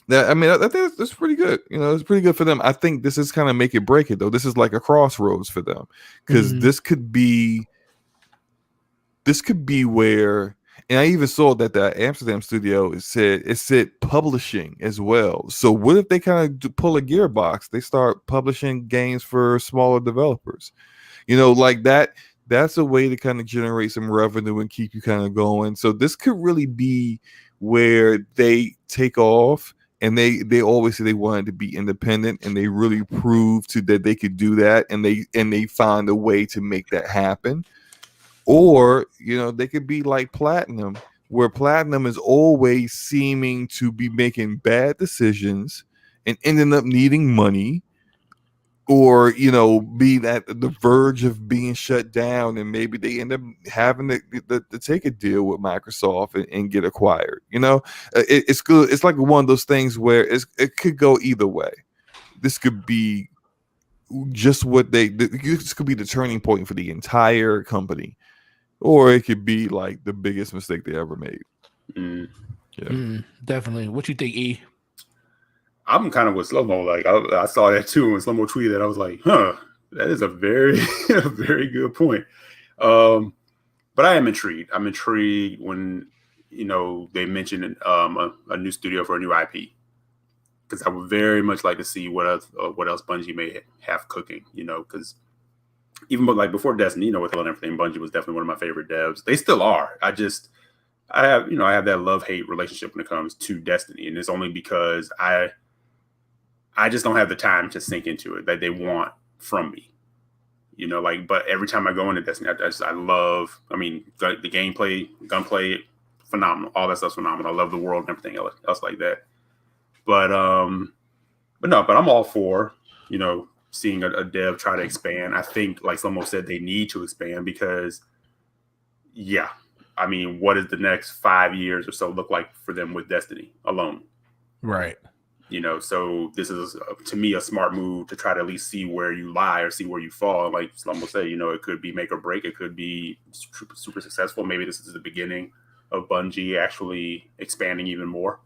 I think that's pretty good. It's pretty good for them. I think this is kind of make it break it though. This is like a crossroads for them, because this could be where. And I even saw that the Amsterdam studio it said publishing as well. So what if they kind of pull a Gearbox? They start publishing games for smaller developers, like that. That's a way to kind of generate some revenue and keep you kind of going. So this could really be where they take off. And they always say they wanted to be independent, and they really proved that they could do that, and they find a way to make that happen. Or they could be like Platinum, where Platinum is always seeming to be making bad decisions and ending up needing money, or be at the verge of being shut down, and maybe they end up having to take a deal with Microsoft and get acquired. It's good. It's like one of those things where it could go either way. This could be just this could be the turning point for the entire company, or it could be like the biggest mistake they ever made. Definitely. What you think, E? I'm kind of with Slomo. Like I saw that too when Slomo tweeted that. I was like, that is a very, a very good point. But I am intrigued. I'm intrigued when they mentioned a new studio for a new IP, because I would very much like to see what else Bungie may have cooking. Because even before Destiny, with Halo and everything, Bungie was definitely one of my favorite devs. They still are. I have that love-hate relationship when it comes to Destiny, and it's only because I just don't have the time to sink into it that they want from me, but every time I go into Destiny, I love, the gameplay, gunplay, phenomenal. All that stuff's phenomenal. I love the world and everything else like that. But I'm all for, seeing a dev try to expand. I think, like Slomo said, they need to expand because, what does the next 5 years or so look like for them with Destiny alone? Right. So this is to me a smart move to try to at least see where you lie or see where you fall. Like Slomo said, it could be make or break. It could be super successful. Maybe this is the beginning of Bungie actually expanding even more.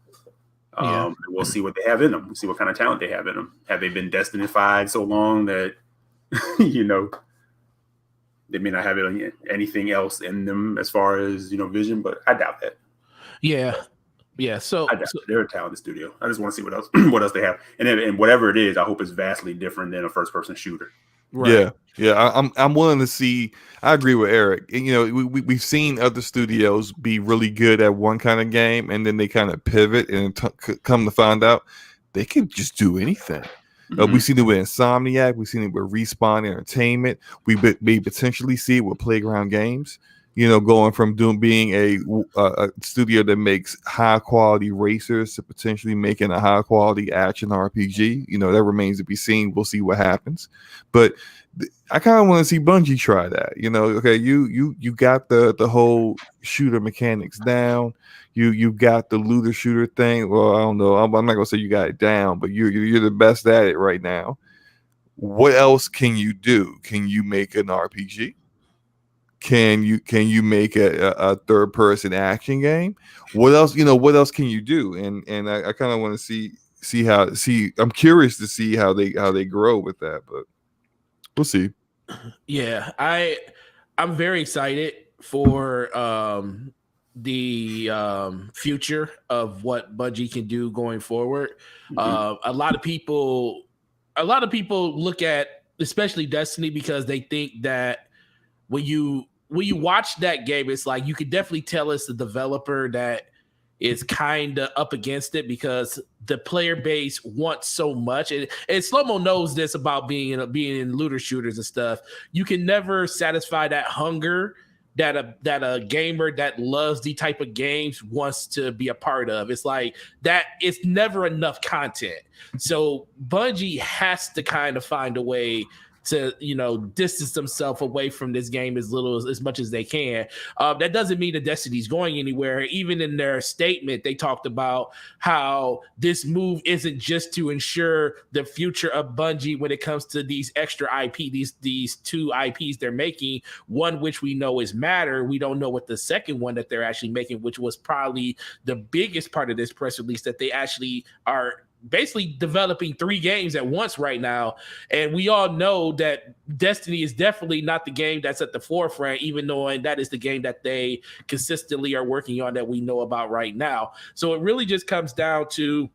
We'll see what they have in them. We'll see what kind of talent they have in them. Have they been Destiny-fied so long that they may not have anything else in them as far as vision? But I doubt that. Yeah, so they're a talented studio. I just want to see what else they have, and whatever it is, I hope it's vastly different than a first-person shooter. Right. Yeah. I'm willing to see. I agree with Eric. We've seen other studios be really good at one kind of game, and then they kind of pivot, and come to find out they can just do anything. We've seen it with Insomniac. We've seen it with Respawn Entertainment. We potentially see it with Playground Games. Going from being a studio that makes high quality racers to potentially making a high quality action RPG. That remains to be seen. We'll see what happens. But I kind of want to see Bungie try that. Okay, you got the whole shooter mechanics down. You got the looter shooter thing. Well, I don't know. I'm not gonna say you got it down, but you're the best at it right now. What else can you do? Can you make an RPG? Can you make a third person action game? What else? What else can you do? And I kind of want to see how. I'm curious to see how they grow with that, but we'll see. Yeah, I'm very excited for the future of what Bungie can do going forward. A lot of people look at especially Destiny because they think that when you watch that game, it's like you could definitely tell it's the developer that is kind of up against it because the player base wants so much. And Slomo knows this about being in looter shooters and stuff. You can never satisfy that hunger that a gamer that loves the type of games wants to be a part of. It's like that. It's never enough content. So Bungie has to kind of find a way to distance themselves away from this game as much as they can. That doesn't mean that Destiny's going anywhere. Even in their statement, they talked about how this move isn't just to ensure the future of Bungie when it comes to these extra IP, these two IPs they're making. One which we know is Matter. We don't know what the second one that they're actually making, which was probably the biggest part of this press release, that they actually are basically developing 3 games at once right now. And we all know that Destiny is definitely not the game that's at the forefront, even though that is the game that they consistently are working on that we know about right now. So it really just comes down to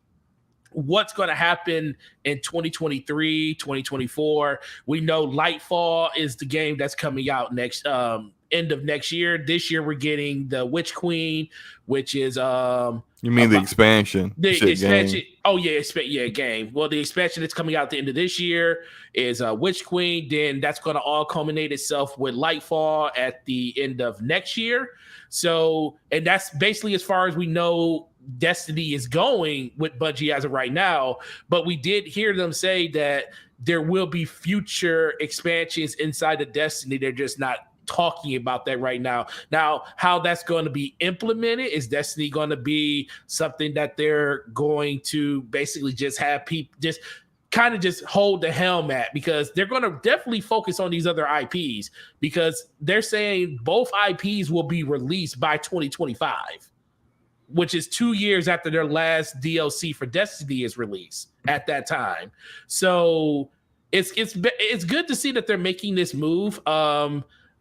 what's going to happen in 2023, 2024. We know Lightfall is the game that's coming out next end of next year. This year we're getting the Witch Queen, which is you mean the expansion? The expansion. Game. Oh yeah, game. Well, the expansion that's coming out at the end of this year is Witch Queen. Then that's going to all culminate itself with Lightfall at the end of next year. So, and that's basically as far as we know Destiny is going with Bungie as of right now. But we did hear them say that there will be future expansions inside of Destiny. They're just not talking about that right now. Now, how that's going to be implemented, is Destiny going to be something that they're going to basically just have people just kind of just hold the helm at, because they're going to definitely focus on these other IPs, because they're saying both IPs will be released by 2025, which is 2 years after their last DLC for Destiny is released at that time. So it's good to see that they're making this move.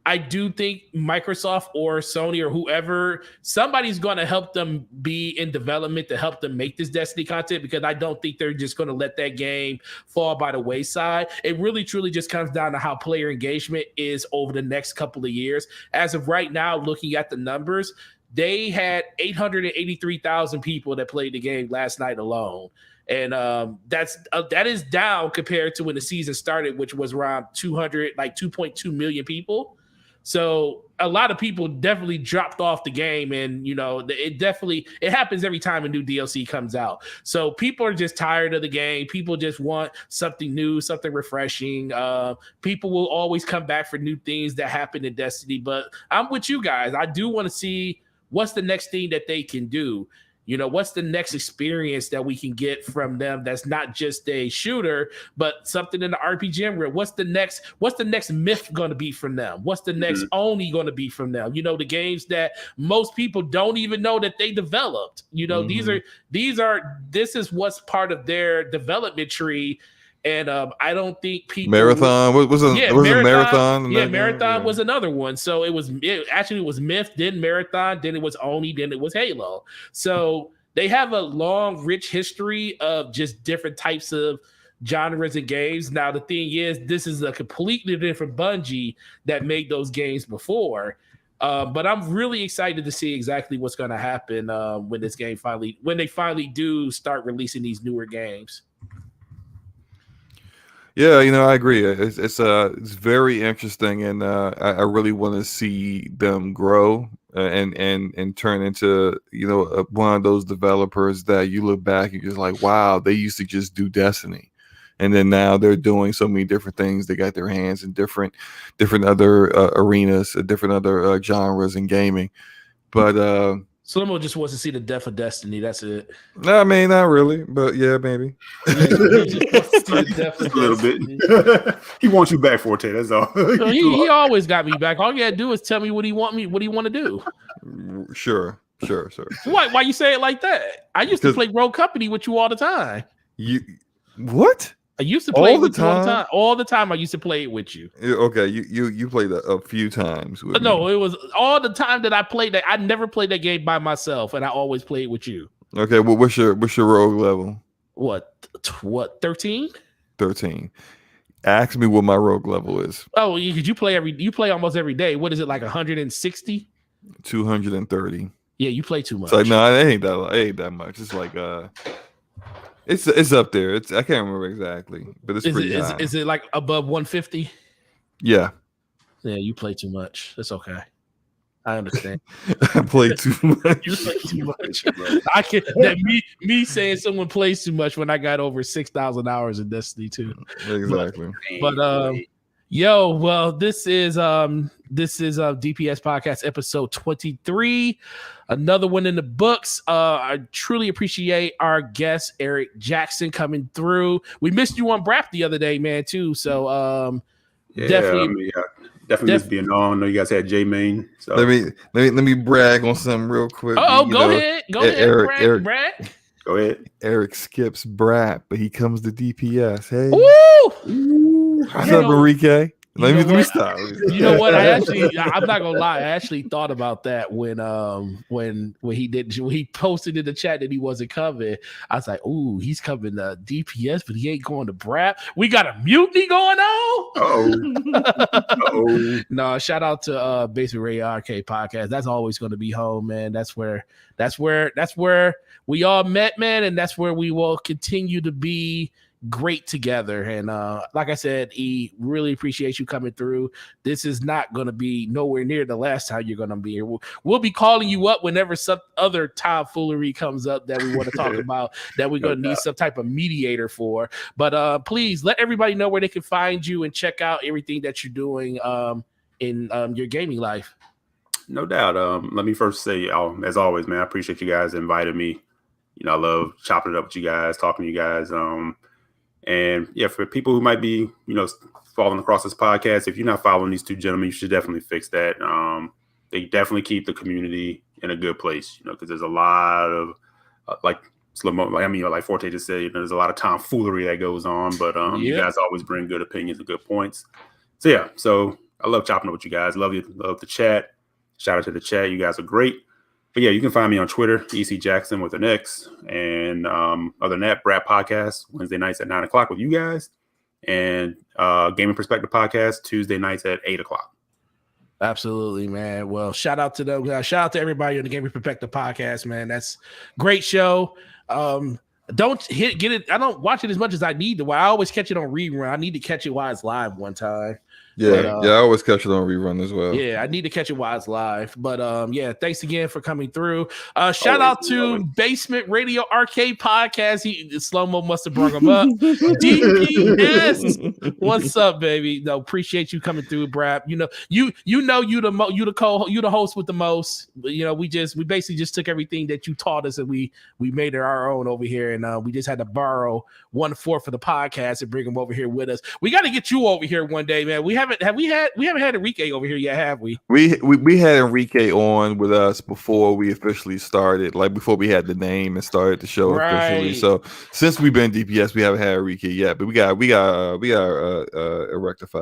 I do think Microsoft or Sony or whoever, somebody's going to help them be in development to help them make this Destiny content, because I don't think they're just going to let that game fall by the wayside. It really, truly just comes down to how player engagement is over the next couple of years. As of right now, looking at the numbers, they had 883,000 people that played the game last night alone. And that is down compared to when the season started, which was around 2.2 million people. So a lot of people definitely dropped off the game, and it happens every time a new DLC comes out. So people are just tired of the game. People just want something new, something refreshing. People will always come back for new things that happen in Destiny. But I'm with you guys. I do want to see what's the next thing that they can do. What's the next experience that we can get from them that's not just a shooter, but something in the RPG realm? What's the next myth going to be from them? What's the next Oni going to be from them? The games that most people don't even know that they developed. This is what's part of their development tree. And I don't think people Marathon was Marathon. Yeah, Marathon was another one. So it was Myth, then Marathon, then it was Oni, then it was Halo. So they have a long, rich history of just different types of genres and games. Now the thing is, this is a completely different Bungie that made those games before. But I'm really excited to see exactly what's going to happen when they finally do start releasing these newer games. Yeah, I agree. It's very interesting, and I really want to see them grow and turn into one of those developers that you look back and you're just like, wow, they used to just do Destiny, and then now they're doing so many different things. They got their hands in different other arenas, different other genres in gaming, but. Slomo just wants to see the death of Destiny. That's it. I mean, not really, but yeah, maybe. Just a little bit. He wants you back, Forte. That's all. He always got me back. All you gotta do is tell me what he want to do. Sure. Why you say it like that? I used to play Rogue Company with you all the time. What? I used to play with you all the time. All the time I used to play it with you. Okay, you played a few times with me. It was all the time that I played that. I never played that game by myself, and I always played with you. Okay, well, what's your rogue level? What 13? 13. Ask me what my rogue level is. Oh, you play almost every day. What is it, like 160? 230. Yeah, you play too much. It's like, no, it ain't that much. It's like It's up there. I can't remember exactly, but it's pretty high. Is it like above 150? Yeah. Yeah, you play too much. It's okay. I understand. I play too much. You play too much. I can me saying someone plays too much when I got over 6,000 hours in Destiny 2. Exactly. But this is DPS Podcast episode 23. Another one in the books. I truly appreciate our guest Eric Jackson coming through. We missed you on Brap the other day, man, too. So definitely just being on. I know you guys had J-Main. So let me brag on something real quick. Go ahead. Eric, brag. Go ahead. Eric skips Brap, but he comes to DPS. Hey. Ooh! What's up, Enrique? Let me stop. You know what? I'm not gonna lie. I actually thought about that when he posted in the chat that he wasn't coming. I was like, "Ooh, he's coming to DPS, but he ain't going to Brap. We got a mutiny going on." Oh, no! Shout out to Basement Radio Arcade Podcast. That's always going to be home, man. That's where we all met, man, and that's where we will continue to be great together. And like I said, really appreciate you coming through. This is not going to be nowhere near the last time you're going to be here. We'll be calling you up whenever some other tomfoolery comes up that we want to talk about that we're going to need some type of mediator for. But please let everybody know where they can find you and check out everything that you're doing in your gaming life. No doubt. Let me first say, as always, man, I appreciate you guys inviting me. You know, I love chopping it up with you guys, talking to you guys. And yeah, for people who might be, falling across this podcast, if you're not following these two gentlemen, you should definitely fix that. They definitely keep the community in a good place, because there's a lot of like Forte just said, there's a lot of tomfoolery that goes on, but you guys always bring good opinions and good points. So yeah, I love chopping up with you guys. Love the chat. Shout out to the chat. You guys are great. But yeah, you can find me on Twitter, ecjaxson with an X. And other than that, Brad Podcast, Wednesday nights at 9:00 with you guys. And Gaming Perspective Podcast, Tuesday nights at 8:00. Absolutely, man. Well, shout out to them. Shout out to everybody on the Gaming Perspective Podcast, man. That's a great show. Don't get it. I don't watch it as much as I need to. I always catch it on rerun. I need to catch it while it's live one time. Yeah, I always catch it on rerun as well. Yeah, I need to catch it while it's live. But yeah, thanks again for coming through. Shout out to Basement Radio Arcade Podcast. Slomo must have brought him up. DPS, what's up, baby? No, appreciate you coming through, Brad. You the host with the most. We basically just took everything that you taught us and we made it our own over here, and we just had to borrow 1/4 of the podcast and bring him over here with us. We got to get you over here one day, man. We haven't had Enrique over here yet, have we? We had Enrique on with us before we officially started, like before we had the name and started the show officially. So since we've been DPS, we haven't had Enrique yet, but we got rectify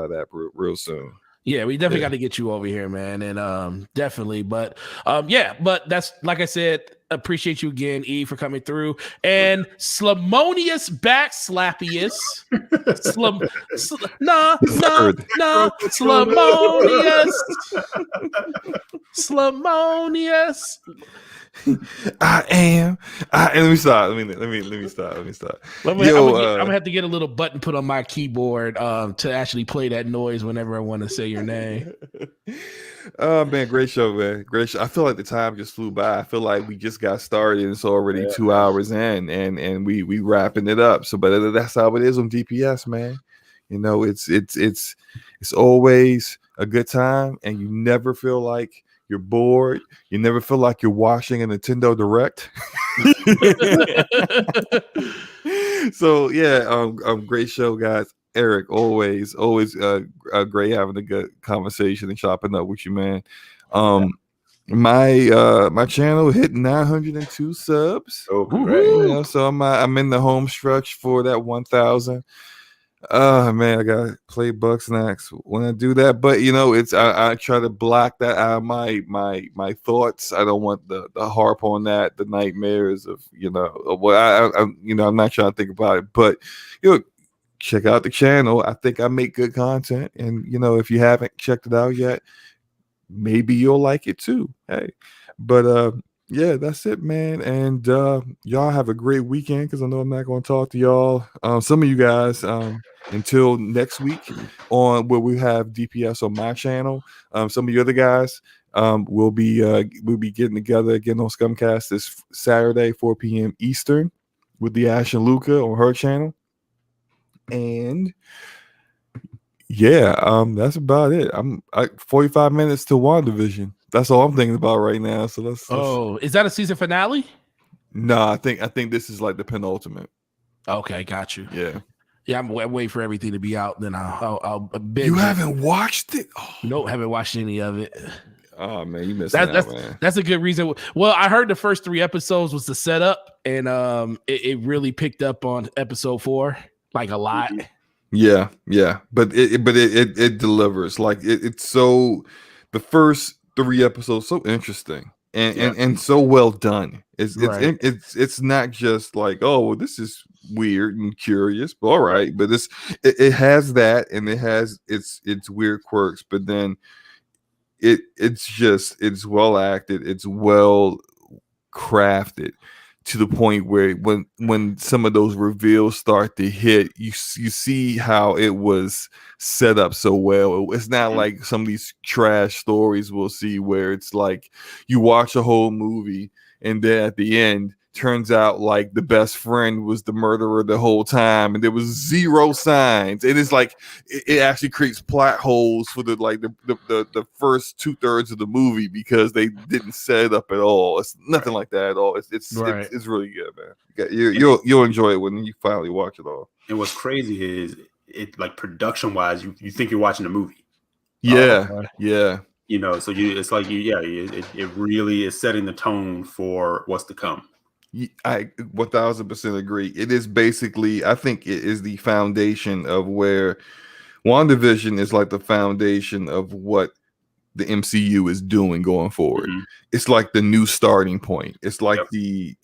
that real soon. Yeah, we definitely got to get you over here, man, and definitely. But but that's, like I said, appreciate you again, E, for coming through. And Slamonius Backslapius, Slamonius. I am. Let me stop. Let me stop. I'm gonna have to get a little button put on my keyboard to actually play that noise whenever I want to say your name. Oh man, great show, man. Great show. I feel like the time just flew by. I feel like we just got started and it's already 2 hours in, and we wrapping it up. So, but that's how it is on DPS, man. It's always a good time, and you never feel like you're bored. You never feel like you're watching a Nintendo Direct. So yeah, great show, guys. Eric, always great having a good conversation and chopping up with you, man. My channel hit 902 subs. So I'm in the home stretch for that 1,000. Man, I gotta play Bugsnax when I do that, but I try to block that out of my thoughts. I don't want the harp on that, the nightmares of I'm not trying to think about it, but check out the channel. I think I make good content, and if you haven't checked it out yet, maybe you'll like it too. Hey, but yeah, that's it, man. And y'all have a great weekend, because I know I'm not going to talk to y'all. Some of you guys, until next week on where we have DPS on my channel. Some of you other guys, we'll be getting together again on Scumcast this Saturday, 4 p.m. Eastern, with the Ash and Luca on her channel. And yeah, that's about it. I'm 45 minutes to WandaVision. That's all I'm thinking about right now. So let's. Oh, is that a season finale? No, I think this is like the penultimate. Okay, got you. Yeah, I'm waiting for everything to be out. Then I'll binge. You haven't watched it? Nope, haven't watched any of it. Oh man, you missed out, man. That's a good reason. Well, I heard the first 3 episodes was the setup, and it really picked up on episode 4 like a lot. Yeah, but it delivers. Like it's so the first 3 episodes so interesting and so well done. It's not just like, oh, well, this is weird and curious, but all right, but it has that, and it has its weird quirks, but then it's well acted, it's well crafted to the point where when some of those reveals start to hit, you see how it was set up so well. It's not like some of these trash stories we'll see where it's like you watch a whole movie and then at the end turns out like the best friend was the murderer the whole time and there was 0 signs. And it's like it actually creates plot holes for the first 2/3 of the movie because they didn't set it up at all. It's nothing like that at all. It's really good, man. You'll enjoy it when you finally watch it all. And what's crazy is it, like, production wise, you think you're watching a movie. Yeah. You know, so it's like it really is setting the tone for what's to come. I 1000% agree. It is basically, I think it is the foundation of where WandaVision is like the foundation of what the MCU is doing going forward. Mm-hmm. It's like the new starting point. It's like the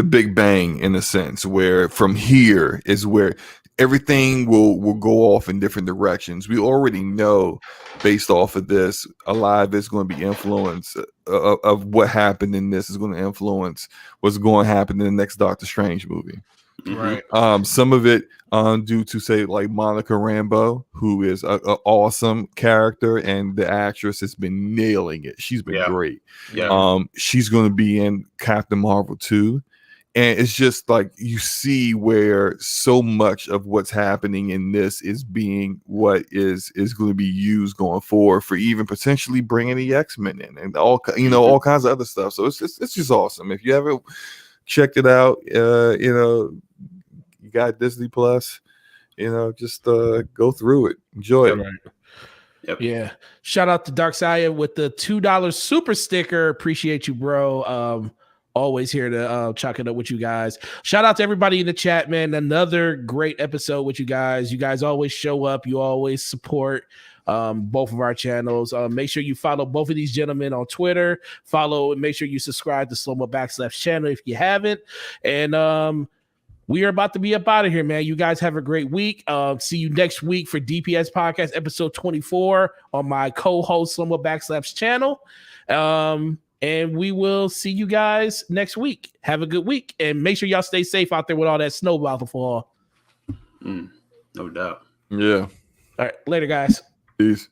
Big Bang in a sense, where from here is where everything will go off in different directions. We already know, based off of this, a lot of it's going to be influence of what happened in this is going to influence what's going to happen in the next Doctor Strange movie. Right. Some of it due to, say, like Monica Rambeau, who is an awesome character, and the actress has been nailing it. She's been great. Yeah. She's going to be in Captain Marvel 2. And it's just like you see where so much of what's happening in this is being what is going to be used going forward for even potentially bringing the X-Men in and all kinds of other stuff. So it's just awesome. If you haven't checked it out, you got Disney Plus, just go through it, enjoy it. Yep. Yeah. Shout out to Darksaya with the $2 super sticker. Appreciate you, bro. Always here to chalk it up with you guys. Shout out to everybody in the chat, man. Another great episode with you guys. You guys always show up. You always support both of our channels. Make sure you follow both of these gentlemen on Twitter. Follow and make sure you subscribe to SlomoBackslap's channel if you haven't. And we are about to be up out of here, man. You guys have a great week. See you next week for DPS Podcast episode 24 on my co-host SlomoBackslap's channel. And we will see you guys next week. Have a good week. And make sure y'all stay safe out there with all that snow about to fall. No doubt. Yeah. All right. Later, guys. Peace.